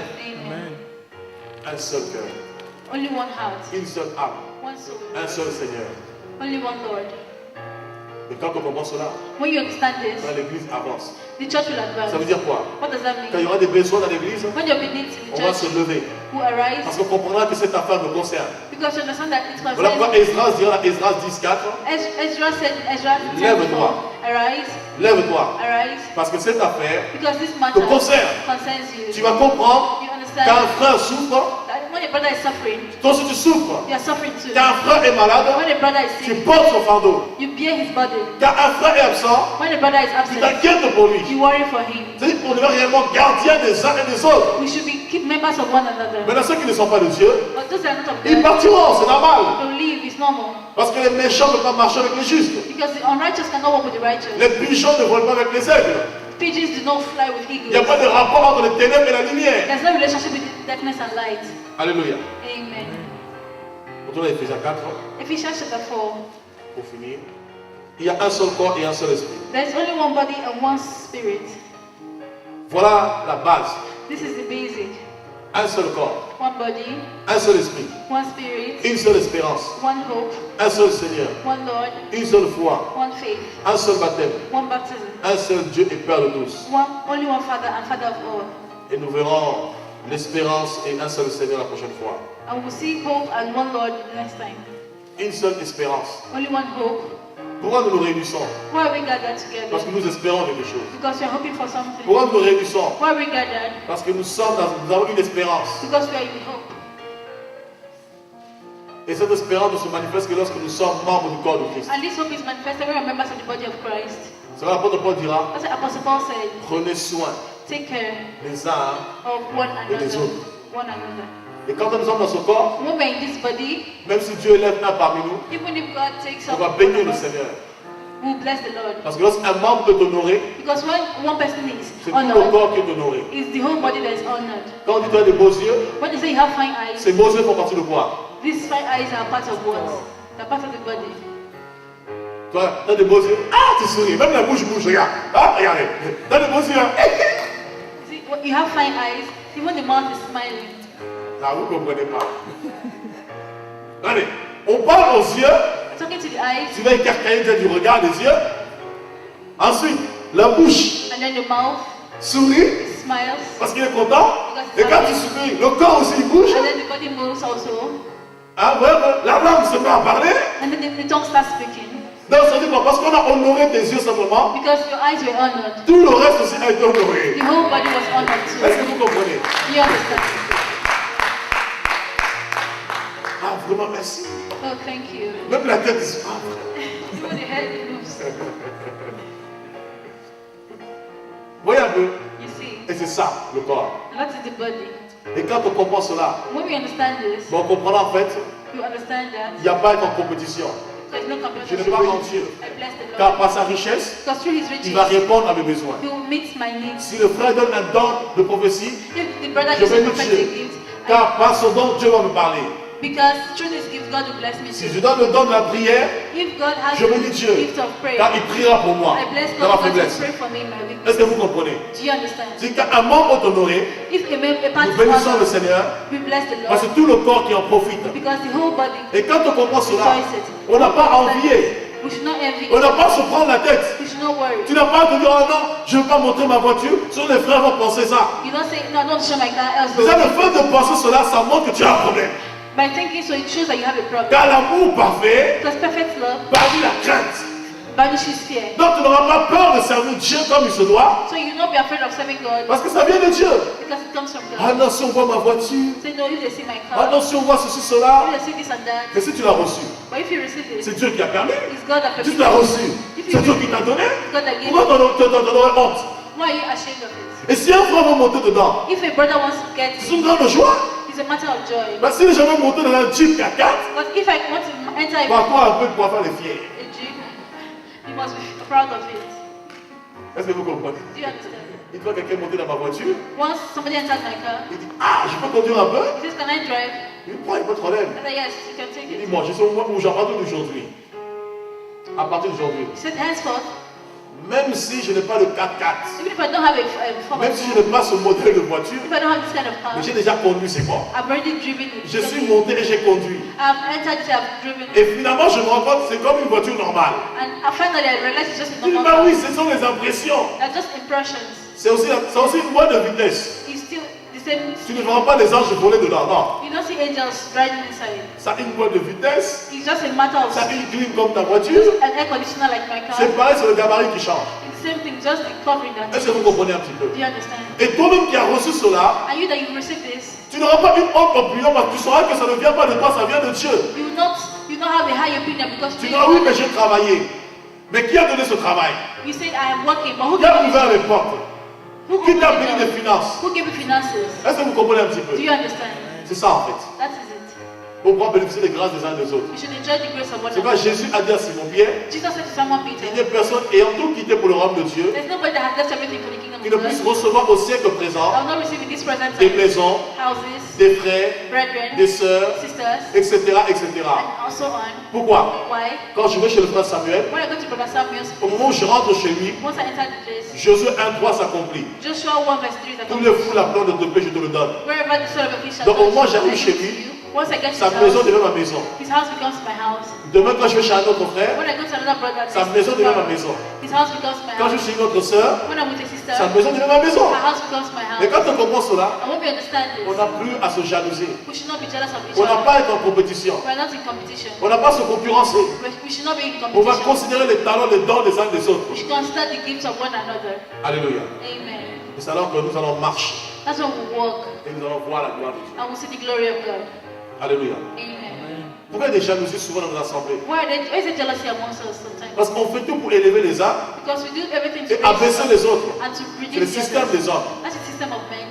S2: Amen.
S1: Un seul cœur,
S2: Only one heart.
S1: une seule âme,
S2: One soul.
S1: un seul Seigneur.
S2: Only one Lord.
S1: Et quand on comprend cela,
S2: When you understand this,
S1: l'église avance.
S2: the church will advance.
S1: Ça veut dire quoi?
S2: What does that
S1: Quand il y
S2: mean?
S1: aura des besoins dans l'église,
S2: When there will be needs in
S1: on
S2: the
S1: va se
S2: church
S1: lever.
S2: who arise,
S1: Parce qu'on comprendra que cette affaire me concerne.
S2: because you understand that it
S1: Voilà pourquoi
S2: concerns.
S1: Esdras dira dans Esdras 10:4,
S2: Ezra said, Ezra
S1: Lève-toi.
S2: 10:4, arise,
S1: lève-toi.
S2: arise,
S1: Parce que cette affaire
S2: because this matter
S1: te concerne.
S2: concerns you.
S1: Tu vas comprendre
S2: You
S1: qu'un
S2: understand
S1: frère souffre,
S2: that when a brother is suffering,
S1: toi aussi tu souffres.
S2: you are suffering too.
S1: Qu'un frère est malade,
S2: When a brother is
S1: tu
S2: sick,
S1: portes son fardeau.
S2: you bear his burden.
S1: Quand un frère est absent,
S2: When a brother is
S1: tu
S2: absent,
S1: t'inquiètes pour lui.
S2: you worry for him.
S1: C'est-à-dire qu'on devient réellement gardien des uns et des autres.
S2: We should be keep members of one another.
S1: Maintenant, ceux qui ne sont pas de Dieu,
S2: But those are not of
S1: ils
S2: God.
S1: partiront, c'est normal.
S2: To live is normal.
S1: Parce que les méchants ne peuvent pas marcher avec les justes.
S2: Because the unrighteous cannot walk with the righteous.
S1: Les pigeons ne volent pas avec les aigles.
S2: Pigeons do not fly with
S1: Il n'y a
S2: eagles.
S1: pas de rapport entre les ténèbres et la lumière.
S2: There's no relationship between darkness and light.
S1: Alléluia.
S2: Amen.
S1: Retournez à Ephésiens 4
S2: Ephesians chapter 4.
S1: pour finir. Il y a un seul corps et un seul esprit.
S2: There's only one body and one spirit.
S1: Voilà la base.
S2: This is the basic.
S1: Un seul corps,
S2: One body,
S1: un seul esprit,
S2: one spirit,
S1: une seule espérance,
S2: one hope,
S1: un seul Seigneur,
S2: one Lord,
S1: une seule foi,
S2: one faith,
S1: un seul baptême,
S2: one baptism,
S1: un seul Dieu et Père de tous.
S2: only one Father and Father of all.
S1: Et nous verrons l'espérance et un seul Seigneur la prochaine fois.
S2: And we'll see hope and one Lord the next time.
S1: Une seule espérance.
S2: Only one hope.
S1: Pourquoi nous nous réunissons?
S2: Why are we gathered
S1: Parce que
S2: together?
S1: nous espérons quelque chose.
S2: Because we are hoping for something.
S1: Pourquoi nous nous réunissons?
S2: Why are we gathered?
S1: Parce que nous avons une espérance.
S2: Because we are in hope.
S1: Et cette espérance ne se manifeste que lorsque nous sommes membres du corps de Christ.
S2: And this hope is manifested when we are members of the body of Christ.
S1: C'est là l'apôtre Paul dira,
S2: That's what Apostle Paul said.
S1: prenez soin
S2: Take care
S1: les uns.
S2: of one
S1: Et les
S2: another.
S1: autres.
S2: One another.
S1: Et quand nous sommes dans ce corps,
S2: When we're in this body,
S1: même si Dieu élève un parmi nous,
S2: even if God takes
S1: on
S2: up
S1: va
S2: one
S1: bénir
S2: of
S1: le
S2: us,
S1: Seigneur.
S2: we'll bless the Lord.
S1: Parce que lorsqu'un membre peut honorer,
S2: Because when one person is
S1: c'est tout le
S2: honored,
S1: corps qui est honoré.
S2: it's the whole body that is honored.
S1: Quand on dit tu as des beaux yeux,
S2: When you say you have fine eyes,
S1: ces beaux yeux font partie de quoi?
S2: these fine eyes are part of what? They're part of the body.
S1: Toi, tu as des beaux yeux, ah tu souris, même la bouche bouge, regarde. Ah, regardez. Tu as des beaux yeux, hein?
S2: See, when you have fine eyes, even the mouth is smiling.
S1: Ah, vous ne comprenez pas. Regardez, on parle aux yeux,
S2: Talking to the eyes,
S1: tu vas écarquiller du regard des yeux. Ensuite, la bouche
S2: and then the mouth
S1: sourit
S2: smiles,
S1: parce qu'il est content. Et quand tu souris, le corps aussi bouge.
S2: and then the body moves also,
S1: Ah, ouais, la langue se met à parler.
S2: and then the tongue starts speaking.
S1: Donc, ça dit quoi? Parce qu'on a honoré tes yeux simplement,
S2: Because your eyes were honored.
S1: tout le reste aussi a été honoré.
S2: The whole body was honored
S1: Est-ce que
S2: too.
S1: vous comprenez?
S2: Do you understand?
S1: Ah, vraiment, merci.
S2: Oh, thank you.
S1: Même la tête dit, ah, frère.
S2: Even the head moves.
S1: Voyez un peu.
S2: You see,
S1: Et c'est ça, le corps.
S2: and that is the body.
S1: Et quand on comprend cela,
S2: When we understand this,
S1: on comprendra en fait,
S2: we understand that
S1: il n'y a pas à être en compétition.
S2: there's no
S1: Je ne
S2: competition.
S1: pas en Dieu.
S2: I bless the
S1: Car
S2: Lord.
S1: par sa richesse,
S2: Because through His
S1: il va
S2: riches,
S1: répondre à mes besoins.
S2: He will meet my needs.
S1: Si le frère donne un don de prophétie,
S2: If the brother
S1: je
S2: gives a
S1: bénis
S2: prophetic
S1: Dieu.
S2: gift,
S1: Car par son don, Dieu va me parler.
S2: because through this gift, God will bless me
S1: Si
S2: too.
S1: je donne le don de la prière,
S2: If God has
S1: je bénis Dieu.
S2: the gift of prayer,
S1: Car il priera pour moi
S2: I bless
S1: dans ma
S2: God because
S1: faiblesse.
S2: He pray for me in my weakness.
S1: Est-ce que vous comprenez?
S2: Do you understand?
S1: C'est qu'un membre est honoré,
S2: If a part
S1: nous
S2: is
S1: bénissons le
S2: honored,
S1: Seigneur,
S2: we bless the
S1: parce
S2: Lord
S1: que tout le corps qui en profite.
S2: because the whole body
S1: Et quand on comprend cela,
S2: rejoices it.
S1: on n'a pas à envier,
S2: We should not envy.
S1: on n'a pas à se prendre la tête.
S2: We should not worry.
S1: Tu n'as pas à te dire, oh non, je ne veux pas montrer ma voiture, sinon les frères vont penser ça.
S2: You don't say, no, I don't show my car, else
S1: Déjà,
S2: they'll
S1: le fait de penser cela, ça montre que tu as un problème.
S2: By thinking so, it shows that you have a problem.
S1: Car l'amour parfait
S2: Because perfect love
S1: bannit la crainte.
S2: banishes fear.
S1: Donc tu n'auras pas peur de servir Dieu comme il se doit,
S2: So you will not be afraid of serving God
S1: parce que ça vient de Dieu.
S2: because it comes from
S1: Ah
S2: God.
S1: non, si on voit ma voiture,
S2: Say, no, if they see my
S1: ah
S2: car,
S1: non, si on voit ceci, cela,
S2: if they see this and that.
S1: mais si tu l'as reçu,
S2: But if you receive it,
S1: c'est Dieu qui a permis.
S2: it's God that
S1: Si tu
S2: permits
S1: l'as
S2: it.
S1: reçu, c'est Dieu qui t'a donné.
S2: It's God that gave
S1: Pourquoi
S2: it.
S1: t'en aurais honte?
S2: Why are you ashamed of it?
S1: Et si un frère va monter dedans,
S2: If a brother wants to get
S1: c'est une
S2: it,
S1: grande joie.
S2: it's a matter of joy.
S1: Mais s'il n'est jamais monté dans un Jeep 4x4,
S2: But if I want to enter a
S1: par toi un peu pour faire les fiers.
S2: Jeep, you must be proud of it.
S1: Est-ce que vous comprenez?
S2: Do you understand?
S1: Il voit quelqu'un monter dans ma voiture,
S2: Once somebody enters my car,
S1: il dit, ah, je peux conduire un peu?
S2: he says, can I drive?
S1: Il prend, il n'y a pas de problème.
S2: I say, yes, you can take
S1: Il dit,
S2: it.
S1: moi, je sais où j'en parle aujourd'hui. à partir d'aujourd'hui,
S2: He said, henceforth,
S1: même si je n'ai pas de 4x4,
S2: even if I don't have a form
S1: même
S2: of
S1: si je n'ai pas ce modèle de voiture,
S2: if I don't have this kind of car,
S1: mais j'ai déjà conduit, c'est quoi?
S2: I've already driven it.
S1: Je suis monté et j'ai conduit.
S2: I've entered it, I've driven it.
S1: Et finalement, je me rends compte que c'est comme une voiture normale.
S2: And finally I realized it's just a
S1: Je dis,
S2: normal
S1: bah
S2: car.
S1: oui, ce sont les impressions.
S2: They're just impressions.
S1: C'est aussi une boîte de vitesse.
S2: It's still the same.
S1: Tu ne vois pas des anges voler dedans, non.
S2: You don't see angels riding inside.
S1: Ça a une boîte de vitesse,
S2: It's just a matter of
S1: ça a une clim comme ta voiture.
S2: an air conditioner like my car.
S1: C'est pareil, c'est le gabarit qui change.
S2: It's the same thing, just the covering that.
S1: Est-ce que vous comprenez un petit peu?
S2: Do you understand?
S1: Et toi-même qui as reçu cela,
S2: And you that you've received this,
S1: tu n'auras pas une haute opinion parce que tu sauras que ça ne vient pas de toi, ça vient de Dieu.
S2: you will not have a high opinion because
S1: Tu
S2: you
S1: diras oui, mais j'ai travaillé. Mais qui a donné ce travail?
S2: you say I am working, but who
S1: Qui a
S2: gave you
S1: ouvert les portes?
S2: who
S1: Qui t'a
S2: opened
S1: béni
S2: the
S1: des
S2: door?
S1: finances?
S2: Who gave you finances?
S1: Est-ce que vous comprenez un petit peu?
S2: Do you understand?
S1: C'est ça en fait.
S2: That is it.
S1: Pour pouvoir bénéficier des grâces des uns et des autres.
S2: You should enjoy the grace of one
S1: C'est quand
S2: another.
S1: Jésus a dit à Simon-Pierre,
S2: Jesus said to someone,
S1: il
S2: Peter,
S1: n'y a personne ayant tout quitté pour le royaume de Dieu
S2: there's nobody that has left everything for the kingdom
S1: qui
S2: of
S1: ne puisse
S2: God.
S1: recevoir au siècle
S2: I
S1: présent
S2: will not receive in this present
S1: des
S2: time
S1: maisons,
S2: houses,
S1: des frères,
S2: brethren,
S1: des sœurs,
S2: sisters,
S1: etc., etc.
S2: and also on.
S1: Pourquoi?
S2: Why?
S1: Quand je vais chez le frère Samuel,
S2: When I go to Brother Samuel's,
S1: au moment où je rentre chez lui,
S2: once I enter the place,
S1: Josué 1:3 s'accomplit.
S2: Joshua 1 verse 3 is
S1: Tous les
S2: accomplished.
S1: fous la plante de te paix, je te le donne.
S2: Wherever the soul of a fish shall
S1: Donc au moins
S2: touch,
S1: j'arrive
S2: I
S1: chez
S2: give it
S1: lui,
S2: to you. Once I get to
S1: sa
S2: his
S1: maison
S2: house,
S1: devient ma maison.
S2: his house becomes my house.
S1: Demain quand je vais chez un autre frère,
S2: When I go to another brother,
S1: sa maison devient ma maison.
S2: his house becomes my
S1: Quand je
S2: house.
S1: suis une autre sœur,
S2: When I'm with a sister,
S1: sa maison devient ma maison.
S2: her house becomes my
S1: Et
S2: house.
S1: quand on comprend cela,
S2: I hope you understand
S1: on
S2: this.
S1: n'a plus à se jalouser.
S2: We should not be jealous of each
S1: On n'a
S2: other.
S1: pas à être en compétition.
S2: We are not in competition.
S1: On n'a pas à se concurrencer.
S2: We should not be in
S1: On va
S2: competition.
S1: considérer les talents, les dons des uns des autres.
S2: We should consider the gifts of one another.
S1: Alléluia.
S2: Amen.
S1: Et c'est alors que nous allons marcher
S2: That's when we walk
S1: et nous allons voir la gloire de Dieu.
S2: and we see the glory of God.
S1: Alléluia.
S2: Amen.
S1: Pourquoi il y a des jalousies souvent dans nos assemblées?
S2: Why is there jealousy amongst us sometimes?
S1: Parce qu'on fait tout pour élever les uns
S2: Because we do everything to
S1: et abaisser
S2: raise
S1: les autres.
S2: and to
S1: C'est le
S2: reduce the
S1: système
S2: others.
S1: des hommes.
S2: That's the system of men.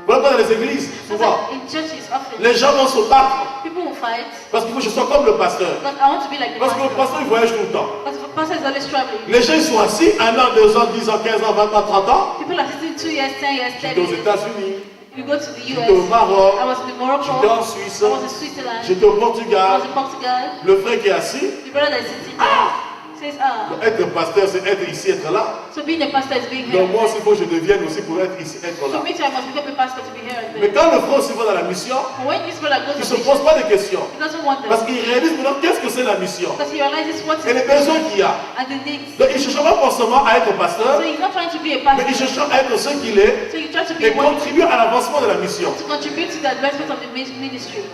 S1: Voilà pourquoi dans les églises,
S2: That's
S1: souvent,
S2: why in churches often
S1: les gens vont se battre
S2: people will fight
S1: parce qu'il faut que je sois comme le pasteur.
S2: because I want to be like the
S1: Parce que le
S2: pastor.
S1: pasteur, il voyage tout le temps.
S2: Because the pastor is always traveling.
S1: Les gens, ils sont assis 1 an, 2 ans, 10 ans, 15 ans, 20 ans, 30 ans.
S2: People are sitting 2 years, 10 years, 10
S1: J'étais aux
S2: years.
S1: États-Unis,
S2: You go to the
S1: j'étais au
S2: US.
S1: Maroc,
S2: I was in Morocco.
S1: j'étais en
S2: I
S1: Suisse,
S2: was in Switzerland.
S1: j'étais au
S2: I
S1: Portugal.
S2: was in Portugal.
S1: Le frère qui est assis,
S2: The brother that is sitting there says,
S1: être pasteur, c'est être ici, être là.
S2: so being a pastor is being here.
S1: Donc moi aussi, il faut que je devienne aussi pour être ici, être
S2: So
S1: là.
S2: me too, I must become a pastor to be here and
S1: Mais
S2: there.
S1: quand le frère aussi va dans la mission,
S2: But when this brother goes
S1: il ne
S2: to
S1: se
S2: mission,
S1: pose pas de questions.
S2: he doesn't want
S1: Parce
S2: them.
S1: qu'il réalise maintenant qu'est-ce que c'est la mission
S2: Because he realizes what
S1: et les
S2: is
S1: besoins qu'il y a.
S2: and the needs.
S1: Donc il ne cherche pas forcément à être pasteur,
S2: So he's not trying to be a
S1: mais il
S2: pastor.
S1: cherche à être ce qu'il est
S2: So you try to be
S1: et
S2: one
S1: contribuer à l'avancement de la mission.
S2: to contribute to the advancement of the ministry.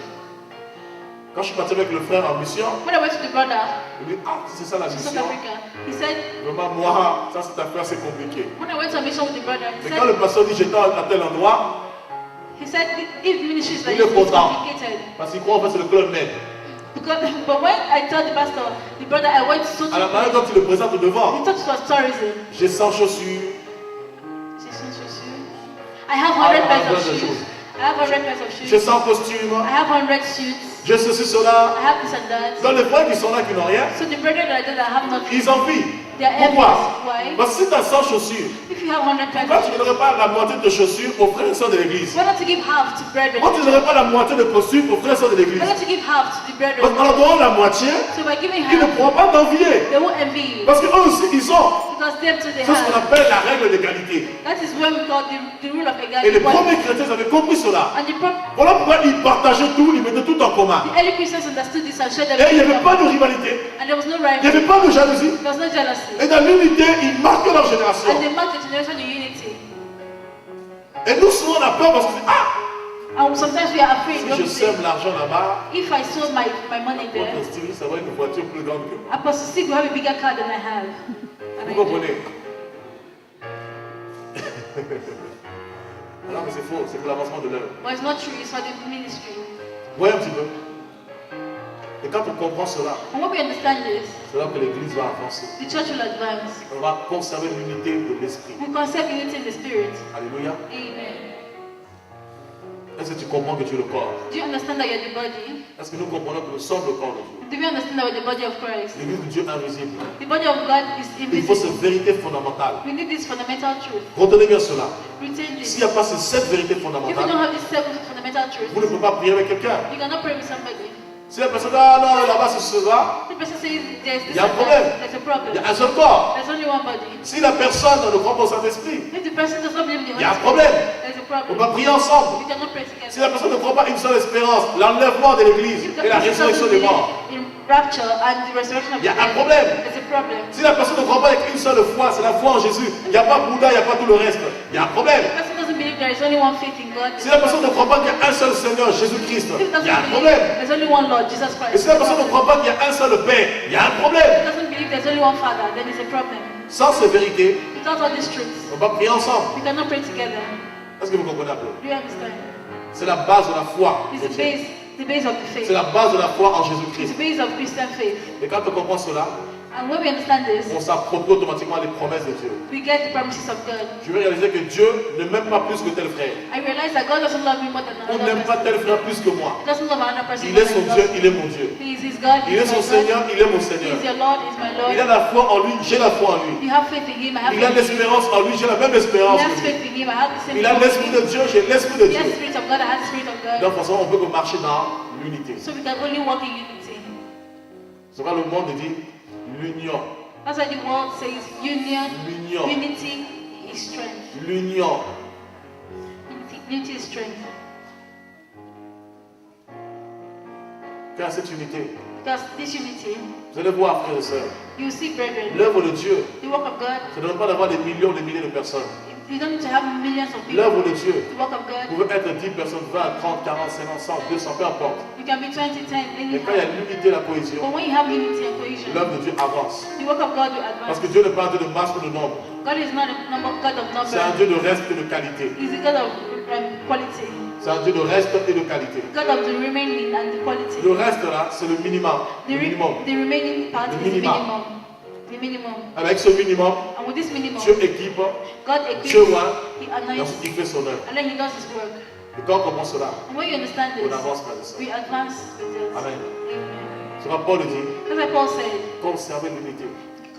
S1: Quand je suis parti avec le frère en mission,
S2: When I went to the brother
S1: il me dit, ah, c'est ça la
S2: to South
S1: mission.
S2: Africa, he said,
S1: Vraiment, moi, ça cette affaire, c'est compliqué.
S2: when I went on mission with the brother,
S1: Mais quand le pasteur dit, j'étais à tel endroit,
S2: he said, if ministry is like
S1: il est
S2: this, it's
S1: content.
S2: complicated.
S1: Parce qu'il croit en fait c'est le club med.
S2: Because, but when I told the pastor, the brother, I went to
S1: À la manière dont il le présente
S2: he
S1: devant,
S2: thought it was tourism.
S1: j'ai 100 chaussures,
S2: I have 100 pairs of shoes. I have 100 pairs of
S1: j'ai
S2: shoes.
S1: 100 costumes,
S2: I have 100 suits.
S1: j'ai ceci, cela.
S2: I have this and that.
S1: Dans les frères qui sont là, qui n'ont rien,
S2: So the brethren that I did that have nothing,
S1: ils envient.
S2: they are envious.
S1: Pourquoi?
S2: Why?
S1: Parce que si tu as 100 chaussures,
S2: If you have 100 pairs
S1: pourquoi
S2: of
S1: tu ne
S2: shoes,
S1: donnerais pas la moitié de tes chaussures aux frères et sœurs de l'église?
S2: why not to give half to brethren?
S1: Pourquoi tu ne donnerais pas la moitié de costumes aux frères et sœurs de l'église?
S2: Why not to give half to the
S1: Parce
S2: brethren?
S1: qu'en leur donnant la moitié,
S2: So by giving
S1: ils ne
S2: half,
S1: pourront pas t'envier.
S2: they won't envy you.
S1: Parce qu'eux aussi, ils ont.
S2: Because them too they
S1: C'est ce qu'on
S2: have.
S1: appelle la règle d'égalité.
S2: That is what we call the rule of
S1: Et
S2: equality.
S1: les premiers chrétiens avaient compris cela.
S2: And
S1: Voilà pourquoi ils partageaient tout, ils mettaient tout en commun.
S2: the early Christians understood this and shared
S1: Et il n'y
S2: everything.
S1: avait pas de rivalité,
S2: And there was no
S1: il n'y
S2: rivalry.
S1: avait pas de jalousie.
S2: There was no jealousy.
S1: Et dans l'unité, ils marquaient leur génération.
S2: And they marked the generation in unity.
S1: Et nous, souvent, on a peur parce qu'on se dit, ah,
S2: And sometimes we are afraid.
S1: si
S2: Don't
S1: je
S2: we say,
S1: sème l'argent là-bas,
S2: if I sold my money there,
S1: votre style, ça va être une voiture plus grande que moi.
S2: Apostle Steve will have a bigger car than I have. And
S1: Vous
S2: I do.
S1: comprenez? Alors, mais c'est faux, c'est pour l'avancement de l'œuvre.
S2: But it's not true, it's for the ministry.
S1: Voyez un petit peu. Et quand on comprend cela,
S2: And when we understand this,
S1: c'est là que l'Église va avancer.
S2: the church will advance.
S1: On va conserver l'unité de l'esprit.
S2: We conserve unity in the spirit.
S1: Alléluia.
S2: Amen.
S1: Est-ce que tu comprends que tu es le corps?
S2: Do you understand that you're the body?
S1: Est-ce que nous comprenons que nous sommes le corps de Dieu?
S2: Do we understand that we're the body of Christ?
S1: L'Église de Dieu invisible.
S2: The body of God is
S1: Il faut cette
S2: invisible.
S1: vérité fondamentale.
S2: We need this fundamental truth.
S1: Retenez bien cela.
S2: Retain this.
S1: S'il n'y a pas cette vérité
S2: If you don't
S1: fondamentale,
S2: have this seven fundamental
S1: vous ne
S2: truth,
S1: pouvez pas prier avec quelqu'un.
S2: you cannot pray with somebody.
S1: Si la personne dit, ah non, là-bas c'est cela,
S2: The person says there's this
S1: il y a un
S2: and
S1: problème.
S2: that. There's a problem.
S1: Il y a un seul corps.
S2: There's only one body.
S1: Si la personne ne croit pas au Saint-Esprit,
S2: If the person does not believe in the
S1: il y a un
S2: Holy
S1: problème.
S2: Spirit, there's a
S1: On
S2: problem.
S1: va prier ensemble.
S2: We cannot pray together.
S1: Si la personne ne croit pas une seule espérance, l'enlèvement de l'église
S2: If the
S1: et la
S2: person
S1: résurrection
S2: doesn't
S1: des morts,
S2: believe in rapture and the resurrection of
S1: il y
S2: the
S1: a un
S2: dead,
S1: problème.
S2: there's a problem.
S1: Si la personne ne croit pas avec une seule foi, c'est la foi en Jésus, il n'y a pas Bouddha, il n'y a pas tout le reste, il y a un problème.
S2: If the person doesn't believe there is only one faith in God,
S1: Si la personne ne croit pas qu'il y a un seul Seigneur, Jésus-Christ,
S2: if it
S1: il y a un
S2: doesn't
S1: problème.
S2: believe there's only one Lord, Jesus Christ,
S1: Et si la personne ne croit pas qu'il y a un seul Père, il y a un problème.
S2: if it doesn't believe there's only one Father, then there's a problem.
S1: Sans ces vérités,
S2: Without all these truths,
S1: on va prier ensemble.
S2: we cannot pray together.
S1: Est-ce que vous comprenez un peu?
S2: Do you understand?
S1: C'est la base de la foi
S2: It's
S1: chrétienne.
S2: the base of the
S1: C'est
S2: faith.
S1: la base de la foi en
S2: It's
S1: Jésus-Christ.
S2: the base of Christian faith.
S1: Et quand on comprend cela,
S2: And when we understand this,
S1: on s'approprie automatiquement les promesses de Dieu.
S2: we get the promises of God.
S1: Je vais réaliser que Dieu ne m'aime pas plus que tel frère.
S2: I realize that God doesn't love me more than
S1: On
S2: another
S1: n'aime pas
S2: person.
S1: tel frère plus que moi.
S2: He doesn't love another person
S1: Il
S2: more
S1: est
S2: than
S1: son
S2: he
S1: Dieu,
S2: loves
S1: il
S2: me.
S1: est mon Dieu.
S2: He is his God,
S1: Il
S2: he
S1: est
S2: is
S1: son
S2: my God.
S1: Seigneur, il est mon
S2: He
S1: Seigneur.
S2: is your Lord, he is my Lord.
S1: Il a la foi en lui, j'ai la foi en lui.
S2: You have faith in him, I have
S1: Il a
S2: faith in him.
S1: l'espérance en lui, j'ai la même
S2: He
S1: espérance
S2: has
S1: que lui.
S2: faith in him, I have the same
S1: Il a
S2: faith
S1: l'esprit
S2: in
S1: de
S2: him.
S1: Dieu, j'ai l'esprit de
S2: He has
S1: Dieu.
S2: the spirit of God, I have the spirit of God.
S1: Donc, de toute façon, on peut que marcher dans l'unité.
S2: So we can only walk in unity.
S1: C'est pourquoi le monde dit l'union.
S2: That's why the world says union,
S1: L'union.
S2: unity is strength.
S1: L'union.
S2: Unity is strength.
S1: Car cette unité,
S2: Because this unity,
S1: vous allez voir, frères et sœurs,
S2: you see, brethren,
S1: l'œuvre de Dieu,
S2: the work of God,
S1: ça ne demande pas d'avoir des millions, des milliers de personnes.
S2: you don't need to have millions of people.
S1: L'œuvre de Dieu,
S2: The work of
S1: vous
S2: God,
S1: pouvez être 10 personnes, 20, 30, 40, 50, 100, 200, peu importe.
S2: you can be 20, 10,
S1: Mais quand il y a
S2: anyhow.
S1: l'unité et la cohésion,
S2: But when you have unity and cohesion,
S1: l'œuvre de Dieu avance.
S2: the work of God will
S1: Parce
S2: advance.
S1: que Dieu n'est pas un Dieu de masse ou de nombre.
S2: God is not a God of
S1: C'est un
S2: number.
S1: Dieu de reste et de qualité.
S2: He's a God of quality.
S1: C'est un Dieu de reste et de qualité.
S2: God of the remaining and the quality.
S1: Le reste là, c'est le minimum.
S2: The,
S1: Le minimum.
S2: the remaining part
S1: Le
S2: is the
S1: minimum.
S2: minimum. The minimum.
S1: Avec ce minimum,
S2: And with this minimum,
S1: Dieu équipe,
S2: God equips,
S1: Dieu voit,
S2: He
S1: et
S2: anoints,
S1: ensuite il fait son œuvre.
S2: and then He does His work.
S1: Et quand on comprend cela,
S2: And when you understand
S1: on
S2: this,
S1: avance par ça.
S2: we advance with this.
S1: Amen.
S2: Amen.
S1: C'est pourquoi Paul dit,
S2: That's why Paul said,
S1: conservez l'unité.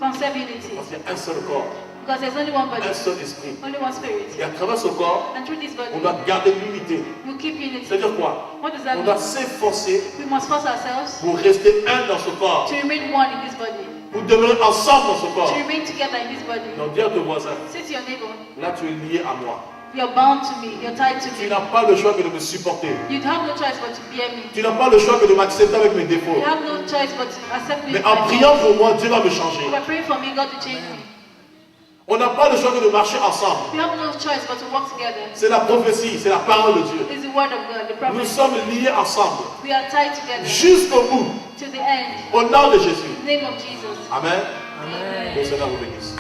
S2: conserve unity.
S1: Parce qu'il y a un seul corps,
S2: Because there's only one body,
S1: un seul esprit.
S2: only one spirit.
S1: Et à travers ce corps,
S2: And through this body,
S1: on doit garder l'unité.
S2: we keep unity.
S1: C'est-à-dire quoi?
S2: What does that
S1: On doit
S2: mean?
S1: s'efforcer
S2: We must force ourselves
S1: pour rester un dans ce corps.
S2: to remain one in this body,
S1: Pour demeurer ensemble dans ce corps.
S2: to remain together in this body.
S1: Donc dis à ton voisin,
S2: Say to your neighbor,
S1: là tu es lié à moi.
S2: you're bound to me, you're tied to
S1: Tu
S2: me.
S1: n'as pas le choix que de me supporter.
S2: You have no choice but to bear me.
S1: Tu n'as pas le choix que de m'accepter avec mes défauts.
S2: You have no choice but to accept me.
S1: Mais
S2: with
S1: en
S2: my
S1: priant
S2: faults.
S1: pour moi, Dieu va me changer.
S2: By praying for me, God will change me.
S1: On n'a pas le choix que de marcher ensemble.
S2: We have no choice but to work together.
S1: C'est la prophétie, c'est la parole de Dieu.
S2: It's the word of God, the
S1: Nous
S2: prophet.
S1: sommes liés ensemble
S2: We are tied together
S1: jusqu'au bout,
S2: to the end.
S1: au nom de Jésus.
S2: In the name of Jesus.
S1: Amen.
S2: Amen.
S1: Que le Seigneur vous bénisse.